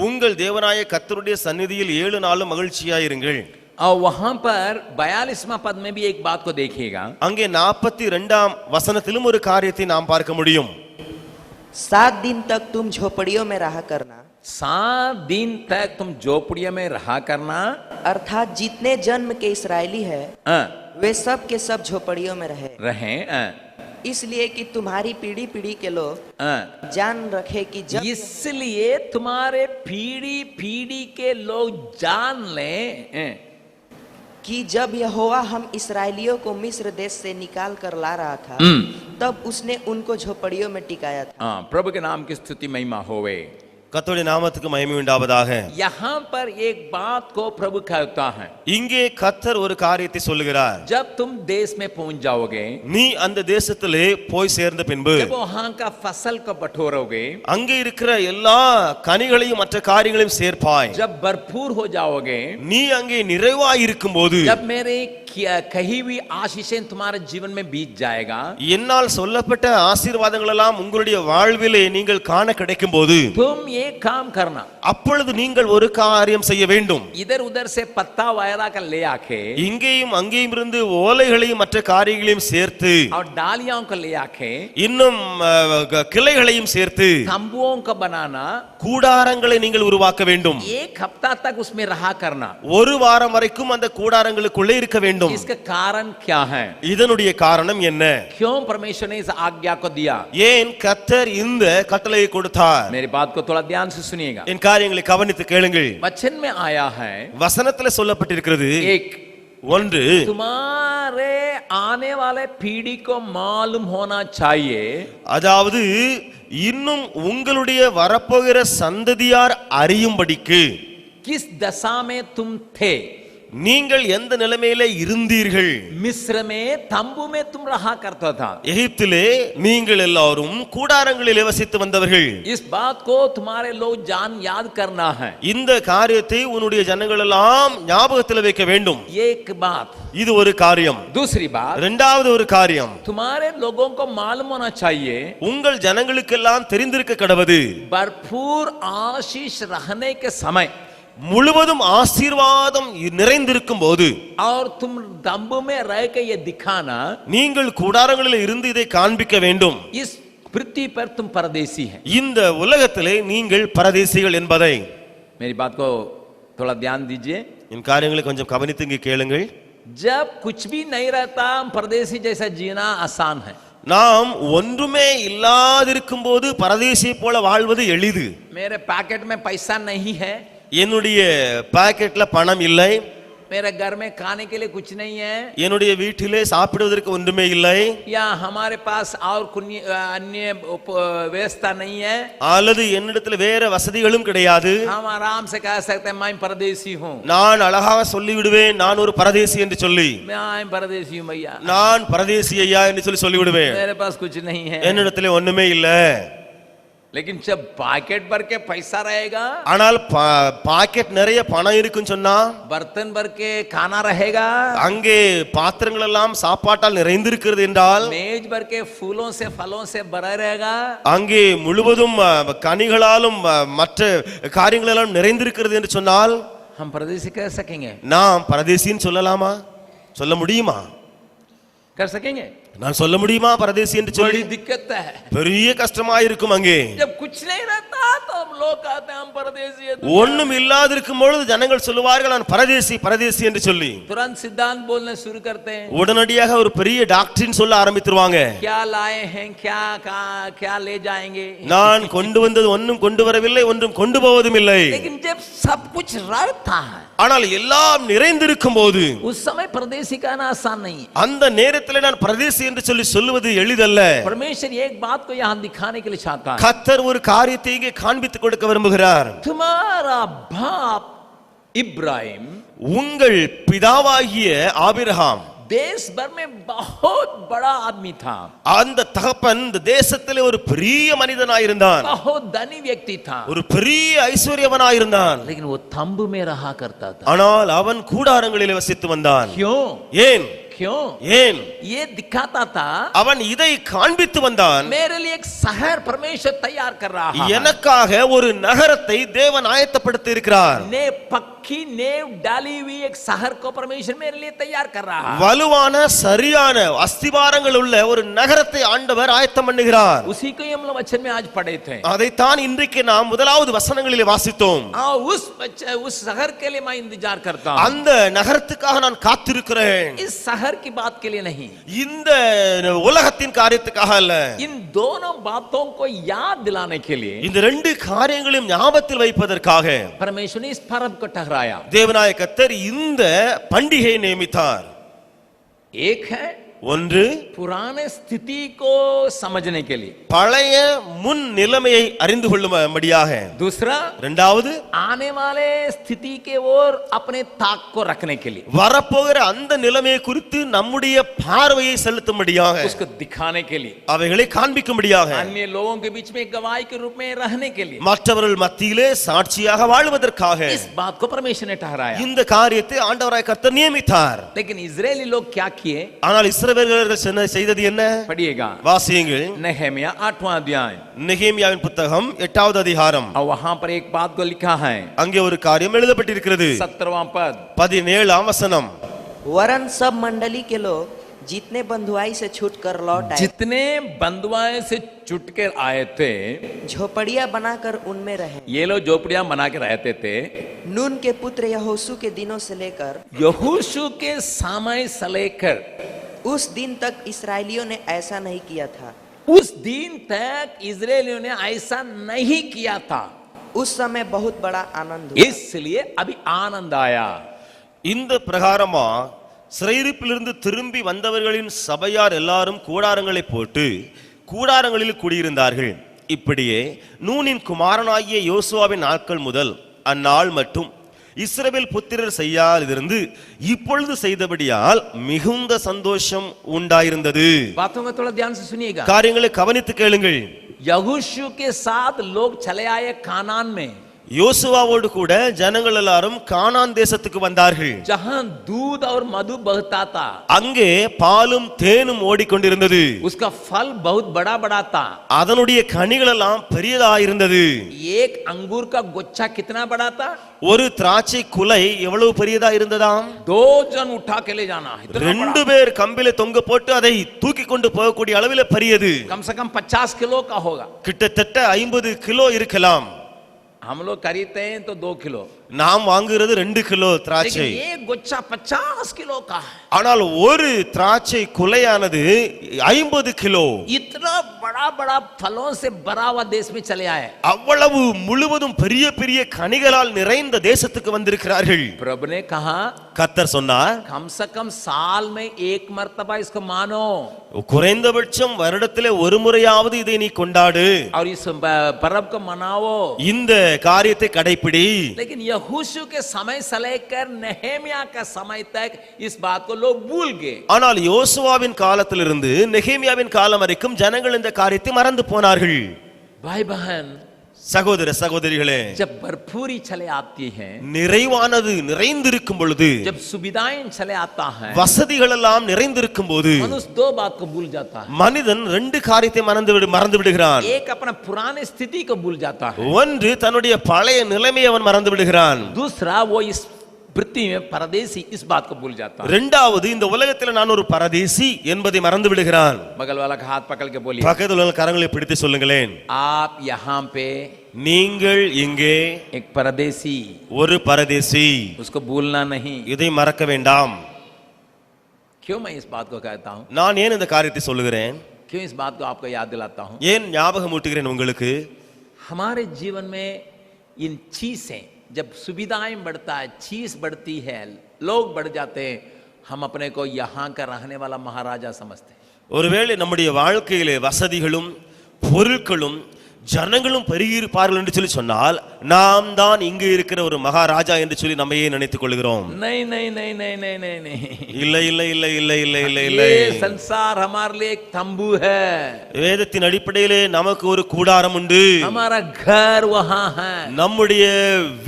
உங்கள் தேவனாய கர்த்தருடைய சந்நிதியில் 7 நாளும் மகிழ்ச்சியாயிருங்கள். और वहां पर 42वां पद में भी एक बात को देखिएगा. அங்கே 42ஆம் வசனத்திலும் ஒரு காரியத்தை நாம் பார்க்க முடியும். 7 दिन तक तुम झोपड़ियों में रहा करना. 7 दिन तक तुम झोपड़ियों में रहा करना. अर्थात जितने जन्म के इसराइली है वे सब के सब झोपड़ियों में रहे. इसलिए कि तुम्हारी पीढ़ी पीढ़ी के लोग जान रखे कि जब इसलिए तुम्हारे पीढ़ी पीढ़ी के लोग जान लें कि जब यहोवा हम इसराइलियों को मिस्र देश से निकाल कर ला रहा था, तब उसने उनको झोपड़ियों में टिकाया था. प्रभु के नाम की स्तुति महिमा होवे. கர்த்தருடைய நாமத்துக்கு மகிமை உண்டாவதாக. यहाँ पर एक बात को प्रभु कहता है, இங்கே கர்த்தர் ஒரு காரியத்தை சொல்லுகிறார். जब तुम देश में पहुंच जाओगे, நீ அந்த தேசத்திலே போய் சேர்ந்த பின்பு जब वहां का फसल को बटोरोगे, அங்கே இருக்கிற எல்லா கனிகளையும் மற்ற காரியங்களையும் சேர்ப்பாய். जब भरपूर हो जाओगे, நீ அங்கே நிறைவாய் இருக்கும்போது जब मेरे कही हुई आशीषें तुम्हारे जीवन में बीत जाएगा, என்னால் சொல்லப்பட்ட ஆசீர்வாதங்கள் எல்லாம் உங்களுடைய வாழ்விலே நீங்கள் காண கிடைக்கும் போது तुम ये काम करना, அப்பொழுது நீங்கள் ஒரு காரியம் செய்ய வேண்டும். इधर उधर से पत्ता वगैरह का ले आके இங்கேயும் அங்கேயும் இருந்து ஓலைகளையும் மற்ற காரியங்களையும் சேர்த்து और डालियों को ले आके இன்னும் கிளைகளையும் சேர்த்து तंबुओं को बनाना, கூடாரங்களை நீங்கள் உருவாக்க வேண்டும். एक हफ्ता तक उसमें रहा करना. ஒரு வாரம் வரைக்கும் அந்த கூடாரங்களுக்குள்ளே இருக்க வேண்டும். इसका कारण क्या है? இதனுடைய காரணம் என்ன? क्यों परमेश्वर ने इस आज्ञा को दिया? ஏன் கர்த்தர் இந்த கட்டளையை கொடுத்தார்? मेरी बात को थोड़ा ध्यान से सुनिएगा. என் காரியங்களை கவனித்து கேளுங்கள். वचन में आया है, வசனத்தில் சொல்லப்பட்டிருக்கிறது, एक ஒன்று, तुम्हारे आने वाले पीढ़ी को मालूम होना चाहिए, அதாவது இன்னும் உங்களுடைய வரப்போகிற சந்ததியார் அறியும்படிக்கு किस दशा में तुम थे. நீங்கள் எந்த நிலைமையிலே இருந்தீர்கள். मिस्र में तंबू में तुम रहा करता था. எகிப்திலே நீங்கள் எல்லாரும் கூடாரங்களில் வசித்து வந்தவர்கள். इस बात को तुम्हारे लोग जान याद करना है. இந்த காரியத்தை உன்னுடைய ஜனங்கள் எல்லாம் ஞாபகத்தில் வைக்க வேண்டும். एक बात. இது ஒரு காரியம். दूसरी बात, இரண்டாவது ஒரு காரியம், तुम्हारे लोगों को मालूम होना चाहिए, உங்கள் ஜனங்களுக்கெல்லாம் தெரிந்திருக்க கடவது, भरपूर आशीष रहने के समय முழுவதும் ஆசீர்வாதம் நிறைந்திருக்கும் போது और तुम तंबू में रह के ये दिखाना, நீங்கள் கூடாரங்களில் இருந்து இதை காண்பிக்க வேண்டும். इस पृथ्वी पर तुम परदेसी है. இந்த உலகத்திலே நீங்கள் பரதேசிகள் என்பதை. मेरी बात को थोड़ा ध्यान दीजिए. என் காரியங்களை கொஞ்சம் கவனித்து இங்கே கேளுங்கள். जब कुछ भी नहीं रहता, परदेसी जैसा जीना आसान है. நாம் ஒன்றுமே இல்லாதிருக்கும் போது பரதேசியை போல வாழ்வது எளிது. मेरे पैकेट में पैसा नहीं है, என்னுடைய பாக்கெட்ல பணம் இல்லை, मेरे घर में खाने के लिए कुछ नहीं है, என்னுடைய வீட்டிலே சாப்பிடுவதற்கு ஒன்றுமே இல்லை, या हमारे पास और अन्य व्यवस्था नहीं है, அல்லது என்னிடத்துல வேற வசதிகளும் கிடையாது, हम आराम से कह सकते हैं मैं परदेसी हूँ, நான் அழகாக சொல்லி விடுவேன் நான் ஒரு பரதேசி என்று சொல்லி, मैं परदेसी हूँ भैया, நான் பரதேசி ஐயா என்று சொல்லி விடுவேன். मेरे पास कुछ नहीं है. என்னிடத்துல ஒண்ணுமே இல்ல. लेकिन जब पैकेट भर के पैसा रहेगा, ஆனால் பாக்கெட் நிறைய பணம் இருக்குன்னு சொன்னா, बर्तन भर के खाना रहेगा, அங்கே பாத்திரங்கள் எல்லாம் சாப்பாட்டால் நிறைந்திருக்கிறது என்றால், मेज भर के फूलों से फलों से भरा रहेगा, அங்கே முழுவதும் கனிகளாலும் மற்ற காரியங்களெல்லாம் நிறைந்திருக்கிறது என்று சொன்னால், हम परदेसी कह सकेंगे? நாம் பரதேசின்னு சொல்லலாமா? சொல்ல முடியுமா? कर सकेंगे? நான் சொல்ல முடியுமா பரதேசி என்று சொல்லி? बड़ी दिक्कत है. பெரிய கஷ்டமா இருக்கும். அங்கே जब कुछ नहीं रहता तो हम लोग कहते हैं हम परदेसी हैं. ஒண்ணும் இல்லாதிருக்கும் பொழுது ஜனங்கள் சொல்லுவார்கள் நான் பரதேசி பரதேசி என்று சொல்லி तुरंत सिद्धांत बोलने शुरू करते हैं. உடனடியாக ஒரு பெரிய டாக்டரின் சொல்ல ஆரம்பித்துருவாங்க. क्या लाए हैं, क्या ले जाएंगे. நான் கொண்டு வந்தது ஒன்றும் கொண்டு வரவில்லை, ஒன்றும் கொண்டு போவதும் இல்லை. लेकिन जब सब कुछ रहता है, ஆனால் எல்லாம் நிறைந்திருக்கும் போது उस समय परदेसी कहना आसान नहीं. அந்த நேரத்தில் நான் பரதேசி என்று சொல்லி சொல்லுவது எளிதல்ல. परमेश्वर एक बात को यहाँ दिखाने के लिए चाहता है. கர்த்தர் ஒரு காரியத்தை இங்கே காண்பித்து கொடுக்க விரும்புகிறார். तुम्हारा बाप इब्राहिम உங்கள் பிதாவாகிய ஆபிரகாம் देश भर में बहुत बड़ा आदमी था. அந்த தகப்பன் இந்த தேசத்திலே ஒரு பெரிய மனிதனாயிருந்தான், बहुत धनी व्यक्ति था. ஒரு பெரிய ஐஸ்வர்யவனாயிருந்தான். लेकिन वो तंबू में रहा करता था. ஆனால் அவன் கூடாரங்களில் வசித்து வந்தான். क्यों? ஏன்? क्यों? ஏன்? ये दिखाता था அவன் இதை காண்பித்து வந்தான். मेरे लिए एक शहर परमेश्वर तैयार कर रहा है. எனக்காக ஒரு நகரத்தை தேவன் ஆயத்தப்படுத்தி இருக்கிறார். ने पक्की नेव डाली हुई एक शहर को परमेश्वर मेरे लिए तैयार कर रहा है. வலுவான சரியான அஸ்திவாரங்கள் உள்ள ஒரு நகரத்தை ஆண்டவர் ஆயத்தம் பண்ணுகிறார். उसी को हम लोग वचन में आज पढ़े थे. அதைத்தான் இன்றைக்கு நாம் முதலாவது வசனங்களிலே வாசித்தோம். उस शहर के लिए मैं इंतजार करता हूं. அந்த நகரத்துக்காக நான் காத்திருக்கிறேன். इस शहर की बात के लिए नहीं, இந்த உலகத்தின் காரியத்துக்காக அல்ல. इन दोनों बातों को याद दिलाने के लिए இந்த ரெண்டு காரியங்களையும் ஞாபகத்தில் வைப்பதற்காக परमेश्वर ने इस पर्व को ठहराया. தேவனாய கர்த்தர் இந்த பண்டிகையை நியமித்தார். एक है ஒன்று पुराने स्थिति को समझने के लिए, பழைய முன் நிலைமையை அறிந்து கொள்ளும்படியாக, दूसरा இரண்டாவது आने वाले स्थिति के ओर अपने ताक को रखने के लिए, வரப்போகிற அந்த நிலைமையை குறித்து நம்முடைய பார்வையை செலுத்தும்படியாக, उसको दिखाने के लिए, அவைகளை காண்பிக்கும்படியாக, अन्य लोगों के बीच में गवाही के रूप में रहने के लिए, மற்றவர்கள் மத்தியிலே சாட்சியாக வாழ்வதற்காக इस बात को परमेश्वर ने ठहराया। இந்த காரியத்தை ஆண்டவராய் கர்த்தர் நியமித்தார். लेकिन इजरायली लोग क्या किए? ஆனால் இஸ்ரவேலர்கள் செய்தது என்ன? पढ़िएगा வாசியுங்கள். नहम्या 8वां अध्याय, நெகேமியாவின் புத்தகம் 8வது அதிகாரம். और वहां पर एक बात को लिखा है, அங்கே ஒரு காரியம் எழுதப்பட்டிருக்கிறது. 17वां पद, 17ஆம் வசனம். वरन सब मंडली के लोग जितने बंधुआई से छूट कर लौट आए, जितने बंधुआए से छूट कर आए थे, झोपड़ियां बनाकर उनमें रहे। ये लोग झोपड़ियां बना के रहते थे। नून के पुत्र यहोशू के दिनों से लेकर यहोशू के समय से लेकर उस दिन तक इसराइलियों ने ऐसा नहीं किया था। उस दिन तक इजरायलियों ने ऐसा नहीं किया था। उस समय बहुत बड़ा आनंद हुआ। इसलिए अभी आनंद आया। இந்த பிரகாரமா சிறையிருப்பிலிருந்து திரும்பி வந்தவர்களின் சபையார் எல்லாரும் கூடாரங்களை போட்டு கூடாரங்களில் குடியிருந்தார்கள். இப்படியே நூனின் குமாரனாகிய யோசுவாவின் நாட்கள் முதல் அந்நாள் மட்டும் இஸ்ரவேல் புத்திரர் செய்யாதிருந்து இப்பொழுது செய்தபடியால் மிகுந்த சந்தோஷம் உண்டாயிருந்தது. बातों को थोड़ा ध्यान से सुनिएगा। காரியங்களை கவனித்து கேளுங்கள். यहोशू के साथ लोग चले आए कानान में, யோசுவாவோடு கூட ஜனங்கள் எல்லாரும் கானான் தேசத்துக்கு வந்தார்கள். जहां दूध और मधु बहता था, அங்கே பாலும் தேனும் ஓடிக்கொண்டிருந்தது. उसका फल बहुत बड़ा बड़ा था। அதனுடைய கனிகள் எல்லாம் பெரியதாயிருந்தது. एक अंगूर का गुच्छा कितना बड़ा था? ஒரு திராட்சை குலை எவ்வளவு பெரியதா இருந்ததாம்? 2 जन उठा के ले जाना, इतना बड़ा। 2 பேர் கம்பில தொங்க போட்டு அதை தூக்கி கொண்டு போகக்கூடிய அளவில் பெரியது. कम से कम 50 किलो का होगा। கிட்டத்தட்ட 50 கிலோ இருக்கலாம். हम लोग खरीदते हैं तो 2 किलो, நாம் வாங்குறது 2 கிலோ திராட்சை. लेकिन ये गुच्छा 50 किलो का है। ஆனால் ஒரு திராட்சை குலையானது 50 கிலோ. इतना बड़ा बड़ा फलों से भरा हुआ देश में चले आए। அவ்வளவு முழுவதும் பெரிய பெரிய கனிகளால் நிறைந்த தேசத்துக்கு வந்திருக்கிறார்கள். प्रभु ने कहा, கர்த்தர் சொன்னார், कम से कम साल में एक मर्तबा इसको मानो, குறைந்தபட்சம் வருடத்திலே ஒரு முறையாவது இதை நீ கொண்டாடு, और इस पर्व को मनाओ। இந்த காரியத்தை கடைப்பிடி. लेकिन यहोशू के समय से लेकर नहम्या का समय तक इस बात को लोग भूल गए। ஆனால் யோசுவாவின் காலத்திலிருந்து நெகேமியாவின் காலம் வரைக்கும் ஜனங்கள் இந்த காரியத்தை மறந்து போனார்கள். भाई बहन, சகோதர சகோதரிகளே, जब भरपूरी चले आती है, நிறைவானது நிறைந்திருக்கும் பொழுது, जब सुविधाएं चले आता है, வசதிகள் எல்லாம் நிறைந்திருக்கும் போது मनुष्य 2 बात को भूल जाता है। மனிதன் 2 காரியத்தை மறந்து விடுகிறான். एक अपना पुराने स्थिति को भूल जाता है, ஒன்று தன்னுடைய பழைய நிலைமையை அவன் மறந்து விடுகிறான். दूसरा वो इस पृथ्वी में परदेसी इस बात को भूल जाता है। இரண்டாவது இந்த உலகத்தில் நான் ஒரு பரதேசி என்பதை மறந்து விடுகிறான். बगल वाला का हाथ पकड़ के बोलिए, பக்கத்தில் உள்ள கரங்களை பிடித்து சொல்லுங்களேன், आप यहाँ पे நீங்கள் இங்கே एक परदेसी, ஒரு பரதேசி. उसको भूलना नहीं। இதை மறக்க வேண்டாம். क्यों मैं इस बात को कहता हूँ? நான் ஏன் இந்த காரியத்தை சொல்லுகிறேன்? क्यों इस बात को आपको याद दिलाता हूँ? ஏன் ஞாபகம் ஊட்டுகிறேன் உங்களுக்கு? हमारे जीवन में इन चीजें, जब सुविधाएं बढ़ता है, चीज बढ़ती है, लोग बढ़ जाते हैं, हम अपने को यहाँ का रहने वाला महाराजा समझते हैं। ஒருவேளை நம்முடைய வாழ்க்கையிலே வசதிகளும் பொருட்களும் ஜனங்களும் பெருகியிருப்பார்கள் என்று சொல்லி சொன்னால் நாம் தான் இங்கு இருக்கிற ஒரு மகாராஜா என்று சொல்லி நம்மையே நினைத்துக் கொள்கிறோம். नहीं नहीं नहीं नहीं नहीं नहीं नहीं, இல்லை இல்லை இல்லை இல்லை இல்லை இல்லை இல்லை. ये संसार हमारे लिए एक तंबू है। வேதத்தின் அடிப்படையிலே நமக்கு ஒரு கூடாரம் உண்டு. हमारा घर वहाँ है। நம்முடைய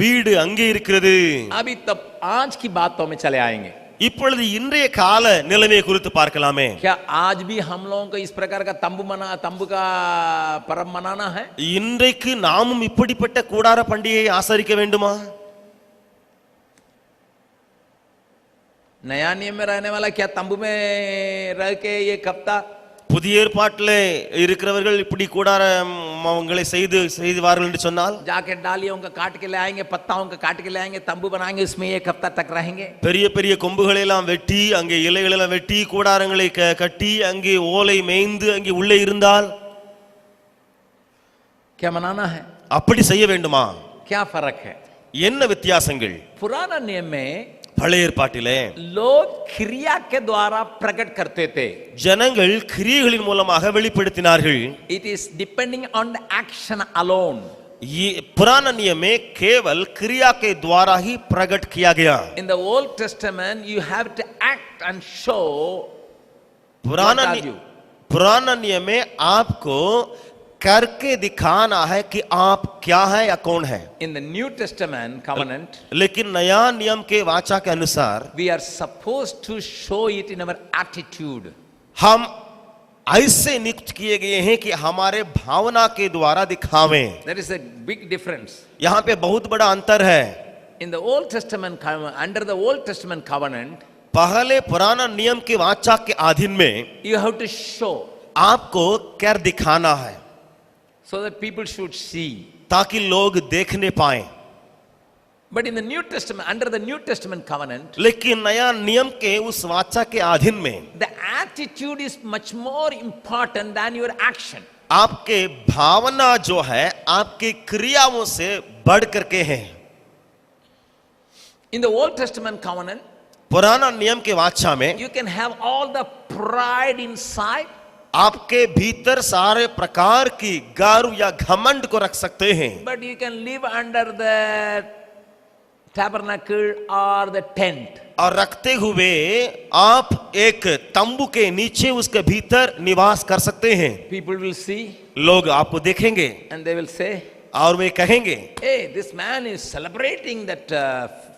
வீடு அங்கே இருக்கிறது. अभी तब आज की बातों में चले आएंगे। இப்பொழுது இன்றைய கால நிலைமையை குறித்து பார்க்கலாமே. क्या आज भी हम लोगों को इस प्रकार का तंबू का पर्व मनाना है? இன்றைக்கு நாமும் இப்படிப்பட்ட கூடார பண்டிகையை ஆசரிக்க வேண்டுமா? नया नियम में रहने वाला क्या तंबू में रह के ये हफ्ता? புதிய ஏற்பாட்டிலே இருக்கிறவர்கள் இப்படி கூடாரங்களை செய்வார்கள் என்று சொன்னால், जाके डालियों का काट के ले आएंगे, पत्ताओं का काट के ले आएंगे, तंबू बनाएंगे, उसमें एक हफ्ता तक रहेंगे। பெரிய பெரிய கொம்புகளை எல்லாம் வெட்டி அங்கே இலைகளை எல்லாம் வெட்டி கூடாரங்களை கட்டி அங்கே ஓலை மேய்ந்து அங்கே உள்ளே இருந்தால் क्या मनाना है? அப்படி செய்ய வேண்டுமா? क्या फर्क है? என்ன வித்தியாசங்கள்? पुराना नियम में பழைய ஏற்பாட்டிலே लोग क्रिया के द्वारा प्रकट करते थे. ஜனங்கள் கிரியைகளின் மூலமாக வெளிப்படுத்தினார்கள். It is depending on the action alone. ये पुराना नियम में केवल क्रिया के द्वारा ही प्रकट किया गया. In the Old Testament, you have to act and show. पुराना नियम में आपको करके दिखाना है कि आप क्या है या कौन है. In the New Testament covenant, लेकिन नया नियम के वाचा के अनुसार we are supposed to show it in our attitude. हम ऐसे नियुक्त किए गए हैं कि हमारे भावना के द्वारा दिखावें. There is a big difference. यहाँ पे बहुत बड़ा अंतर है. In the Old Testament, under the Old Testament covenant, पहले पुराना नियम के वाचा के अधीन में you have to show आपको क्या दिखाना है so that people should see. ताकि लोग देखने पाएं. But in the New Testament, under the New Testament covenant, लेकिन नया नियम के उस वाचा के अधीन में the attitude is much more important than your action. आपके भावना जो है आपकी क्रियाओं से बढ़ करके है. In the Old Testament covenant, पुराना नियम के वाचा में you can have all the pride inside, आपके भीतर सारे प्रकार की गर्व या घमंड को रख सकते हैं. but you can live under the tabernacle or the tent. और रखते हुए आप एक तंबू के नीचे उसके भीतर निवास कर सकते हैं. People will see लोग आपको देखेंगे and they will say, और वे कहेंगे hey, this man is celebrating that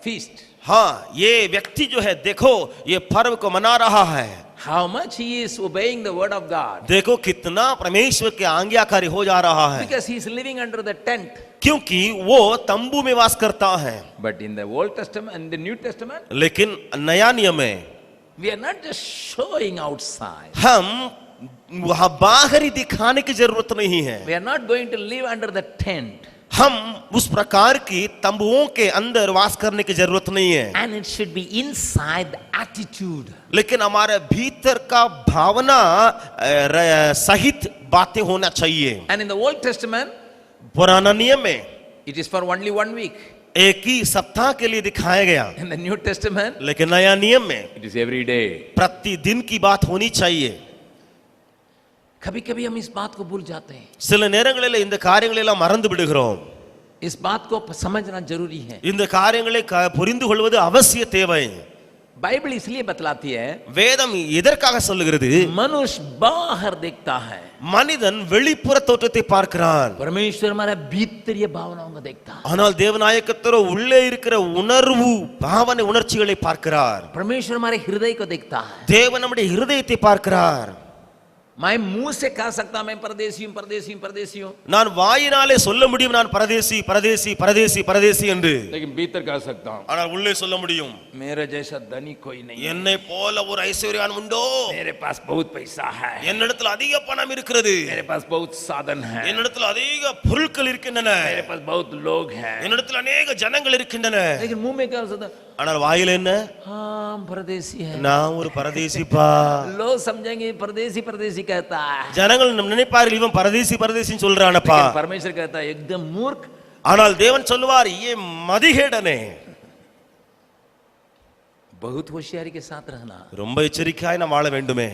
feast. हाँ, ये व्यक्ति जो है देखो ये पर्व को मना रहा है. How much he is obeying the word of God. देखो कितना परमेश्वर के आज्ञाकारी हो जा रहा है. Because he is living under the tent. क्योंकि वो तंबू में वास करता है. But in the Old Testament and the New Testament, लेकिन नया नियम में we are not just showing outside. हम वहां बाहर ही दिखाने की जरूरत नहीं है. We are not going to live under the tent. हम उस प्रकार की तंबुओं के अंदर वास करने की जरूरत नहीं है. And it should be inside the attitude. लेकिन हमारे भीतर का भावना सहित बातें होना चाहिए. And in the Old Testament, पुराना नियम में it is for only 1 week. एक ही सप्ताह के लिए दिखाया गया. In the New Testament, लेकिन नया नियम में it is every day. प्रतिदिन की बात होनी चाहिए. कभी-कभी हम इस बात को भूल जाते हैं. சில நேரங்களில் இந்த காரியங்களை எல்லாம் மறந்து விடுகிறோம். इस बात को समझना जरूरी है. இந்த காரியங்களை புரிந்து கொள்வது அவசிய தேவை. बाइबल इसलिए बतलाती है, வேதம் எதற்காக சொல்லுகிறது? मनुष्य बाहर देखता है, மனிதன் வெளிப்புற தோற்றத்தை பார்க்கிறான். परमेश्वर हमारा भीतरीय भावनाओं को देखता है. ஆனால் தேவநாயகத்தரோ உள்ளே இருக்கிற உணர்வு பாவனை உணர்ச்சிகளை பார்க்கிறார். परमेश्वर हमारे हृदय को देखता है. தேவன் நம்முடைய இருதயத்தை பார்க்கிறார். मैं मुंह से कह सकता मैं परदेसी हूं, परदेसी हूं, परदेसी हूं, நான் வாயினாலே சொல்ல முடியும் நான் பரதேசி பரதேசி பரதேசி பரதேசி என்று. लेकिन भीतर कह सकता हूं ஆனால் உள்ளே சொல்ல முடியும் मेरे जैसा धनी कोई नहीं है, என்னை போல ஒரு ஐஸ்வர்யவான் உண்டோ? मेरे पास बहुत पैसा है, என்னிடத்தில் அதிக பணம் இருக்கிறது. मेरे पास बहुत साधन है, என்னிடத்தில் அதிக பொருட்கள் இருக்கின்றன. मेरे पास बहुत लोग हैं. என்னிடத்தில் अनेक ஜனங்கள் இருக்கின்றன. लेकिन मुंह में क्या हो सकता, ஆனால் வாயில என்ன? हाँ परदेसी है. நான் ஒரு பரதேசிப்பா. लोग समझेंगे परदेसी परदेसी कहता है, ஜனங்கள் நினைப்பார்கள் இவன் பரதேசி பரதேசின்னு சொல்றானப்பா. लेकिन परमेश्वर कहता है एकदम मूर्ख. ஆனால் தேவன் சொல்லுவார் ஏ மதிகேடனே, बहुत होशियारी के साथ रहना. ரொம்ப எச்சரிக்கையாய் நாம் வாழ வேண்டுமே.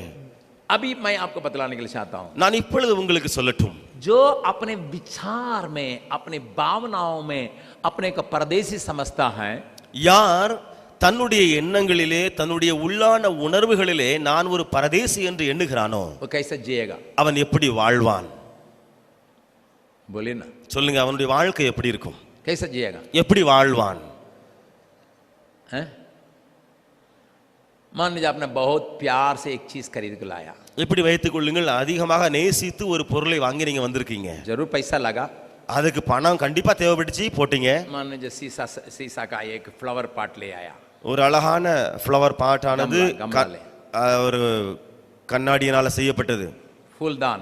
अभी मैं आपको बतलाने के लिए चाहता हूं, நான் இப்பொழுது உங்களுக்கு சொல்லட்டும். जो अपने विचार में, अपने भावनाओं में अपने को परदेसी समझता है, யார் தன்னுடைய எண்ணங்களிலே தன்னுடைய உள்ளான உணர்வுகளிலே நான் ஒரு பரதேசி என்று எண்ணுகிறானோ वो कैसे जिएगा? அவன் எப்படி வாழ்வான்? बोले ना, சொல்லுங்க, அவனுடைய வாழ்க்கை எப்படி இருக்கும்? कैसे जिएगा? எப்படி வாழ்வான்? हैं? मान लीजिए आपने बहुत प्यार से एक चीज खरीद के लाया, இப்படி வைத்துக் கொள்ளுங்கள், அதிகமாக நேசித்து ஒரு பொருளை வாங்கி நீங்க வந்திருக்கீங்க. जरूर पैसा लगा, அதுக்கு பணம் கண்டிப்பா தேவைப்பட்டுச்சு, போட்டீங்க. मान लीजिए शीशा का एक फ्लावर पॉट ले आया, ஒரு அழகான ஃப்ளவர் பாட் ஆனது ஒரு கண்ணாடியினால செய்யப்பட்டது. फूलदान,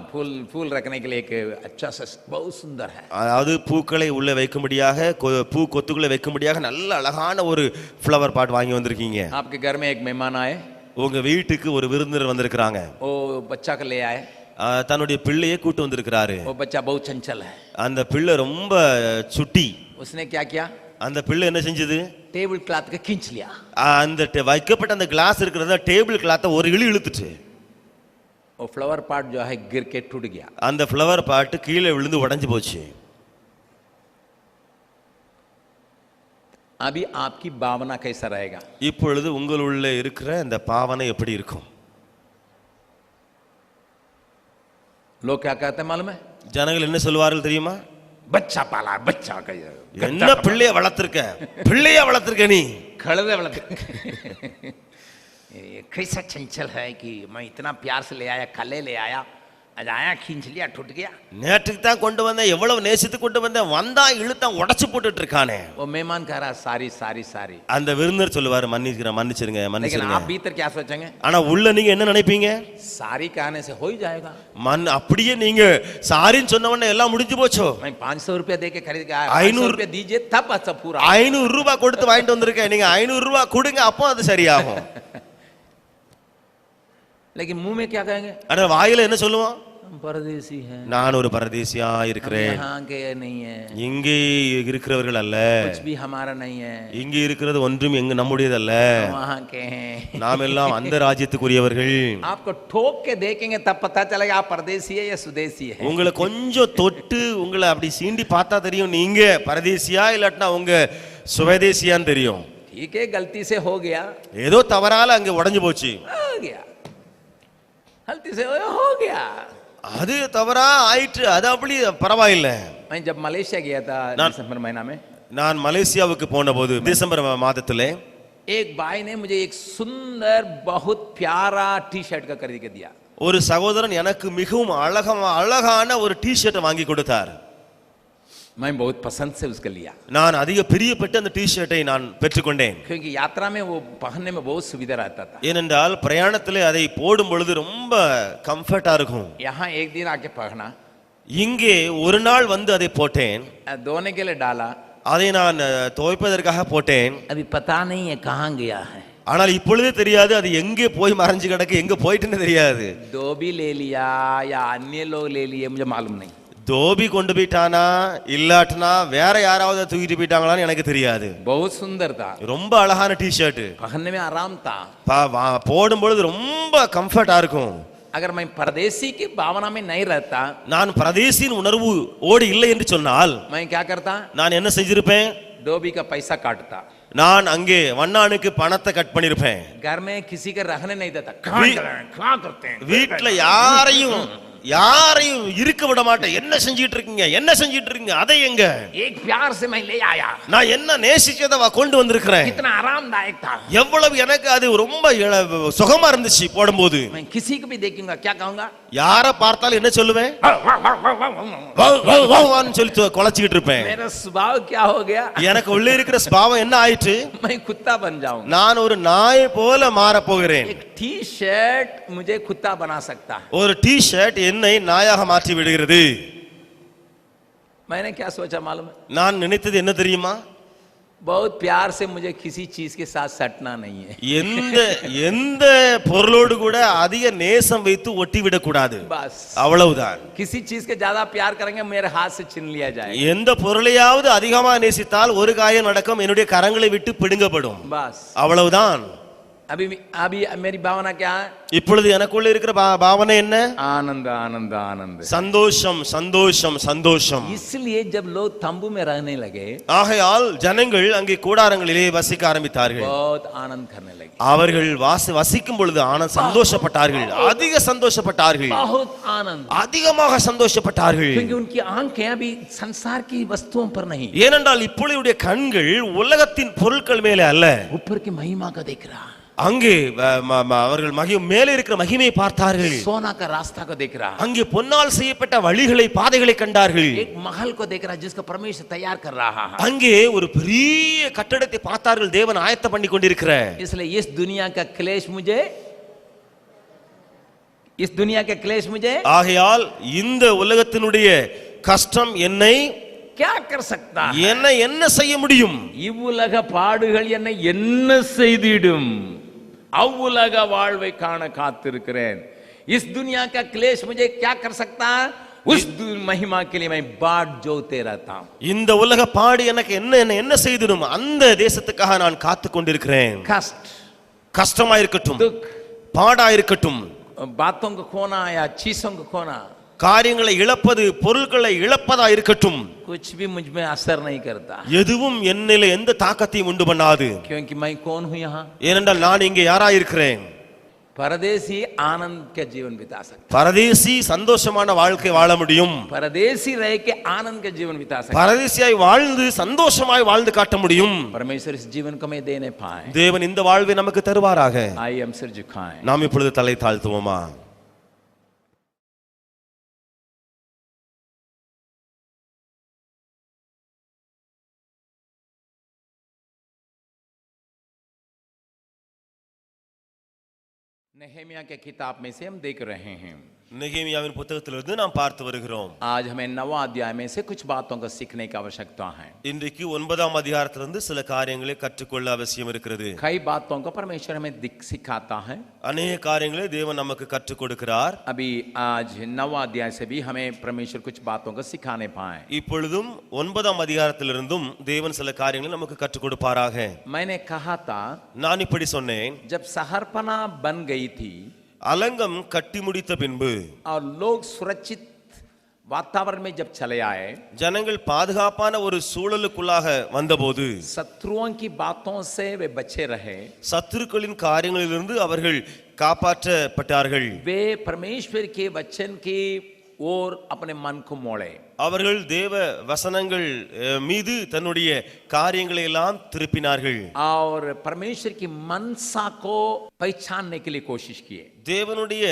फूल रखने के लिए एक अच्छा सा बहुत सुंदर है. அதாவது பூக்களை உள்ள வைக்கும்படியாக பூ கொத்துக்களை வைக்கும்படியாக நல்ல அழகான ஒரு ஃப்ளவர் பாட் வாங்கி வந்திருக்கீங்க. आपके घर में एक मेहमान आए, உங்க வீட்டுக்கு ஒரு விருந்தினர் வந்திருக்கிறாங்க. वो बच्चा को ले आए, தன்னுடைய பிள்ளையை கூட்டு வந்திருக்கிறாரு. वो बच्चा बहुत चंचल है, அந்த பிள்ளை ரொம்ப சுட்டி. उसने क्या किया? அந்த பிள்ளை என்ன செஞ்சது? टेबल क्लॉथ को खींच लिया। அந்த வைக்கப்பட்ட அந்த கிளாஸ் இருக்கிறத டேபிள் கிளாத்தை ஒரு இழுத்துட்டு वो फ्लावर पॉट जो है गिर के टूट गया। அந்த ஃப்ளவர் பாட்டு கீழே விழுந்து உடைஞ்சு போச்சு। अभी आपकी भावना कैसा रहेगा? இப்பொழுது உங்களுள்ள இருக்கிற இந்த பாவனை எப்படி இருக்கும்? लोग क्या कहते हैं मालूम है? ஜனங்கள் என்ன சொல்வார்கள் தெரியுமா? बच्चा पाला, बच्चा का என்ன பிள்ளைய வளர்த்திருக்க, பிள்ளைய வளர்த்திருக்க நீ, खड़े वलत कैसा चंचल है कि मैं इतना प्यार से ले आया, कले ले आया, आज आया खींच लिया टूट गया। நேற்றுக்கு தான் கொண்டு வந்தேன், எவ்வளவு நேசித்து கொண்டு வந்தேன், வந்தா இழுத்தான் உடைச்சு போட்டுட்டு இருக்கானே। वो मेहमान कह रहा सारी सारी सारी, அந்த விருந்தர் சொல்லுவாரு மன்னிக்கிறேன், மன்னிச்சிருங்க, लेकिन மன்னிச்சிருங்க। आप भीतर क्या सोचेंगे? ஆனா உள்ள நீங்க என்ன நினைப்பீங்க? सारी कहने से हो ही जाएगा। அப்படியே நீங்க சாரின்னு சொன்ன உடனே எல்லாம் முடிஞ்சு போச்சோ? मैं 500 रुपया दे के खरीद के आया, 500 500 रुपया दीजिए तब अच्छा पूरा। 500 ரூபாய் கொடுத்து வாங்கிட்டு வந்திருக்கேன், நீங்க 500 ரூபாய் கொடுங்க, அப்போ அது சரியாகும்। लेकिन मुंह में क्या कहेंगे? ஆனா வாயில என்ன சொல்லுவோம்? हम परदेसी हैं, நான் ஒரு பரதேசியா இருக்கிறேன், यहाँ के नहीं है, இங்கே இருக்கிறவர்கள் அல்ல, कुछ भी हमारा नहीं है, இங்கே இருக்கிறது ஒன்றும் எங்க நம்முடையதல்ல, वहाँ के हैं। நாம் எல்லாம் அந்த ராஜ்யத்துக்குரியவர்கள்। आपको ठोक के देखेंगे तब पता चलेगा आप परदेसी है या सुदेसी है। உங்களை கொஞ்சம் தொட்டு உங்களை அப்படி சீண்டி பார்த்தா தெரியும் நீங்க பரதேசியா இல்லாட்டினா உங்க சுவதேசியான்னு தெரியும்। ठीक है, गलती से हो गया, ஏதோ தவறால அங்க உடைஞ்சு போச்சு, हो गया, गलती से हो गया। அது தவறா ஆயிற்று, அது அப்படி பரவாயில்லை। मैं जब मलेशिया गया था दिसंबर महीना में, நான் மலேசியாவுக்கு போன போது டிசம்பர் மாதத்திலே एक भाई ने मुझे एक सुंदर बहुत प्यारा टी शर्ट का खरीद के दिया। ஒரு சகோதரன் எனக்கு மிகவும் அழகான ஒரு டி ஷர்ட் வாங்கி கொடுத்தார்। मैं बहुत पसंद से उसको लिया, நான் அதிக பிரியப்பட்டு அந்த டி ஷர்ட்டை நான் பெற்றுக்கொண்டேன்। क्योंकि यात्रा में वो पहनने में बहुत सुविधा रहता था। ஏனென்றால் பிரயாணத்திலே அதை போடும் பொழுது ரொம்ப கம்ஃபர்ட்டா இருக்கும்। यहाँ एक दिन आके पहना, இங்கே ஒரு நாள் வந்து அதை போட்டேன், धोने के लिए डाला, அதை நான் துவைப்பதற்காக போட்டேன்। अभी पता नहीं है कहाँ गया है, ஆனால் இப்பொழுதே தெரியாது அது எங்கே போய் மறைஞ்சு கிடக்கு, எங்க போயிட்டுன்னு தெரியாது। धोबी ले लिया या अन्य लोग ले लिए मुझे मालूम नहीं। தோபி கொண்டு போயிட்டானா இல்லாட்டினா வேற யாராவது தூக்கிட்டு போயிட்டாங்களான்னு எனக்கு தெரியாது। बहुत सुंदर था, ரொம்ப அழகான டி ஷர்ட், पहनने में आराम था, போடும் பொழுது ரொம்ப கம்ஃபர்ட்டா இருக்கும்। अगर मैं परदेसी की भावना में नहीं रहता, நான் பரதேசியின் உணர்வு ஓடி இல்லை என்று சொன்னால் मैं क्या करता? நான் என்ன செஞ்சிருப்பேன்? धोबी का पैसा काटता, நான் அங்கே வண்ணானுக்கு பணத்தை கட் பண்ணிருப்பேன்। घर में किसी का रहने नहीं देता, कहाँ करते हैं, வீட்டுல யாரையும் இருக்க விட மாட்டேன்। என்ன செஞ்சிட்டு இருக்கீங்க, என்ன செஞ்சிட்டு இருக்கீங்க, அதை எங்க एक प्यार से मैं ले आया, நான் என்ன நேசிச்சதை கொண்டு வந்திருக்கிறேன்। कितना आरामदायक था, எவ்வளவு எனக்கு அது ரொம்ப சுகமா இருந்துச்சு போடும்போது। मैं किसी को भी देखूंगा क्या कहूंगा? யார பார்த்தாலும் என்ன சொல்லுவேன்? சொல்லி குலைச்சிக்கிட்டு இருப்பேன்। मेरा स्वभाव क्या हो गया? எனக்கு உள்ள இருக்கிற சுபாவம் என்ன ஆயிற்று? मैं कुत्ता बन जाऊंगा। நான் ஒரு நாய் போல மாற போகிறேன்। एक टी शर्ट मुझे कुत्ता बना सकता है। ஒரு டி ஷர்ட் என்னை நாயாக மாற்றி விடுகிறது। मैंने क्या सोचा मालूम है? நான் நினைத்தது என்ன தெரியுமா? बहुत प्यार से मुझे किसी चीज के साथ सटना नहीं है। எந்த பொருளோடு கூட அதிக நேசம் வைத்து ஒட்டி விட கூடாது, बस அவ்வளவுதான்। किसी चीज के ज्यादा प्यार करेंगे मेरे हाथ से छीन लिया जाएगा। எந்த பொருளையாவது அதிகமா நேசித்தால் ஒரு காயம் நடக்கும், என்னுடைய கரங்களை விட்டு பிடுங்கப்படும், बस அவ்வளவுதான்। अभी अभी मेरी भावना क्या है? இப்பொழுது எனக்குள்ள இருக்கிற பாவனை என்ன? आनंद आनंद आनंद, சந்தோஷம் சந்தோஷம் சந்தோஷம்। इसलिए जब लोग तंबू में रहने लगे, ஆகையால் ஜனங்கள் அங்கே கூடாரங்களிலே வசிக்க ஆரம்பித்தார்கள்। बहुत आनंद करने लगे, அவர்கள் வசிக்கும் பொழுது சந்தோஷப்பட்டார்கள், அதிக சந்தோஷப்பட்டார்கள், बहुत आनंद, அதிகமாக சந்தோஷப்பட்டார்கள்। क्योंकि उनकी आंखें अभी संसार की वस्तुओं पर नहीं, ஏனென்றால் இப்பொழுதுடைய கண்கள் உலகத்தின் பொருட்கள் மேலே அல்ல, ऊपर की महिमा को देख रहा, அங்கே அவர்கள் மேலே இருக்கிற மகிமையை பார்த்தார்கள், सोना का रास्ता को देख रहा, அங்கே பொன்னால் செய்யப்பட்ட வழிகளை பாதைகளை கண்டார்கள், एक महल को देख रहा जिसको परमेश्वर तैयार कर रहा है, அங்கே ஒரு பெரிய கட்டடத்தை பார்த்தார்கள் தேவன் ஆயத்தம் பண்ணி கொண்டிருக்கிற। इसलिए इस दुनिया का क्लेश मुझे ஆகையால் இந்த உலகத்தினுடைய கஷ்டம் என்னை क्या कर सकता है? என்ன செய்ய முடியும்? இவ்வுலக பாடுகள் என்னை என்ன செய்திடும்? அவ்வுலக வாழ்வை காண காத்திருக்கிறேன்। इस दुनिया का क्लेश मुझे क्या कर सकता है? उस महिमा के लिए मैं बाट जोते रहता हूं. இந்த உலக பாடு எனக்கு என்ன செய்திடும் அந்த தேசத்துக்காக நான் காத்து கொண்டிருக்கிறேன். कष्ट, கஷ்டமா இருக்கட்டும், दुख, பாடா இருக்கட்டும், बातों को खोना या चीजों को खोना, காரியங்களை இழப்பது, பொருட்களை இழப்பதா இருக்கட்டும், कुछ भी मुझ में असर नहीं करता, எதுவும் என்னில எந்த தாக்கத்தையும் உண்டு பண்ணாது. क्योंकि मैं कौन हूं यहां? ஏனென்றால் நான் இங்கே யாரா இருக்கிறேன்? परदेसी आनंद के जीवन बिता सकते, பரதேசி சந்தோஷமான வாழ்க்கை வாழ முடியும். परदेसी रह के आनंद के जीवन बिता सकते. பரதேசியாய் வாழ்ந்து சந்தோஷமாய் வாழ்ந்து காட்ட முடியும். परमेश्वर इस जीवन को मैं देने पाए. தேவன் இந்த வாழ்வை நமக்கு தருவாராக. आइए हम सिर झुकाएं. நாம் இப்பொழுது தலை தாழ்த்துவோமா? नेहेमिया के किताब में से हम देख रहे हैं. நெகேமியாவின் புத்தகத்திலிருந்து நாம் பார்த்து வருகிறோம். आज हमें 9वां अध्याय में से कुछ बातों को सीखने की आवश्यकता है. இன்றைக்கு 9ஆம் அதிகாரத்திலிருந்து சில காரியங்களை கற்றுக்கொள்ள அவசியம் இருக்கிறது. कई बातों को परमेश्वर हमें सिखाता है. अनेक காரியங்களை தேவன் நமக்கு கற்றுக் கொடுக்கிறார். अभी आज 9वां अध्याय से भी हमें परमेश्वर कुछ बातों को सिखाने पाए. இப்பொழுதும் 9ஆம் அதிகாரத்திலிருந்தும் தேவன் சில காரியங்களை நமக்கு கற்றுக் கொடுப்பாராக. मैंने कहा था, நான் இப்படி சொன்னேன், जब सहरपना बन गई थी அலங்கம் கட்டி முடித்த பின்பு और लोग सुरक्षित वातावरण में जब चले आए, ஜனங்கள் பாதுகாப்பான ஒரு சூழலுக்குள்ளாக வந்தபோது शत्रुओं की बातों से वे बचे रहे. சத்துருக்களின் காரியங்களிலிருந்து அவர்கள் காப்பாற்றப்பட்டார்கள். वे परमेश्वर के वचन की ओर अपने मन को मोड़े. அவர்கள் தேவ வசனங்கள் மீது தன்னுடைய காரியங்களை எல்லாம் திருப்பினார்கள். और परमेश्वर की मनसा को पहचानने के लिए कोशिश किए. தேவனுடைய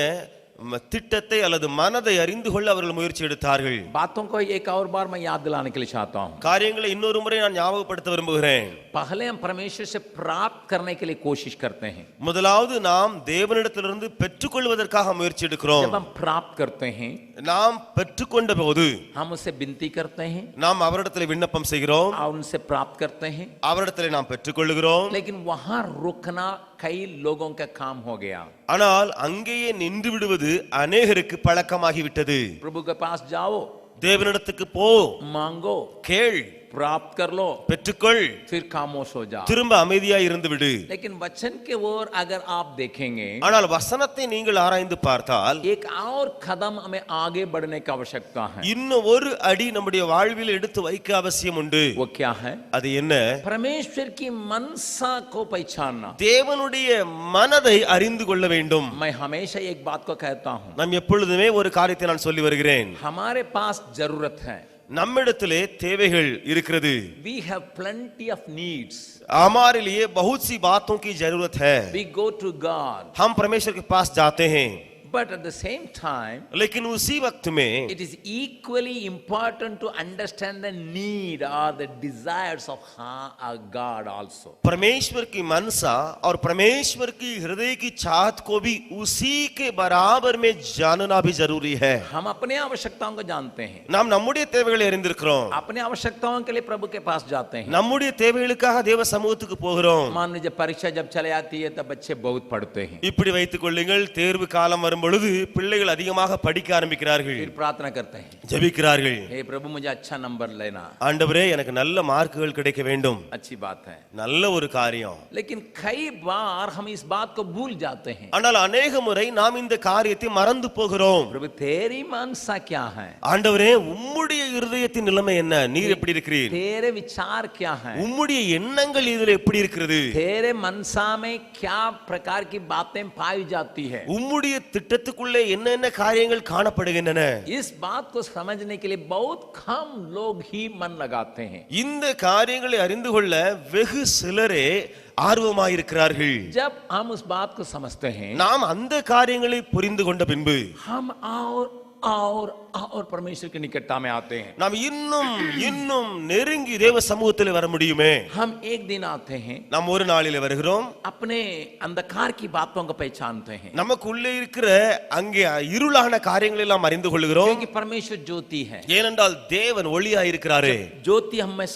திட்டத்தை அல்லது மனதை அறிந்து கொள்ள அவர்கள் முயற்சி எடுத்தார்கள். बातों को एक और बार मैं याद दिलाने के लिए चाहता हूं. காரியங்களை இன்னொரு முறை நான் ஞாபகப்படுத்த விரும்புகிறேன். पहले हम परमेश्वर से प्राप्त करने के लिए कोशिश करते हैं. முதலாவது நாம் தேவனிடத்திலிருந்து பெற்றுக்கொள்வதற்காக முயற்சி எடுக்கிறோம். जब हम प्राप्त करते हैं, நாம் பெற்றுக்கொண்ட போது हम उससे विनती करते हैं நாம் அவரிடத்தில் விண்ணப்பம் செய்கிறோம், और उनसे प्राप्त करते हैं. அவரிடத்தில் நாம் பெற்றுக்கொள்கிறோம். लेकिन वहां रुकना कई लोगों का काम हो गया. ஆனால் அங்கேயே நின்று விடுவது அநேகருக்கு பழக்கமாகிவிட்டது. प्रभु के पास जाओ, தேவனிடத்துக்கு போ, मांगो, கேள், प्राप्त कर लो, பெற்றுக்கொள், फिर खामोश हो जाओ. திரும்ப அமைதியா இருந்து விடு. लेकिन वचन के ओर अगर आप देखेंगे, ஆனால் வசனத்தை நீங்கள் ஆராய்ந்து பார்த்தால் एक और कदम हमें आगे बढ़ने की आवश्यकता है. இன்னும் ஒரு அடி நம்முடைய வாழ்வில் எடுத்து வைக்க அவசியம் உண்டு. वो क्या है? அது என்ன? परमेश्वर की मनसा को पहचानना. தேவனுடைய மனதை அறிந்து கொள்ள வேண்டும். मैं हमेशा एक बात को कहता हूं, நாம் எப்பொழுதுமே ஒரு காரியத்தை நான் சொல்லி வருகிறேன். हमारे पास जरूरत है. நம்மிடத்திலே தேவைகள் இருக்கிறது. We have plenty of needs. हमारे लिए बहुत सी बातों की जरूरत है. We go to God. हम परमेश्वर के पास जाते हैं, But at the same time, लेकिन उसी वक्त में it is equally important to understand the need or the desires of our God also. परमेश्वर की मनसा और परमेश्वर की हृदय की चाहत को भी उसी के बराबर में जानना भी जरूरी है. हम अपने आवश्यकताओं को जानते हैं. நாம் நம்முடைய தேவைகளை அறிந்திருக்கிறோம். अपने आवश्यकताओं के लिए प्रभु के पास जाते हैं. நம்முடைய தேவைகளுக்காக தேவ சமூகத்துக்கு போகிறோம். मान लीजिए परीक्षा जब चले आती है तब बच्चे बहुत पढ़ते हैं. இப்படி வைத்துக் கொள்ளுங்கள், தேர்வு காலம் வரும் பொழுது பிள்ளைகள் அதிகமாக படிக்க ஆரம்பிக்கிறார்கள், फिर प्रार्थना करते हैं, ஜெபிக்கிறார்கள். हे प्रभु मुझे अच्छा नंबर लेना. ஆண்டவரே எனக்கு நல்ல மார்க்குகள் கிடைக்க வேண்டும். अच्छी बात है. நல்ல ஒரு காரியம். लेकिन कई बार हम इस बात को भूल जाते हैं. ஆனால் अनेक முறை நாம் இந்த காரியத்தை மறந்து போகிறோம். प्रभु तेरी मनसा क्या है? ஆண்டவரே உம்முடைய இருதயத்தின் நிலைமை என்ன? நீர் எப்படி இருக்கிறீர்? तेरे विचार क्या है? உம்முடைய எண்ணங்கள் இதில் எப்படி இருக்கிறது? तेरे मनसा में क्या प्रकार की बातें पाई जाती है? உம்முடைய திட்டத்துக்குள்ளே என்னென்ன காரியங்கள் காணப்படுகின்றன? इस बात को समझने के लिए बहुत कम लोग ही मन लगाते हैं. இந்த காரியங்களை அறிந்து கொள்ள வெகு சிலரே ஆர்வமாயிருக்கிறார்கள். जब हम उस बात को समझते हैं, நாம் அந்த காரியங்களை புரிந்து கொண்ட பின்பு हम और परमेश्वर की निकटता में आते हैं. நாம் இன்னும் இன்னும் நெருங்கி தேவ சமூகத்தில் வர முடியுமே. हम एक दिन आते हैं, நாம் ஒரு நாளிலே வருகிறோம், अपने अंधकार की बातों को पहचानते हैं. நமக்குள்ளே இருக்கிற அங்கே இருளான காரியங்களை எல்லாம் அறிந்து கொள்கிறோம். क्योंकि परमेश्वर ज्योति है. ஏனென்றால் தேவன் ஒளியாயிருக்கிறாரே. ज्योति हमें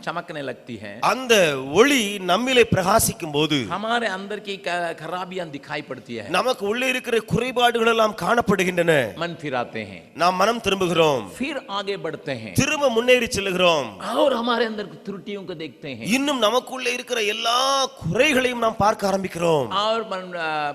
चमकने लगती है. அந்த ஒளி நம்மிலே பிரகாசிக்கும் போது हमारे अंदर की खराबियां दिखाई पड़ती है. நமக்கு உள்ளே இருக்கிற குறைபாடுகள் எல்லாம் காணப்படுகின்றன. मन फिर आते हैं, நாம் மனம் திரும்புகிறோம், फिर आगे बढ़ते हैं திரும்ப முன்னேறி செல்கிறோம், और हमारे अंदर की त्रुटियों को देखते हैं இன்னும் நமக்குள்ள இருக்கிற எல்லா குறைகளையும் நாம் பார்க்க ஆரம்பிக்கிறோம், और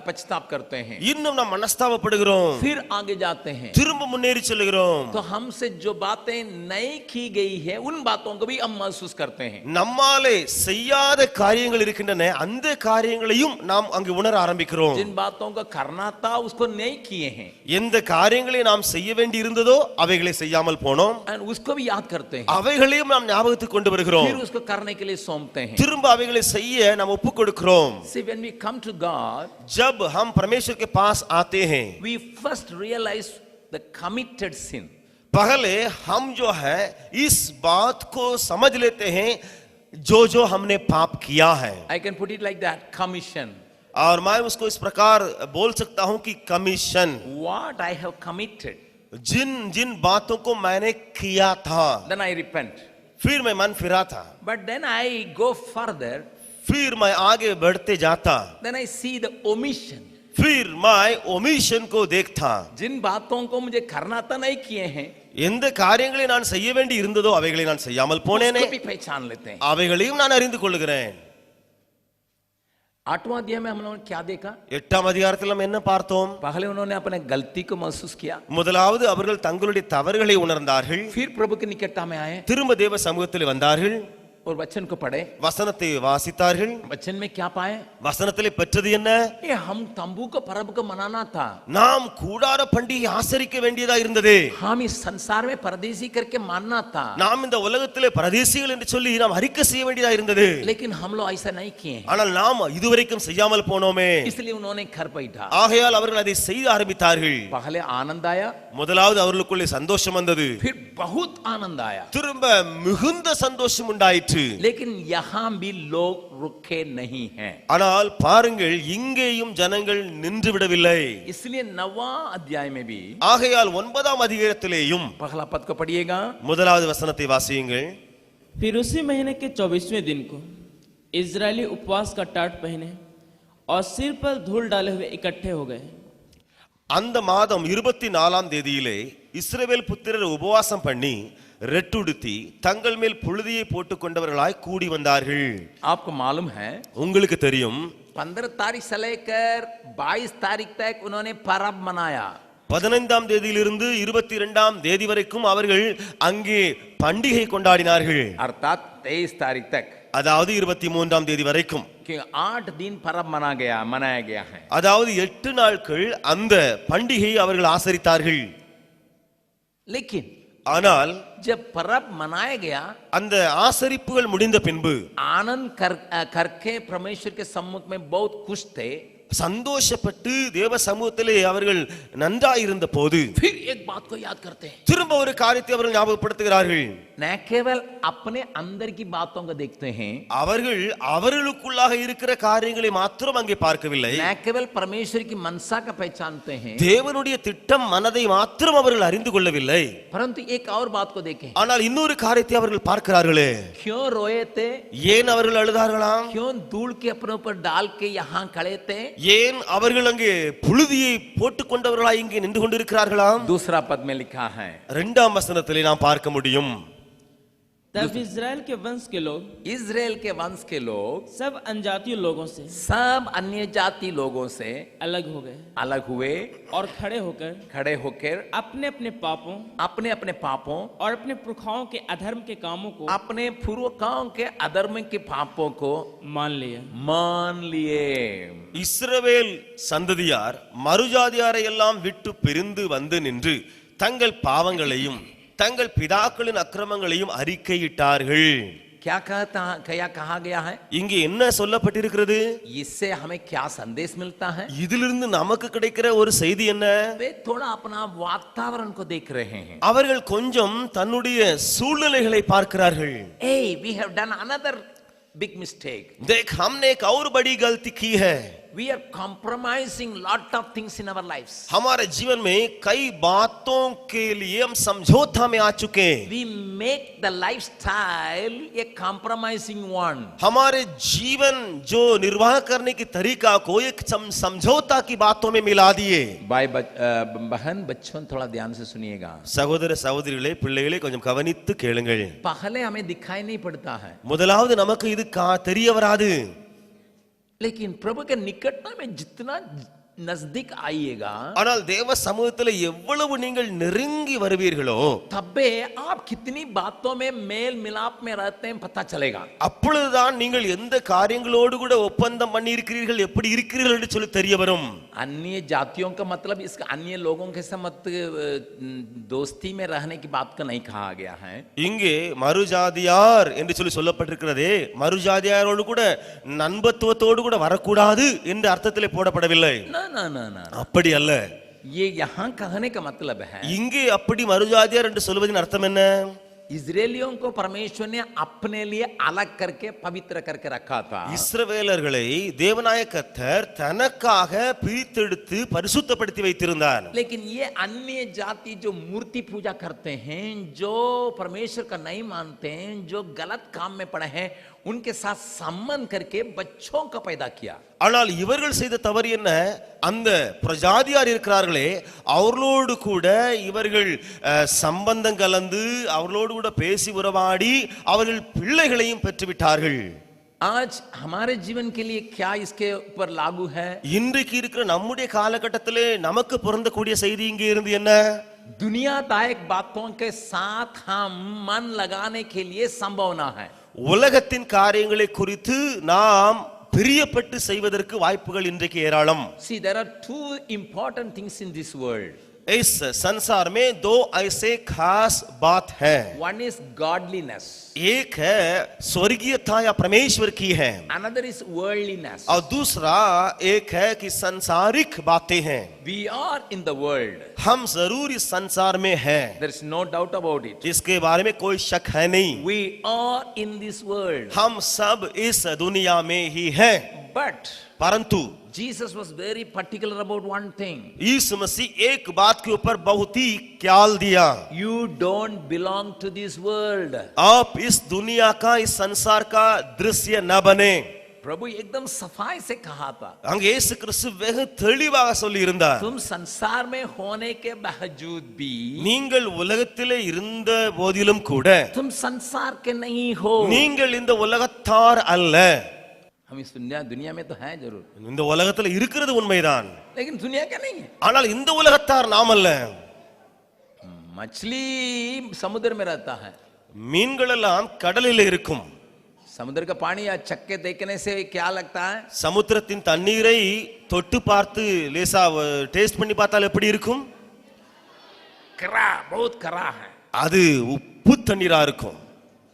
पछताप करते हैं, இன்னும் நாம் மனஸ்தாபப்படுகிறோம், फिर आगे जाते हैं। திரும்ப முன்னேறி செல்கிறோம்। तो हमसे जो बातें नहीं की गई है उन बातों को भी हम महसूस करते हैं। நம்மாலே செய்யாத காரியங்கள் இருக்கின்றன, அந்த காரியங்களையும் நாம் அங்கு உணர ஆரம்பிக்கிறோம்। जिन बातों का करना था उसको नहीं किए हैं, எந்த காரியங்களை நாம் செய்ய வேண்டி இருந்ததோ அவைகளை செய்யாமல் போனோம், और उसको भी याद करते हैं, அவைகளையும் நாம் ஞாபகத்துக்கு கொண்டு வருகிறோம், फिर उसको करने के लिए सौंपते हैं। திரும்ப அவைகளை செய்ய நாம் ஒப்புக் கொடுக்கிறோம்। See, when we come to God, जब हम परमेश्वर के पास आते हैं, we first realize the committed sin. पहले हम जो है इस बात को समझ लेते हैं जो जो हमने पाप किया है। I can put it like that, commission. और मैं उसको इस प्रकार बोल सकता हूं कि commission, What I have committed, जिन जिन बातों को मैंने किया था, then I repent. फिर मैं मन फिरा था, But then I go further, फिर मैं आगे बढ़ते जाता, then I see the omission. फिर मैं ओमिशन को देखता। जिन बातों को मुझे करना था नहीं किए हैं, எந்த காரியங்களை நான் செய்ய வேண்டி இருந்ததோ அவைகளை நான் செய்யாமல் போனேனே, उसको भी पहचान लेते हैं। அவைகளையும் நான் அறிந்து கொள்கிறேன்। 8वां अध्याय में हम लोगों ने क्या देखा? 8ஆம் அதிகாரத்தில் நாம் என்ன பார்த்தோம்? पहले उन्होंने अपने गलती को महसूस किया, முதலாவது அவர்கள் தங்களுடைய தவறுகளை உணர்ந்தார்கள், फिर प्रभु की निकटता में आए திரும்ப தேவ சமூகத்தில் வந்தார்கள், और वचन को पढ़े। வசனத்தை வாசித்தார்கள்। वचन में क्या पाए? வசனத்திலே பெற்றது என்ன? ये हम तंबू को पर्व को मनाना था, நாம் கூடார பண்டிகை ஆசரிக்க வேண்டியதா இருந்தது, हम इस संसार में परदेसी करके मानना था, நாம் இந்த உலகத்திலே பரதேசிகள் என்று சொல்லி நாம் அறிக்கை செய்ய வேண்டியதா இருந்தது। लेकिन हम लोग ऐसा नहीं किए हैं, ஆனால் நாம் இதுவரைக்கும் செய்யாமல் போனோமே, इसलिए उन्होंने घर बैठा। ஆகையால் அவர்கள் அதை செய்ய ஆரம்பித்தார்கள்। पहले आनंद आया, முதலாவது அவர்களுக்குள்ளே சந்தோஷம் வந்தது, फिर बहुत आनंद आया, திரும்ப மிகுந்த சந்தோஷம் உண்டாயிற்று। लेकिन यहाँ भी लोग रुके नहीं हैं। ஆனால் பாருங்கள், இங்கேயும் ஜனங்கள் நின்று விடவில்லை। इसलिए 9वां अध्याय में भी, ஆகையால் 9ஆம் அதிகாரத்திலேயும் पहला पद को पढ़िएगा, முதலாவது வசனத்தை வாசியுங்கள்। फिर उसी महीने के 24वें दिन को इजरायली उपवास का टाट पहने और सिर पर धूल डाले हुए इकट्ठे हो गए। அந்த மாதம் 24ஆம் தேதியிலே இஸ்ரவேல் புத்திரர் உபவாசம் பண்ணி ரெட்டுடுத்தி தங்கள் மேல் புழுதியை போட்டுக் கொண்டவர்களாய் கூடி வந்தார்கள்। आपको मालूम है உங்களுக்கு தெரியும், 15 तारीख से लेकर 22 तारीख तक उन्होंने पर्व मनाया। 15ஆம் தேதியிலிருந்து 22ஆம் தேதி வரைக்கும் அவர்கள் அங்கே பண்டிகை கொண்டாடினார்கள், अर्थात 23 तारीख तक, அதாவது 23ஆம் தேதி வரைக்கும்। कि 8 दिन पर्व मनाया गया है। அதாவது 8 நாட்கள் அந்த பண்டிகையை அவர்கள் ஆசரித்தார்கள்। लेकिन ஆனால் जब पर्व मनाया गया, அந்த ஆசரிப்புகள் முடிந்த பின்பு आनंद करके परमेश्वर के सम्मुख में बहुत खुश थे, சந்தோஷப்பட்டு தேவ சமூகத்திலே அவர்கள் நன்றாயிருந்த போது फिर एक बात को याद करते हैं, திரும்ப ஒரு காரியத்தை அவர்கள் ஞாபகப்படுத்துகிறார்கள்। न केवल अपने अंदर की बातों को देखते हैं, அவர்கள் அவர்களுக்குள்ளாக இருக்கிற காரியங்களை மாத்திரம் அங்கே பார்க்கவில்லை, न केवल परमेश्वर की मनसा का पहचानते हैं, தேவனுடைய திட்டம் மனதை மாத்திரம் அவர்கள் அறிந்து கொள்ளவில்லை, परंतु एक और बात को देखें, ஆனால் இன்னொரு காரியத்தை அவர்கள் பார்க்கிறார்களே। क्यों रोए थे, ஏன் அவர்கள் அழுதார்களாம்? क्यों धूल के अपने ऊपर डाल के यहाँ खड़े थे? ஏன் அவர்கள் அங்கே புழுதியை போட்டுக் கொண்டவர்களாய் இங்கே நின்று கொண்டிருக்கிறார்களாம்? दूसरा पद में लिखा है, 2ஆம் வசனத்திலே நாம் பார்க்க முடியும், तब इजराइल के वंश के लोग, इजराइल के वंश के लोग सब अनजातीय लोगों से, सब अन्य जाति लोगों से अलग हो गए अलग हुए और खड़े होकर अपने अपने पापों और अपने पुरखाओं के अधर्म के कामों को, अपने पूर्वकाओं के अधर्म के पापों को मान लिए। இஸ்ரவேல் சந்ததியார் மறுஜாதியாரை எல்லாம் விட்டு பிரிந்து வந்து நின்று தங்கள் பாவங்களையும் தங்கள் பிதாக்களின் அக்கிரமங்களையும் அறிக்கையிட்டார்கள்। क्या कहा गया है? இங்கே என்ன சொல்லப்பட்டிருக்கிறது? इससे हमें क्या संदेश मिलता है? இதிலிருந்து நமக்கு கிடைக்கிற ஒரு செய்தி என்ன? वे थोड़ा अपना वातावरण को देख रहे हैं। அவர்கள் கொஞ்சம் தன்னுடைய சூழ்நிலைகளை பார்க்கிறார்கள்। Hey, we have done another big mistake. देख, हमने एक और बड़ी गलती की है। we are compromising lot of things in our lives. हमारे जीवन में कई बातों के लिए हम समझौता में आ चुके हैं। We make the lifestyle a compromising one. हमारे जीवन जो निर्वाह करने की तरीका को एक समझौता की बातों में मिला दिए। भाई बहन बच्चों थोड़ा ध्यान से सुनिएगा। சகோதர சகோதரிகளே பிள்ளைகளே கொஞ்சம் கவனித்து கேளுங்கள்। पहले हमें दिखाई नहीं पड़ता है, முதலாவது நமக்கு இது தெரிய வராது। लेकिन प्रभु के निकटता में जितना नजदीक आइएगा, ஆனால் தேவ சமூகத்தில் எவ்வளவு நீங்கள் நெருங்கி வருவீர்களோ तबे आप कितनी बातों में मेल मिलाप में रहते हैं पता चलेगा। அப்பொழுதுதான் நீங்கள் எந்த காரியங்களோடு கூட ஒப்பந்தம் பண்ணி இருக்கிறீர்கள், எப்படி இருக்கிறீர்கள் என்று சொல்லி தெரிய வரும்। अन्य जातियों का मतलब इसका अन्य लोगों के साथ मत दोस्ती में रहने की बात का नहीं कहा गया है। இங்கே மறுஜாதியார் என்று சொல்லி சொல்லப்பட்டிருக்கிறதே, மறுஜாதியாரோடு கூட நண்பத்துவத்தோடு கூட வரக்கூடாது என்ற அர்த்தத்திலே போடப்படவில்லை। ना ना ना ना, அப்படி அல்ல। ये यहाँ कहने का मतलब है இங்கே அப்படி மறுஜாதியார் என்று சொல்வதின் அர்த்தம் என்ன? इजरायलियों को परमेश्वर ने अपने लिए अलग करके पवित्र करके रखा था। இஸ்ரவேலர்களை தேவனாய கர்த்தர் தனக்காக பிரித்தெடுத்து பரிசுத்தப்படுத்தி வைத்திருந்தார்। लेकिन ये अन्य जाति जो मूर्ति पूजा करते हैं, जो परमेश्वर का नहीं मानते हैं, जो गलत काम में पड़े हैं, उनके साथ संबंध करके बच्चों का पैदा किया। ஆனால் இவர்கள் செய்த தவறு என்ன? அந்த பிரஜாதியார் இருக்கிறார்களே அவர்களோடு கூட இவர்கள் சம்பந்தம் கலந்து அவர்களோடு கூட பேசி உறவாடி அவர்கள் பிள்ளைகளையும் பெற்றுவிட்டார்கள்। आज हमारे जीवन के लिए क्या इसके ऊपर लागू है? இன்றைக்கு இருக்கிற நம்முடைய காலகட்டத்திலே நமக்கு பொருந்தக்கூடிய செய்தி இங்கே இருந்து என்ன? दुनियादायक बातों के साथ हम मन लगाने के लिए संभावना है। உலகத்தின் காரியங்களை குறித்து நாம் பிரியப்பட்டு செய்வதற்கு வாய்ப்புகள் இன்றைக்கு ஏராளம்। See, there are two important things in this world. इस संसार में दो ऐसे खास बात है। One is godliness, एक है स्वर्गीयता या परमेश्वर की है, another is worldliness. और दूसरा एक है कि सांसारिक बातें हैं। We are in the world. हम जरूर इस संसार में हैं, There is no doubt about it. इसके बारे में कोई शक है नहीं। We are in this world. हम सब इस दुनिया में ही हैं, But परंतु Jesus was very particular about one thing. यीशु मसीह एक बात के ऊपर बहुत ही ख्याल दिया। You don't belong to this world. आप इस दुनिया का, इस संसार का दृश्य न बने। प्रभु एकदम सफाई से कहा था, அங்கே இயேசு கிறிஸ்து வெகு தெளிவாக சொல்லி இருந்தார், तुम संसार में होने के बावजूद भी நீங்கள் உலகத்திலே இருந்த போதிலும் கூட तुम संसार के नहीं हो। நீங்கள் இந்த உலகத்தார் அல்ல। हम इस दुनिया में तो हैं जरूर, இந்த உலகத்துல இருக்கிறது உண்மைதான், लेकिन दुनिया का नहीं है। ஆனால் இந்த உலகத்தார் நாம் அல்ல। मछली समुद्र में रहता है, மீன்கள் எல்லாம் கடலில் இருக்கும்। समुद्र का पानी या चक्के देखने से क्या लगता है? சமுத்திரத்தின் தண்ணீரை தொட்டு பார்த்து லேசா டேஸ்ட் பண்ணி பார்த்தால் எப்படி இருக்கும்? करा, बहुत करा है। அது உப்பு தண்ணீரா இருக்கும்।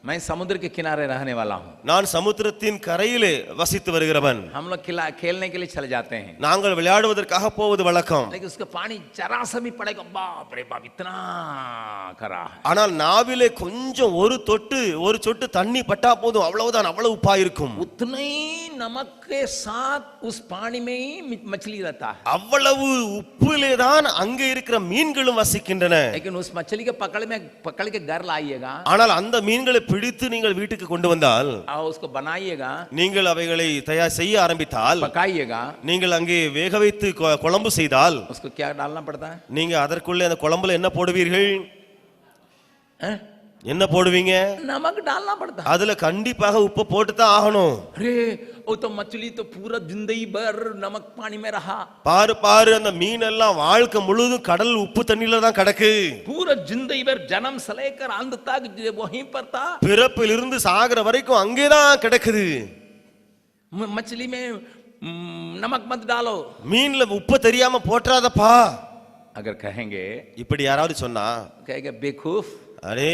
मैं समुद्र के किनारे रहने वाला हूँ। நான் சமுத்திரத்தின் கரையிலே வசித்து வருகிறவன்। हम लोग खेलने के लिए चले जाते हैं, நாங்கள் விளையாடுவதற்காக போவது வழக்கம்। लेकिन उसका पानी जरा सा भी पड़ेगा, बाप रे बाप इतना करा है। ஆனால் நாவிலே கொஞ்சம் ஒரு சொட்டு தண்ணி பட்டா போதும், அவ்வளவுதான், அவ்வளவு உப்பா இருக்கும்। उतने ही नमक के साथ उस पानी में ही मछली रहता है, அவ்வளவு உப்பிலே தான் அங்கே இருக்கிற மீன்களும் வசிக்கின்றன। लेकिन उस मछली के पकड़ के घर लाइएगा ஆனால் அந்த மீன்களை பிடித்து நீங்கள் வீட்டுக்கு கொண்டு வந்தால், और उसको बनाइएगा, நீங்கள் अவைகளை தயார் செய்ய ஆரம்பித்தால், पकाइएगा, நீங்கள் அங்கே வேக வைத்து குழம்பு செய்தால், उसको क्या डालना पड़ता है? நீங்க அதற்குள்ளே அந்த குழம்புல என்ன போடுவீர்கள்? हैं? என்ன போடுவீங்க? नमक डालना पड़ता है। அதுல கண்டிப்பாக உப்பு போட்டு தான் ஆகணும்। अरे वो तो मछली तो पूरा जिंदगी भर नमक पानी में रहा, பாரு அந்த மீன் எல்லாம் வாழ்க்கை முழுதும் கடல் உப்பு தண்ணில தான் கிடக்கு। पूरा जिंदगी भर जन्म से लेकर अंत तक वहीं पर था, பிறப்பிலிருந்து சாகர வரைக்கும் அங்கேதான் கிடக்குது। मछली में नमक मत डालो। மீன்ல உப்பு தெரியாம போற்றாதப்பா। अगर कहेंगे, இப்படி யாராவது சொன்னா, कहेंगे बेवकूफ, அரே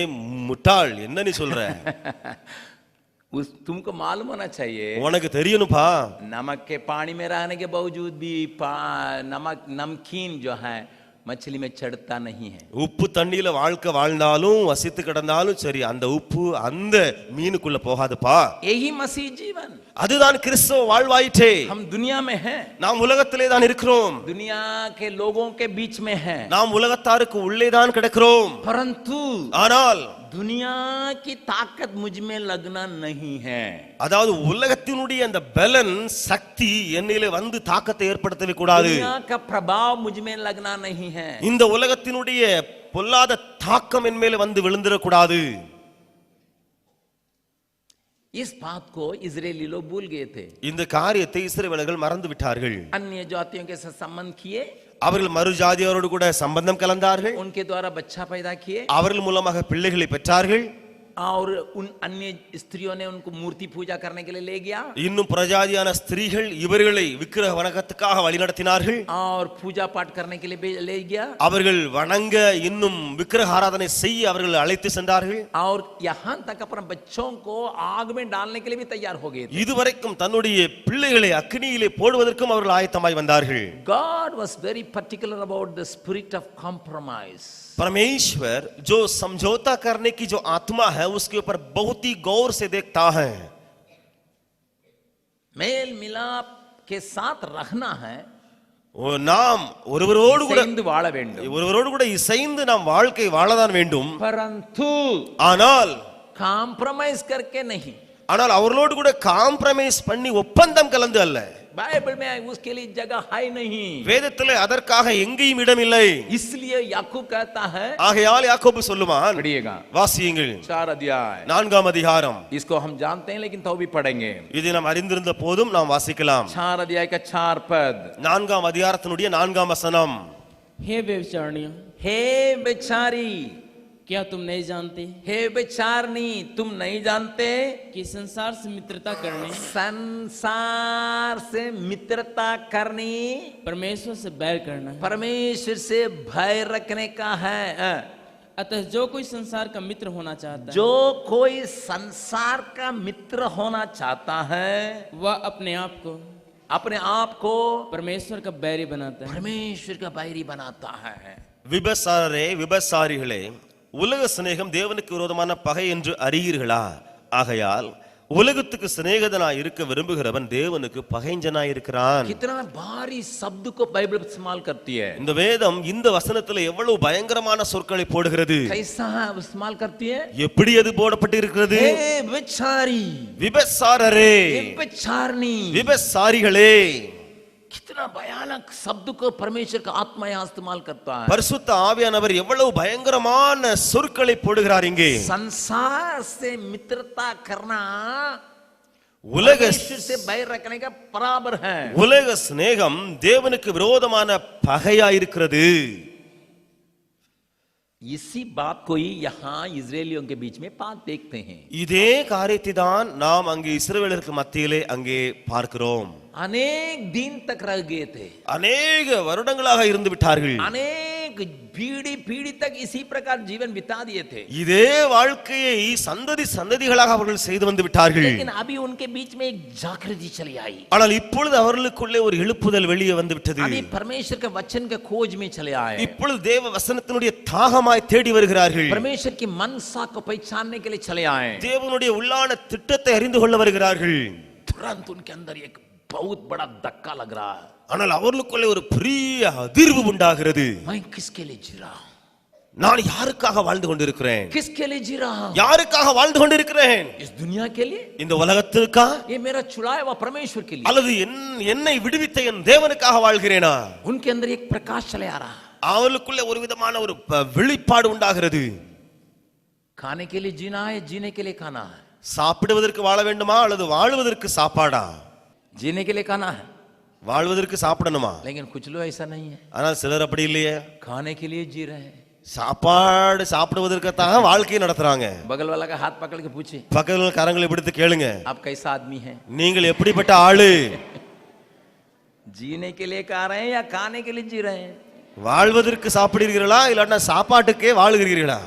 முட்டாள், என்ன நீ சொல்ற? तुमको मालूम होना चाहिए, உனக்கு தெரியணும்பா, नमक के पानी में रहने के बावजूद भी नमकीन जो है मछली में चढ़ता नहीं है। உப்பு தண்ணியில வாழ்க்கை வாழ்ந்தாலும் வசித்து கிடந்தாலும் சரி, அந்த உப்பு அந்த மீனுக்குள்ள போகாதுப்பா. यही मसीह जीवन। அதுதான் கிறிஸ்தவ வாழ்வாயிற்றே. हम दुनिया में हैं, நாம் உலகத்திலே தான் இருக்கிறோம், दुनिया के लोगों के बीच में हैं, நாம் உலகத்தாருக்கு உள்ளே தான் கிடக்கிறோம். परंतु ஆனால் दुनिया की ताकत मुझ में लगना नहीं है। அதாவது உலகத்தினுடைய அந்த பலன் சக்தி என்னிலே வந்து தாக்கத்தை ஏற்படுத்தவே கூடாது. दुनिया का प्रभाव मुझ में लगना नहीं है। இந்த உலகத்தினுடைய பொல்லாத தாக்கம் என் மேலே வந்து விழுந்திடக் கூடாது. इस बात को इजरायली लोग भूल गए थे। இந்த காரியத்தை இஸ்ரவேலர்கள் மறந்து விட்டார்கள். अन्य जातियों के साथ संबंध किए, அவர்கள் மறு ஜாதியரோடு கூட சம்பந்தம் கலந்தார்கள், उनके द्वारा बच्चा पैदा किए, அவர்கள் மூலமாக பிள்ளைகளை பெற்றார்கள். और उन अन्य स्त्रियों ने उनको मूर्ति पूजा करने के लिए ले गया, இன்னும் பிரஜாதியான ஸ்திரீகள் இவர்களை விக்கிரக வணக்கத்துக்காக வழிநடத்தினார்கள். और पूजा पाठ करने के लिए ले गया, அவர்கள் வணங்க இன்னும் விக்கிரக ஆராதனை செய்ய அவர்கள் அழைத்து சென்றார்கள். और यहाँ तक अपने बच्चों को आग में डालने के लिए भी तैयार हो गए थे। இதுவரைக்கும் தன்னுடைய பிள்ளைகளை அக்னியிலே போடுவதற்கும் அவர்கள் ஆயத்தமாய் வந்தார்கள். God was very particular about the spirit of compromise. परमेश्वर जो समझौता करने की जो आत्मा है उसके ऊपर बहुत ही गौर से देखता है. मेल मिलाप के साथ रहना है, நாம் ஒருவரோடு கூட இசைந்து வாழ வேண்டும், ஒருவரோடு கூட இசைந்து நாம் வாழ்க்கை வாழதான் வேண்டும். परंतु ஆனால் compromise करके नहीं। ஆனால் அவர்களோடு கூட காம்ப்ரமைஸ் பண்ணி ஒப்பந்தம் கலந்து அல்ல. बाइबल में उसके लिए जगह है नहीं, வேதத்திலே அதற்காக எங்கேயும் இடம் இல்லை. इसलिए याकूब कहता है, ஆகையால் யாக்கோபு சொல்லுவான், पढ़िएगा வாசியுங்கள் 4 अध्याय, 4ஆம் அதிகாரம். इसको हम जानते हैं लेकिन तो भी पढ़ेंगे। இதை நாம் அறிந்திருந்த போதும் நாம் வாசிக்கலாம். 4 अध्याय का 4 पद, 4ஆம் அதிகாரத்தினுடைய 4ஆம் வசனம். हे व्यभिचारिणियों, हे बेचारी, क्या तुम नहीं जानते हे बेचारनी, तुम नहीं जानते कि संसार से मित्रता करने संसार से मित्रता करनी परमेश्वर से बैर करना है। परमेश्वर से भय रखने का है। अतः जो कोई संसार का मित्र होना चाहता है, जो कोई संसार का मित्र होना चाहता है, वह अपने आप को परमेश्वर का बैरी बनाता है। परमेश्वर का बैरी बनाता है। விபசாரரே, விபசாரிகளே, உலக சிநேகம் தேவனுக்கு விரோதமான பகை என்று அறியீர்களா? ஆகையால் உலகத்துக்கு சிநேகிதனாய் இருக்க விரும்புகிறவன் தேவனுக்கு பகைஞ்சனாய் இருக்கிறான். कितना भारी शब्द को बाइबल इस्तेमाल करती है। இந்த வேதம் இந்த வசனத்துல எவ்வளவு பயங்கரமான சொற்களை போடுகிறது. कैसा इस्तेमाल करती है? எப்படி அது போடப்பட்டு இருக்கிறது? हे बेचारी, விபசாரரே, हे बेचारनी, விபசாரிகளே. कितना भयानक शब्द को परमेश्वर का आत्मा यहाँ इस्तेमाल करता है। பரிசுத்த ஆவியானவர் எவ்வளவு பயங்கரமான சொற்களை போடுகிறார் இங்கே. संसार से मित्रता करना உலக परमेश्वर से बैर रखने का बराबर है। உலக சிநேகம் தேவனுக்கு விரோதமான பகையாயிருக்கிறது. इसी बात को ही यहाँ इजरायलियों के बीच में बात देखते हैं। இதே காரியத்தை தான் நாம் அங்கே இஸ்ரவேலருக்கு மத்தியிலே அங்கே பார்க்கிறோம். अनेक दिन तक रह गए थे, அநேக வருடங்களாக இருந்து விட்டார்கள். अनेक पीढ़ी पीढ़ी तक इसी प्रकार जीवन बिता दिए थे, இதே வாழ்க்கையை சந்ததி சந்ததிகளாக அவர்கள் செய்து வந்து விட்டார்கள். लेकिन अभी उनके बीच में एक जागृति चली आई। ஆனால் இப்பொழுது அவர்களுக்குள்ளே ஒரு எழுப்புதல் வெளியே வந்து விட்டது. अभी परमेश्वर के वचन के खोज में चले आए, இப்பொழுது தேவ வசனத்தினுடைய தாகமாய் தேடி வருகிறார்கள். परमेश्वर की मनसा को पहचानने के लिए चले आए। தேவனுடைய உள்ளான திட்டத்தை அறிந்து கொள்ள வருகிறார்கள். तुरंत उनके अंदर एक बहुत बड़ा धक्का लग रहा है। ஆனால் அவர்களுக்குள்ளே ஒரு பெரிய அதிர்வு உண்டாகிறது. मैं किसके लिए जी रहा हूं? நான் யாருக்காக வாழ்ந்து கொண்டிருக்கிறேன்? किसके लिए जी रहा हूं? யாருக்காக வாழ்ந்து கொண்டிருக்கிறேன்? इस दुनिया के लिए? இந்த உலகத்துக்கா? ये मेरा छुड़ाया हुआ परमेश्वर के लिए? அல்லது என்னை விடுவித்த என் தேவனுக்காக வாழ்கிறேனா? उनके अंदर एक प्रकाश चले आ रहा है। அவர்களுக்குள்ளே ஒரு விதமான ஒரு வெளிப்பாடு உண்டாகிறது. खाने के लिए जीना है, जीने के लिए खाना है। சாப்பிடுவதற்கு வாழ வேண்டுமா அல்லது வாழுவதற்கு சாப்பாடா? जीने के लिए खाना है, வாழ்வதற்கு சாப்பிடணுமா? लेकिन कुछ लोग ऐसा नहीं है, ஆனால் சிலர் அப்படி இல்லையே. खाने के लिए जी रहे हैं। சாப்பாடு சாப்பிடுவதற்காக வாழ்க்கையை நடத்துறாங்க. बगल वाला का हाथ पकड़ के पूछे, பக்கத்துல கரங்களை பிடித்து கேளுங்க, आप कैसा आदमी है? நீங்கள் எப்படிப்பட்ட ஆளு? जीने के लिए खा रहे हैं या खाने के लिए जी रहे हैं? வாழ்வதற்கு சாப்பிடுகிறீர்களா இல்லாட்டா சாப்பாட்டுக்கே வாழுகிறீர்களா?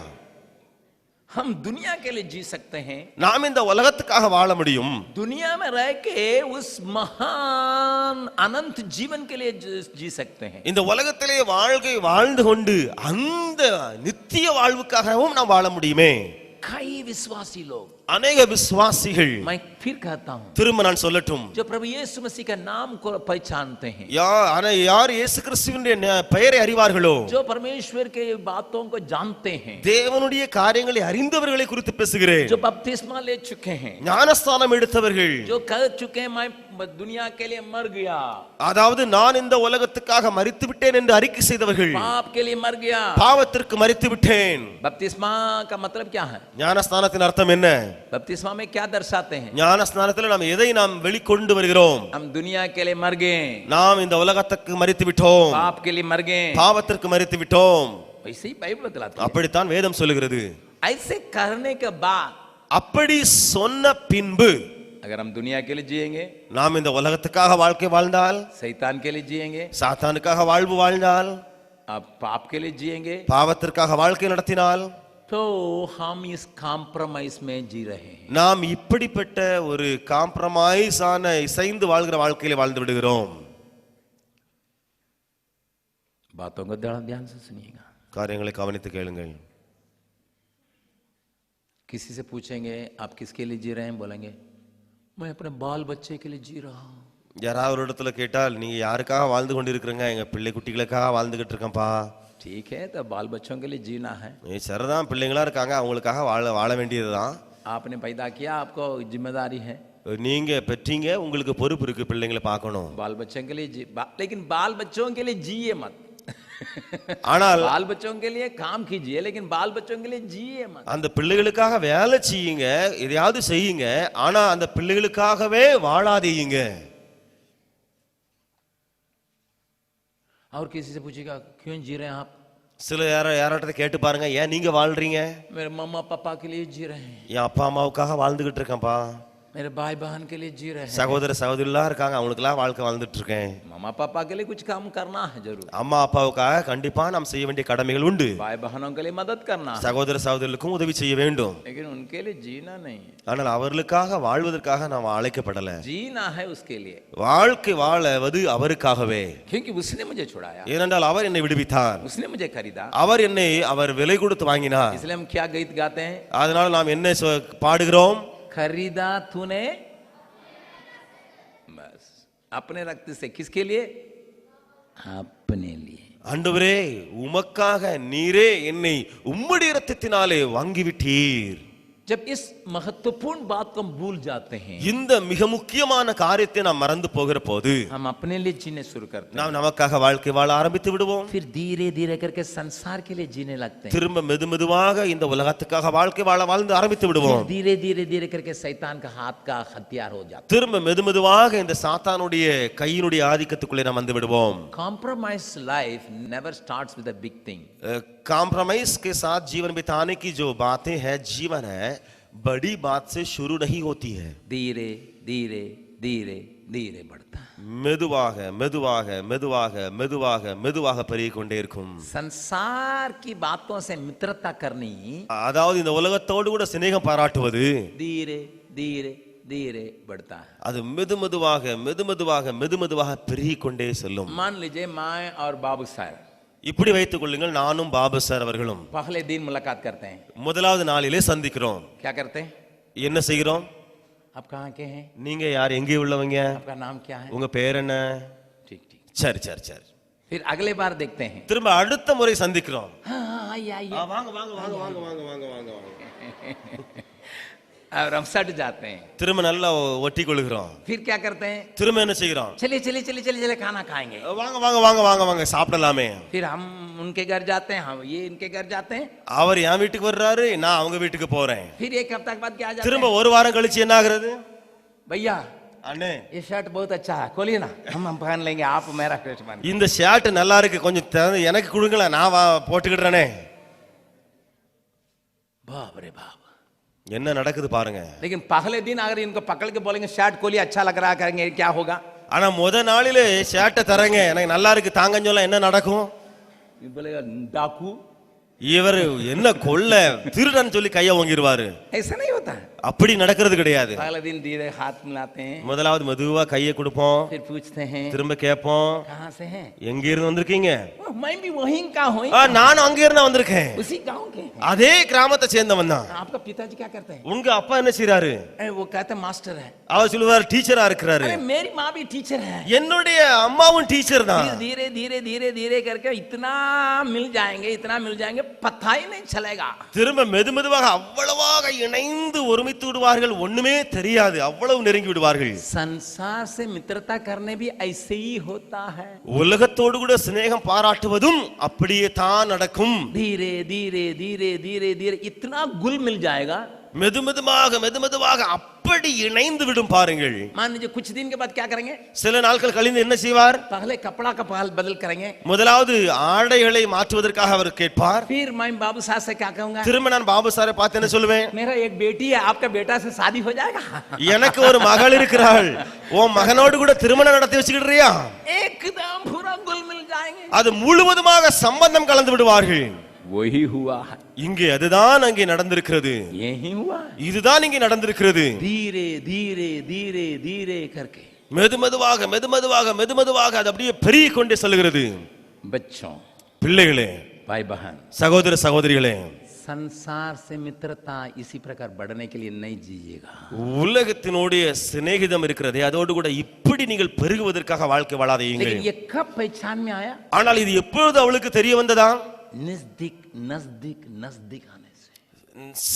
हम दुनिया के लिए जी सकते हैं, நாம் இந்த உலகத்துக்காக வாழ முடியும். दुनिया में रह के उस महान अनंत जीवन के लिए जी सकते हैं. இந்த உலகத்திலே வாழ்க்கை வாழ்ந்து கொண்டு அந்த நித்திய வாழ்வுக்காகவும் நாம் வாழ முடியுமே. कई विश्वासी लोग, அநேக விசுவாசிகள், मैं फिर कहता हूं, திரும்ப நான் சொல்லட்டும், जो प्रभु यीशु मसीह का नाम को पहचानते हैं, யார் இயேசு கிறிஸ்துவின் பெயரை அறிவார்களோ, जो परमेश्वर के बातों को जानते हैं, தேவனுடைய காரியங்களை அறிந்தவர்களை குறித்து பேசுகிறேன். जो बपतिस्मा ले चुके हैं, ஞானஸ்தானம் எடுத்தவர்கள், जो कह चुके हैं मैं दुनिया के लिए मर गया, அதாவது நான் இந்த உலகத்துக்காக மரித்து விட்டேன் என்று அறிக்கை செய்தவர்கள், पाप के लिए मर गया, பாவத்திற்கு மரித்து விட்டேன். बपतिस्मा का मतलब क्या है? ஞானஸ்தானத்தின் அர்த்தம் என்ன? बपतिस्मा में क्या दर्शाते हैं? ஞானஸ்தானத்தில் நாம் எதை நாம் வெளிக்கொண்டு வருகிறோம்? हम दुनिया के लिए मर गए, நாம் இந்த உலகத்துக்கு மரித்து விட்டோம், पाप के लिए मर गए, பாவத்திற்கு மரித்து விட்டோம். वैसे ही बाइबल बतलाती है. அப்படித்தான் வேதம் சொல்லுகிறது. ऐसे करने के बाद அப்படி சொன்ன பின்பு अगर हम दुनिया के लिए जिएंगे, நாம் இந்த உலகத்துக்காக வாழ்க்கை வாழ்ந்தால், शैतान के लिए जिएंगे, சாத்தானுக்காக வாழ்வு வாழ்ந்தால், आप पाप के लिए जिएंगे, பாவத்திற்காக வாழ்க்கை நடத்தினால், तो हम इस कॉम्प्रोमाइज में जी रहे हैं. நாம் இப்படிப்பட்ட ஒரு காம்ப்ரமைஸ் ஆன இசைந்து வாழ்கிற வாழ்க்கையில வாழ்ந்து விடுகிறோம். बातों को ध्यान से सुनिएगा. காரியங்களை கவனித்து கேளுங்கள். किसी से पूछेंगे आप किसके लिए जी रहे हैं, बोलेंगे मैं अपने बाल बच्चे के लिए जी रहा हूं. யாராவது ஒரு இடத்துல கேட்டால் நீங்க யாருக்காக வாழ்ந்து கொண்டிருக்கிறீங்க? எங்க பிள்ளை குட்டிகளுக்காக வாழ்ந்துகிட்டு இருக்கேன்ப்பா. ठीक है, तो बाल बच्चों के लिए जीना है. சரிதான், பிள்ளைங்களா இருக்காங்க, அவங்களுக்காக வாழ வேண்டியதுதான். आपने पैदा किया, आपको जिम्मेदारी है. நீங்க பெற்றீங்க, உங்களுக்கு பொறுப்பு இருக்கு, பிள்ளைங்களை பார்க்கணும். बाल बच्चों के लिए लेकिन बाल बच्चों के लिए जिए मत. ஆனால் बाल बच्चों के लिए काम कीजिए, लेकिन बाल बच्चों के लिए जिए मत. அந்த பிள்ளைகளுக்காக வேலை செய்யுங்க, எதையாவது செய்யுங்க, ஆனா அந்த பிள்ளைகளுக்காகவே வாழாதீங்க. और किसी से पूछेगा क्यों जी रहे हैं आप? சில யாராட்ட கேட்டு பாருங்க, ஏன் நீங்க வாழ்றீங்க? मेरे मम्मा पापा के लिए जी रहे हैं, என் அப்பா அம்மாவுக்காக வாழ்ந்துகிட்டு இருக்கேன்ப்பா. मेरे भाई बहन के लिए जी रहे हैं, சகோதர சகோதரிலாம் இருக்காங்க, அவங்களுக்கெல்லாம் வாழ்க்கை வாழ்ந்துட்டு இருக்கேன். मम्मा पापा के लिए कुछ काम करना है जरूर, அம்மா அப்பாவுக்காக கண்டிப்பா நாம் செய்ய வேண்டிய கடமைகள் உண்டு. भाई बहनों के लिए मदद करना है, சகோதர சகோதரிகளுக்கும் உதவி செய்ய வேண்டும். लेकिन उनके लिए जीना नहीं है. ஆனால் அவர்களுக்காக வாழ்வதற்காக நாம் அழைக்கப்படல. जीना है उसके लिए, வாழ்க்கை வாழவது அவருக்காகவே. क्योंकि उसने मुझे छुड़ाया, ஏனென்றால் அவர் என்னை விடுவித்தார், उसने मुझे खरीदा, அவர் விலை கொடுத்து வாங்கினார். इसलिए हम क्या गीत गाते हैं? அதனால நாம் என்ன பாடுகிறோம்? खरीदा तूने बस अपने रक्त से. किसके लिए? अपने लिए. ஆண்டவரே, உமக்காக நீரே என்னை உம்முடைய இரத்தத்தினாலே வாங்கிவிட்டீர். जब इस महत्वपूर्ण बात को हम भूल जाते हैं, இந்த மிக முக்கியமான காரியத்தை நாம் மறந்து போகிற போது हम अपने लिए जीने शुरू करते हैं, நாம் நமக்காக வாழ்க்கை வாழ ஆரம்பித்து விடுவோம். फिर धीरे धीरे करके संसार के लिए जीने लगते हैं, திரும்ப மெதுமெதுவாக இந்த உலகத்துக்காக வாழ்க்கை வாழ்ந்து ஆரம்பித்து விடுவோம். धीरे धीरे धीरे करके शैतान का हाथ का हथियार हो जाता है. திரும்ப மெதுமெதுவாக இந்த சாத்தானுடைய கையினுடைய ஆதிக்கத்துக்குள்ளே நாம் வந்து விடுவோம். Compromise life never starts with a big thing. Compromise के साथ जीवन बिताने की जो बातें हैं, जीवन है, बड़ी बात से शुरू नहीं होती है. धीरे धीरे धीरे धीरे बढ़ता है, மெதுவாக மெதுவாக மெதுவாக மெதுவாக மெதுவாக பெருகிக் கொண்டே இருக்கும். संसार की बातों से मित्रता करनी, அதாவது இந்த உலகத்தோடு கூட சிநேகம் பாராட்டுவது धीरे धीरे धीरे बढ़ता है. அது மெதுமெதுவாக மெதுமெதுவாக பெருகிக் கொண்டே செல்லும். मान लीजिए मैं और बाबू साहब இப்படி வைத்துக் கொள்ளுங்கள், நானும் பாபு சார் அவர்களும் पहले दिन मुलाकात करते हैं. முதலாவது நாளிலே சந்திக்கிறோம். क्या करते हैं? என்ன செய்கிறோம்? आप कहाँ के हैं? நீங்க யார், எங்கே உள்ளவங்க, आपका नाम क्या है? உங்க பேர் என்ன? ठीक ठीक. சரி சரி சரி. फिर अगले बार देखते हैं. திரும்ப அடுத்த முறை சந்திக்கிறோம். हाँ हाँ आइए आइए. வாங்க வாங்க வாங்க வாங்க வாங்க வாங்க வாங்க வாங்க. और हम सट जाते हैं. திரும்ப நல்லா ஒட்டி கொள்கிறோம். फिर क्या करते हैं? திரும்ப என்ன செய்கிறோம்? चलिए चलिए चलिए चलिए चलिए खाना खाएंगे. வாங்க வாங்க வாங்க வாங்க வாங்க சாப்பிடலாமே. फिर हम उनके घर जाते हैं, हम ये इनके घर जाते हैं. அவர் என் வீட்டுக்கு வர்றாரு, நான் அவங்க வீட்டுக்கு போறேன். फिर एक हफ्ता के बाद क्या जाते திரும்ப हैं? ஒரு வாரம் கழிச்சு என்ன ஆகுறது? भैया அண்ணே, ये शर्ट बहुत अच्छा है, खोलिए ना, हम पहन लेंगे, आप मेरा ड्रेस पहन. இந்த ஷர்ட் நல்லா இருக்கு, கொஞ்சம் எனக்கு கொடுங்களேன், நான் போட்டுக்கிடுறேனே. बाप रे बाप. என்ன நடக்குது பாருங்க. लेकिन पहले दिन अगर इनको पकड़ के बोलेंगे शर्ट खोलिए, अच्छा लग रहा है, करेंगे, क्या होगा? ஆனா முத நாளிலே ஷர்ட்டை தரங்க, எனக்கு நல்லா இருக்கு தாங்கன்னு சொல்ல என்ன நடக்கும்? ये बोलेगा डाकू. இவர் என்ன கொள்ள திருடன் சொல்லி கைய ஓங்கிடுவாரு. ऐसा नहीं होता है। அப்படி நடக்கிறது கிடையாது. पहले दिन धीरे हाथ मिलाते हैं, முதலாவது மெதுவா கையை கொடுப்போம், फिर पूछते हैं திரும்ப கேட்போம், कहाँ से हैं? எங்க இருந்து வந்திருக்கீங்க? मैं भी वहीं का हूँ, நானும் அங்க இருந்து வந்திருக்கேன். उसी गांव के हैं। அதே கிராமத்தை சேர்ந்தவன் தான். आपका पिताजी क्या करते हैं? உங்க அப்பா என்ன செய்றாரு? वो कहते हैं मास्टर है। அவர் சொல்லுவார் டீச்சரா இருக்கிறாரு. अरे मेरी माँ भी टीचर है। என்னுடைய அம்மாவும் டீச்சர் தான். धीरे धीरे धीरे धीरे करके इतना मिल जाएंगे पता ही नहीं चलेगा। திரும்ப மெதுமெதுவாக அவ்வளவாக இணைந்து ஒருமித்து விடுவார்கள், ஒண்ணுமே தெரியாது, அவ்வளவு நெருங்கி விடுவார்கள். संसार से मित्रता करने भी ऐसे ही होता है। உலகத்தோடு கூட சிநேகம் பாராட்டுவதும் அப்படியே தான் நடக்கும். धीरे धीरे धीरे धीरे धीरे इतना गुल मिल जाएगा, மெதுமெதுவாக அப்படி இணைந்து விடும் பாருங்கள். मान लीजिए कुछ दिन के बाद क्या करेंगे? சில நாட்கள் கழிந்து என்ன செய்வார்? पहले कपड़ा का बदल करेंगे, முதலாவது ஆடைகளை மாற்றுவதற்காக அவர் கேட்பார். फिर मैं बाबू साहब से क्या कहूंगा? திரும்ப நான் பாபு சாரை பார்த்து என்ன சொல்லுவேன்? मेरा एक बेटी है, आपका बेटा से शादी हो जाएगा। எனக்கு ஒரு மகள் இருக்கிறாள், உன் மகனோடு கூட திருமணம் நடத்தி வச்சுக்கிறியா? एकदम पूरा गुल मिल जाएंगे। அது முழுவதுமாக சம்பந்தம் கலந்து விடுவார்கள். वही हुआ है, இங்கே அதுதான் அங்கே நடந்திருக்கிறது. यही हुआ, இதுதான் இங்கே நடந்திருக்கிறது. धीरे धीरे धीरे धीरे करके மெதுமெதுவாக அது அப்படியே பெருகி கொண்டே செல்கிறது. बच्चों, பிள்ளைகளே, भाई बहन, சகோதர சகோதரிகளே, संसार से मित्रता इसी प्रकार बढ़ने के लिए नहीं जीजिएगा। உலகத்தினுடைய சிநேகிதம் இருக்கிறதே, அதோடு கூட இப்படி நீங்கள் பெருகுவதற்காக வாழ்க்கை வாழாதீர்கள். लेकिन ये कब पहचान में आया? ஆனால் இது எப்பொழுது அவளுக்கு தெரிய வந்ததா? नजदीक नजदीक नजदीक आने से,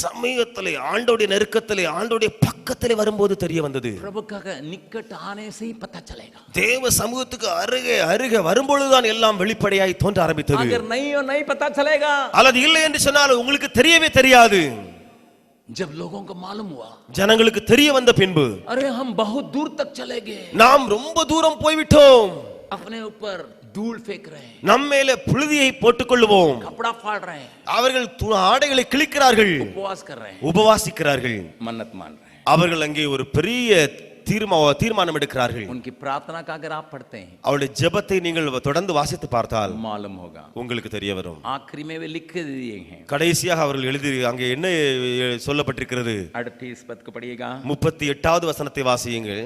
சமீபத்திலே, ஆண்டோடைய நெருக்கத்திலே, ஆண்டோடைய பக்கத்திலே வரும்போது தெரிய வந்தது. प्रभु का निकट आने से ही पता चलेगा। தேவ சமூகத்துக்கு அருகே வரும்பொழுதுதான் எல்லாம் வெளிப்படையாய் தோன்ற ஆரம்பித்தது. अगर नहीं हो नहीं पता चलेगा, அல்லது இல்லை என்று சொன்னால் உங்களுக்கு தெரியவே தெரியாது. जब लोगों को मालूम हुआ, ஜனங்களுக்கு தெரிய வந்த பின்பு, अरे हम बहुत दूर तक चले गए, நாம் ரொம்ப தூரம் போய்விட்டோம், अपने ऊपर धूल फेंक रहे हैं, நம்ம மேலே புழுதியை போட்டுக் கொள்வோம், कपड़ा फाड़ रहे हैं, அவர்கள் ஆடைகளை கிழிக்கிறார்கள், उपवास कर रहे हैं, உபவாசிக்கிறார்கள், मन्नत मान रहे हैं। அவர்கள் அங்கே ஒரு பெரிய தீர்மானம் எடுக்கிறார்கள். उनकी प्रार्थना का अगर आप पढ़ते हैं, அவருடைய ஜெபத்தை நீங்கள் தொடர்ந்து வாசித்து பார்த்தால் मालूम होगा, உங்களுக்கு தெரிய வரும். आखिरी में वे लिख के दिए हैं। கடைசியாக அவர்கள் எழுதி அங்கே என்ன சொல்லப்பட்டிருக்கிறது? 38 पद को पढ़िएगा, 38வது வசனத்தை வாசியுங்கள்.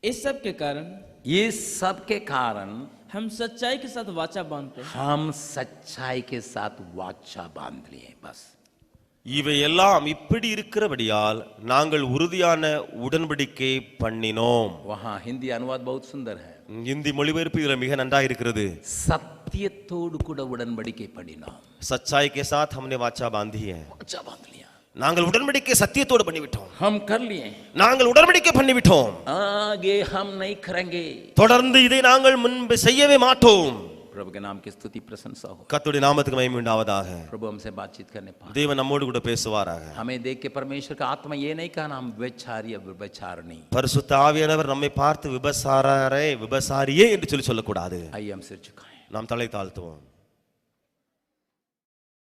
इस सब के कारण ये सब के कारण हम सच्चाई के साथ वाचा बांधते हैं। हम सच्चाई के साथ वाचा बांध लिए। बस இவையெல்லாம் இப்படி இருக்கிறபடியால் நாங்கள் உறுதியான உடன்படிக்கை பண்ணினோம். वहाँ हिंदी अनुवाद बहुत सुंदर है, இந்தி மொழிபெயர்ப்பு இதுல மிக நன்றாக இருக்கிறது. सत्यத்தோடு கூட உடன்படிக்கை பண்ணினோம், सच्चाई के साथ हमने वाचा बांधी है. वाचा बांध लिया, நாங்கள் உடன்படிக்கை சத்தியத்தோடு பண்ணிவிட்டோம், हम कर लिए, நாங்கள் உடன்படிக்கை பண்ணிவிட்டோம். आगे हम नहीं करेंगे, தொடர்ந்து இதை நாங்கள் முன்பு செய்யவே மாட்டோம். प्रभु के नाम की स्तुति प्रशंसा हो। கர்த்தருடைய நாமத்துக்கு மகிமை உண்டாவதாக. प्रभु हमसे बातचीत करने पाए, தேவன் நம்மோடு கூட பேசுவாராக. हमें देख के परमेश्वर का आत्मा ये नहीं कहा हम व्यभिचारी या व्यभिचारिणी। பரிசுத்த ஆவியானவர் நம்மை பார்த்து விபசாரியே என்று சொல்லக்கூடாது. आइए हम सिर झुकाएं, நாம் தலை தாழ்த்துவோம்.